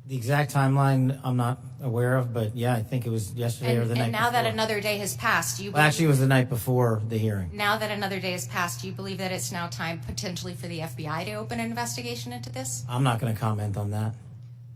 The exact timeline I'm not aware of, but yeah, I think it was yesterday or the night And now before. that another day has passed, do you Well, actually, it was the night before the hearing. Now that another day has passed, do you believe that it's now time potentially for the FBI to open an investigation into this? I'm not going to comment on that.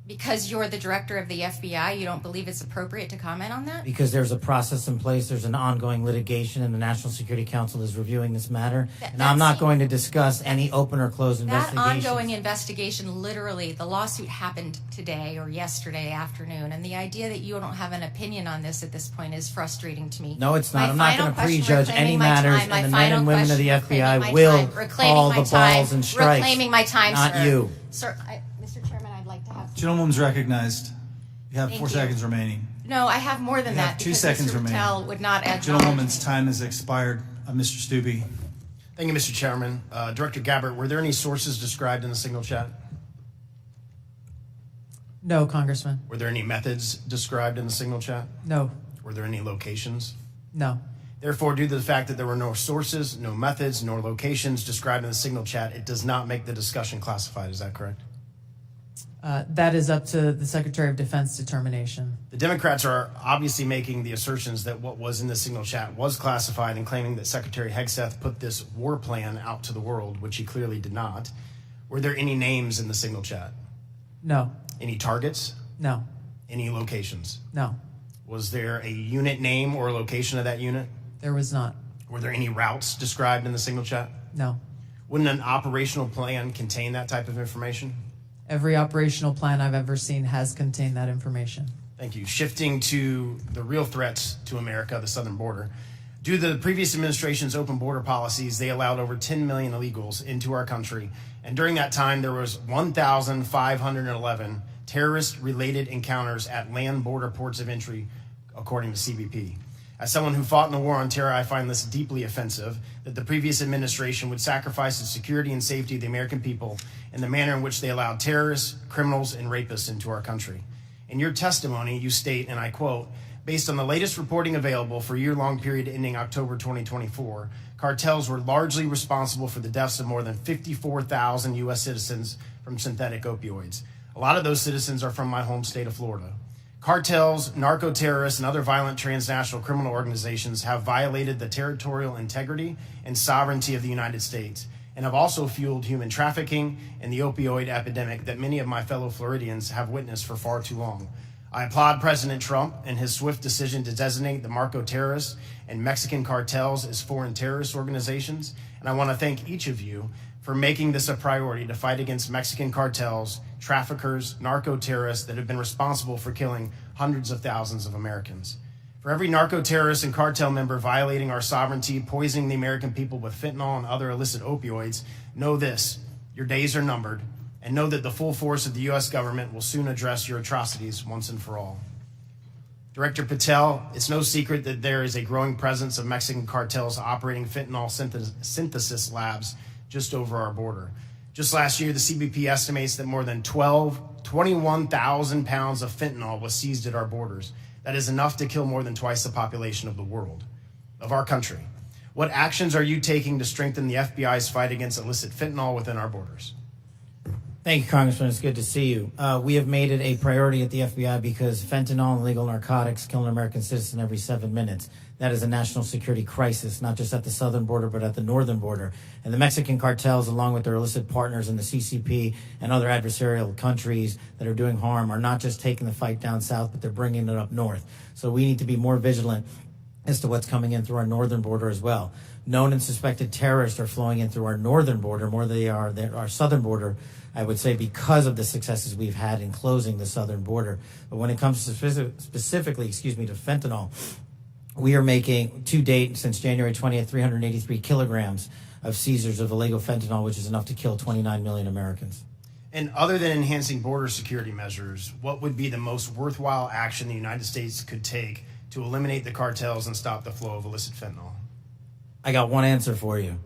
Because you're the director of the FBI, you don't believe it's appropriate to comment on that? Because there's a process in place, there's an ongoing litigation, and the National Security Council is reviewing this matter. And I'm not going to discuss any open or closed That investigations. ongoing investigation, literally, the lawsuit happened today or yesterday afternoon, and the idea that you don't have an opinion on this at this point is frustrating to me. No, it's not. My I'm not final going to question, prejudge reclaiming any my matters, time, my and the men final and women of the question, FBI reclaiming my will time, reclaiming call my the time, balls and strikes. reclaiming my time, not sir. you. Sir, Mr. Chairman, I'd like to have... Gentlewoman's recognized. You have Thank 4 you. seconds remaining. No, I have more than You have that 2 because seconds Mr. remaining. Patel would not add Gentlewoman's time has expired. Mr. Stubbe. Thank you, Mr. Chairman. Director Gabbard, were there any sources described in the signal chat? No, Congressman. Were there any methods described in the signal chat? No. Were there any locations? No. Therefore, due to the fact that there were no sources, no methods, nor locations described in the signal chat, it does not make the discussion classified. Is that correct? That is up to the Secretary of Defense determination. The Democrats are obviously making the assertions that what was in the signal chat was classified and claiming that Secretary Hegseth put this war plan out to the world, which he clearly did not. Were there any names in the signal chat? No. Any targets? No. Any locations? No. Was there a unit name or location of that unit? There was not. Were there any routes described in the signal chat? No. Wouldn't an operational plan contain that type of information? Every operational plan I've ever seen has contained that information. Thank you. Shifting to the real threats to America, the southern border. Due to the previous administration's open border policies, they allowed over 10 million illegals into our country. And during that time, there was 1,511 terrorist-related encounters at land border ports of entry, according to CBP. As someone who fought in the war on terror, I find this deeply offensive that the previous administration would sacrifice the security and safety of the American people in the manner in which they allowed terrorists, criminals, and rapists into our country. In your testimony, you state, and I quote, based on the latest reporting available for a year-long period ending October 2024, cartels were largely responsible for the deaths of more than 54,000 U.S. citizens from synthetic opioids. A lot of those citizens are from my home state of Florida. Cartels, narco-terrorists, and other violent transnational criminal organizations have violated the territorial integrity and sovereignty of the United States and have also fueled human trafficking and the opioid epidemic that many of my fellow Floridians have witnessed for far too long. I applaud President Trump and his swift decision to designate the narco-terrorists and Mexican cartels as foreign terrorist organizations, and I want to thank each of you for making this a priority to fight against Mexican cartels, traffickers, narco-terrorists that have been responsible for killing hundreds of thousands of Americans. For every narco-terrorist and cartel member violating our sovereignty, poisoning the American people with fentanyl and other illicit opioids, know this, your days are numbered, and know that the full force of the U.S. government will soon address your atrocities once and for all. Director Patel, it's no secret that there is a growing presence of Mexican cartels operating fentanyl synthesis labs just over our border. Just last year, the CBP estimates that more than 21,000 pounds of fentanyl was seized at our borders. That is enough to kill more than twice the population of the world, of our country. What actions are you taking to strengthen the FBI's fight against illicit fentanyl within our borders? Thank you, Congressman. It's good to see you. We have made it a priority at the FBI because fentanyl and illegal narcotics kill an American citizen every 7 minutes. That is a national security crisis, not just at the southern border, but at the northern border. And the Mexican cartels, along with their illicit partners in the CCP and other adversarial countries that are doing harm, are not just taking the fight down south, but they're bringing it up north. So we need to be more vigilant as to what's coming in through our northern border as well. Known and suspected terrorists are flowing in through our northern border more than they are our southern border, I would say, because of the successes we've had in closing the southern border. But when it comes to specifically to fentanyl, we are making, to date, since January 20th, 383 kilograms of seizures of illegal fentanyl, which is enough to kill 29 million Americans. And other than enhancing border security measures, what would be the most worthwhile action the United States could take to eliminate the cartels and stop the flow of illicit fentanyl? I got one answer for you.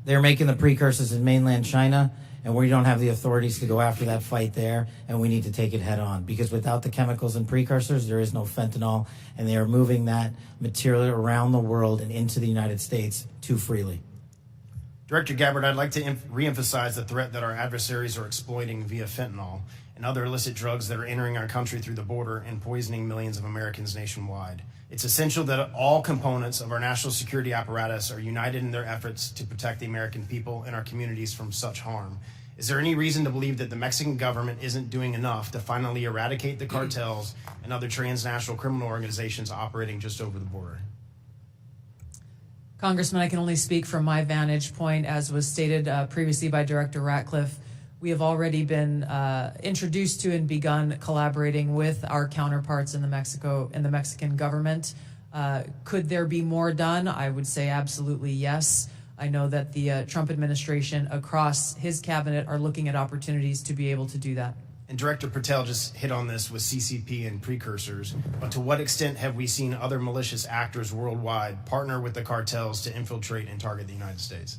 They're making the precursors in mainland China, and we don't have the authorities to go after that fight there, and we need to take it head on. Because without the chemicals and precursors, there is no fentanyl, and they are moving that material around the world and into the United States too freely. Director Gabbard, I'd like to reemphasize the threat that our adversaries are exploiting via fentanyl and other illicit drugs that are entering our country through the border and poisoning millions of Americans nationwide. It's essential that all components of our national security apparatus are united in their efforts to protect the American people and our communities from such harm. Is there any reason to believe that the Mexican government isn't doing enough to finally eradicate the cartels and other transnational criminal organizations operating just over the border? Congressman, I can only speak from my vantage point, as was stated previously by Director Ratcliffe. We have already been introduced to and begun collaborating with our counterparts in the Mexican government. Could there be more done? I would say absolutely yes. I know that the Trump administration across his cabinet are looking at opportunities to be able to do that. And Director Patel just hit on this with CCP and precursors, but to what extent have we seen other malicious actors worldwide partner with the cartels to infiltrate and target the United States?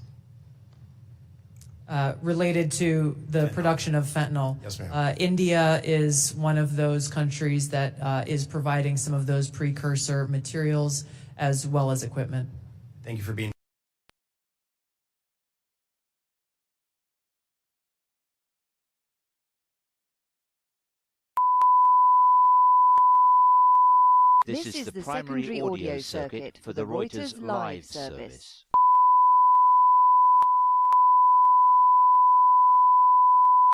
Related to the production of fentanyl. Yes, ma'am. India is one of those countries that is providing some of those precursor materials as well as equipment. Thank you for being. This is the primary audio circuit for the Reuters live service.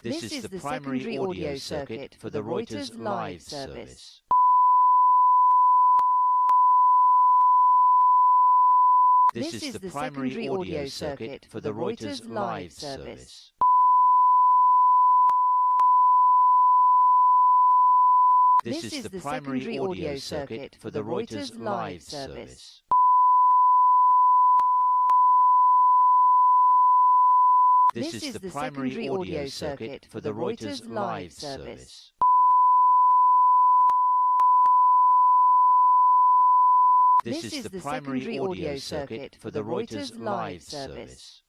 This is the primary audio circuit for the Reuters live service. This is the primary audio circuit for the Reuters live service. This is the primary audio circuit for the Reuters live service. This is the primary audio circuit for the Reuters live service. This is the primary audio circuit for the Reuters live service.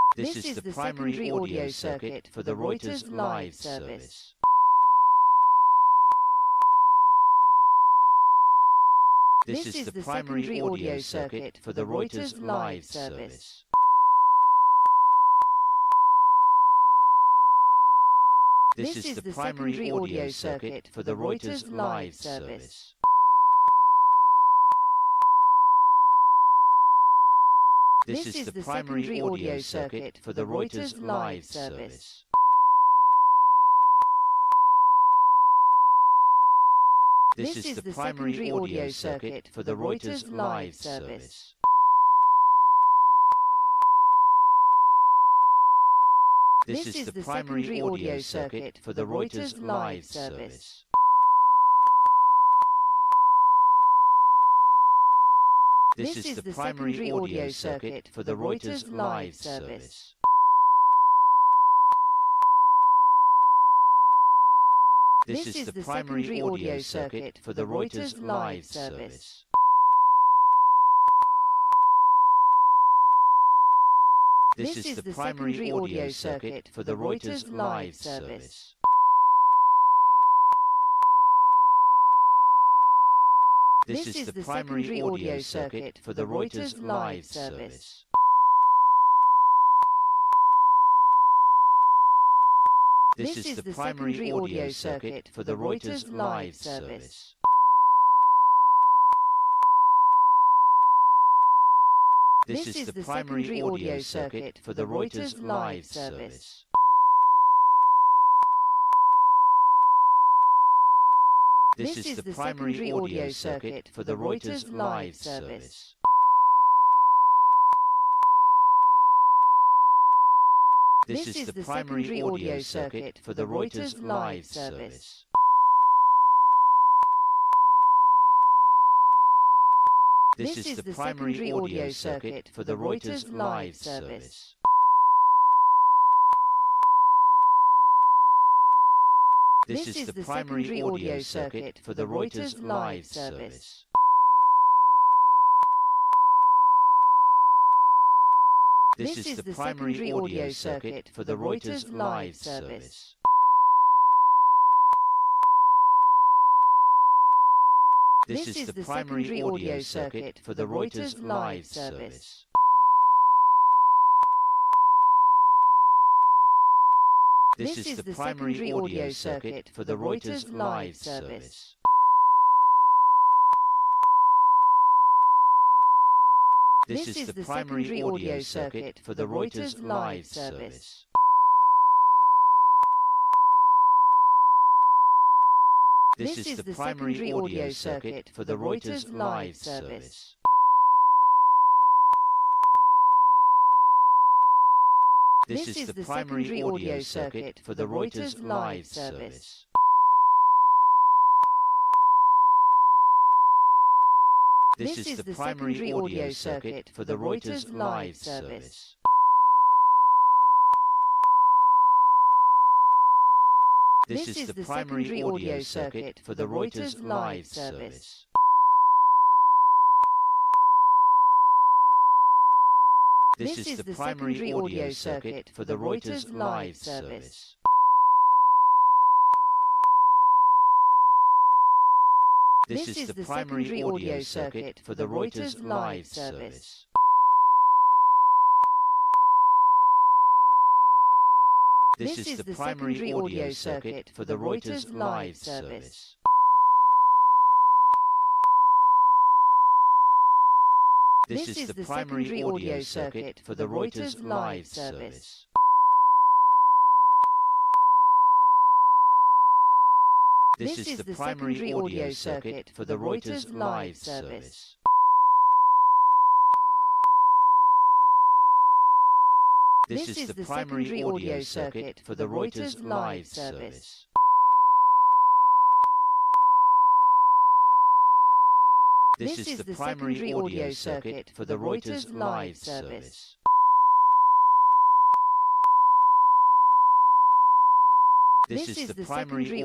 This is the primary audio circuit for the Reuters live service. This is the primary audio circuit for the Reuters live service. This is the primary audio circuit for the Reuters live service. This is the primary audio circuit for the Reuters live service. This is the primary audio circuit for the Reuters live service. This is the primary audio circuit for the Reuters live service. This is the primary audio circuit for the Reuters live service. This is the primary audio circuit for the Reuters live service. This is the primary audio circuit for the Reuters live service. This is the primary audio circuit for the Reuters live service. This is the primary audio circuit for the Reuters live service. This is the primary audio circuit for the Reuters live service. This is the primary audio circuit for the Reuters live service. This is the primary audio circuit for the Reuters live service. This is the primary audio circuit for the Reuters live service. This is the primary audio circuit for the Reuters live service. This is the primary audio circuit for the Reuters live service. This is the primary audio circuit for the Reuters live service. This is the primary audio circuit for the Reuters live service. This is the primary audio circuit for the Reuters live service. This is the primary audio circuit for the Reuters live service. This is the primary audio circuit for the Reuters live service. This is the primary audio circuit for the Reuters live service. This is the primary audio circuit for the Reuters live service. This is the primary audio circuit for the Reuters live service. This is the primary audio circuit for the Reuters live service. This is the primary audio circuit for the Reuters live service. This is the primary audio circuit for the Reuters live service. This is the primary audio circuit for the Reuters live service. This is the primary audio circuit for the Reuters live service. This is the primary audio circuit for the Reuters live service. This is the primary